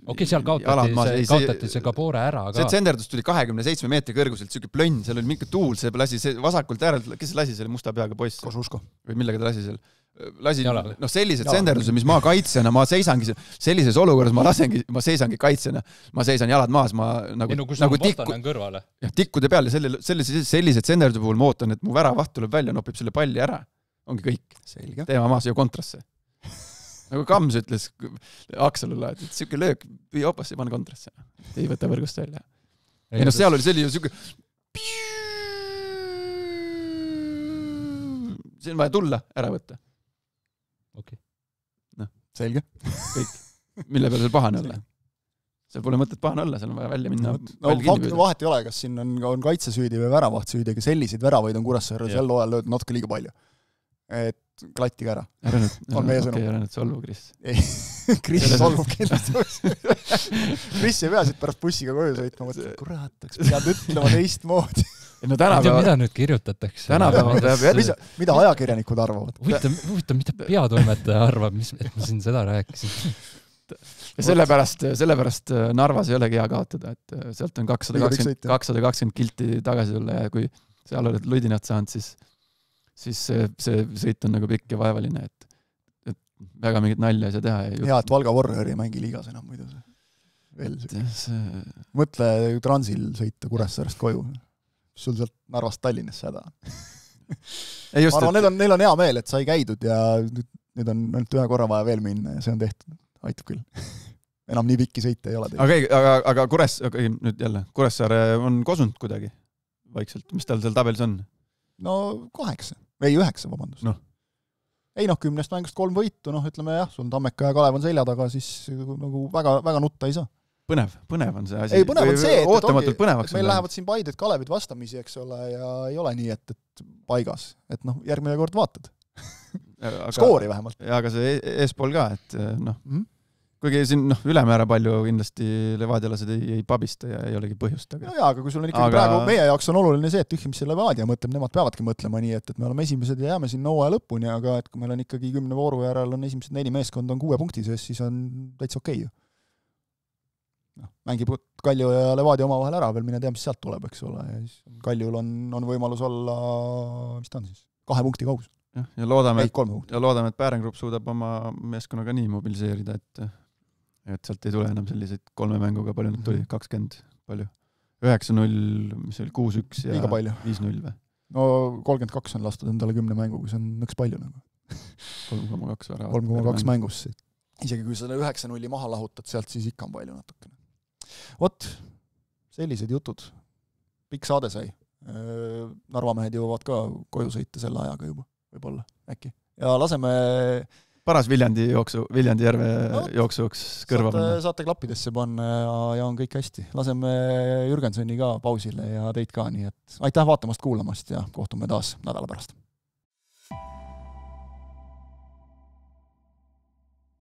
Okei, seal kaotati see Kabore ära. See tsenderdus tuli 27 meetri kõrguselt, selline plönn, seal oli mingi tuul, see lasi vasakult äärelt, kes lasi selle musta peaga poiss? Kosusko. Või millega ta lasi seal? Sellised tsenderdused, mis ma kaitsjana, ma seisangi sellises olukorras, ma seisangi kaitsjana, ma seisan jalad maas, ma nagu tikkude peal ja sellised tsenderduse puhul ma ootan, et mu väravaht tuleb välja, nopib selle palli ära. Ongi kõik. Teema maas ju kontrasse. Nagu Kams ütles Akselule, et siuke löök, püüa opasse ja pane kontrasse. Ei võta võrgust välja. Seal oli selline siuke see on vaja tulla, ära võtta. Okei. Selge. Kõik. Mille peale seal pahane olla? Seal pole mõtet pahane olla, seal on vaja välja minna. Vahet ei ole, kas siin on kaitsesüüdi või väravaht süüdi, aga selliseid väravaid on Kuressaare sel hooajal löödud natuke liiga palju. Et klatti ka ära. On meie sõnum. Ära nüüd solvu, Kris. Kris solvub kindlasti. Kris ei pea siit pärast bussiga koju sõitma, mõtlen, kurat, pead ütlema teistmoodi. Mida nüüd kirjutatakse? Mida ajakirjanikud arvavad? Huvitav, mida peatoimetaja arvab, et ma siin seda rääkisin. Ja sellepärast Narvas ei olegi hea kaotada, et sealt on 220 kilti tagasi tulla ja kui seal oled Ludinat saanud, siis see sõit on nagu pikk ja vaevaline, et väga mingit nalja ei saa teha. Hea, et Valga Warrior ei mängi liigas enam muidu. Mõtle Transil sõita Kuressaarest koju. Sul sealt Narvast Tallinnasse häda. Ma arvan, neil on hea meel, et sai käidud ja nüüd on ainult ühe korra vaja veel minna ja see on tehtud. Aitab küll. Enam nii pikki sõite ei ole teil. Aga nüüd jälle, Kuressaare on kosunud kuidagi vaikselt. Mis tal seal tabelis on? No 8. Ei 9, vabandust. Ei 10 mängust 3 võitu, ütleme jah, sul Tammeka ja Kalev on selja taga, siis nagu väga nutta ei saa. Põnev on see asi. Ei, põnev on see, et meil lähevad siin Paided Kalevid vastamisi, eks ole, ja ei ole nii, et paigas. Et järgmine kord vaatad. Skoori vähemalt. Ja aga see eespool ka, et kuigi siin ülemäära palju kindlasti Levadialased ei pabista ja ei olegi põhjust. Aga kui sul on ikkagi praegu meie jaoks on oluline see, et tühja, mis see Levadia mõtleb, nemad peavadki mõtlema nii, et me oleme esimesed ja jääme siin hooaja lõpuni, aga et kui meil on ikkagi 10 vooru järel on esimesed 4 meeskond on 6 punkti sees, siis on täitsa okei. Mängib Kalju ja Levadia omavahel ära, veel mine tea, mis sealt tuleb, eks ole. Ja siis Kaljul on võimalus olla, mis ta on siis, 2 punkti kaugus. Ja loodame, et Päärengrupp suudab oma meeskonnaga nii mobiliseerida, et sealt ei tule enam selliseid 3 mänguga, palju nüüd tuli, 20 palju. 9-0, mis oli 6-1 ja 5-0 või? No 32 on lastud endale 10 mänguga, see on nõks palju nagu. 3,2 ära. 3,2 mängus. Isegi kui seda 9-0 maha lahutad sealt, siis ikka on palju natukene. Vot, sellised jutud. Pikk saade sai. Narva mehed jõuavad ka koju sõita selle ajaga juba, võib-olla, äkki. Ja laseme... Paras Viljandi järve jooksuks kõrva panna. Saate klappidesse panna ja on kõik hästi. Laseme Jürgensoni ka pausile ja teid ka, nii et aitäh vaatamast, kuulamast ja kohtume taas nädala pärast.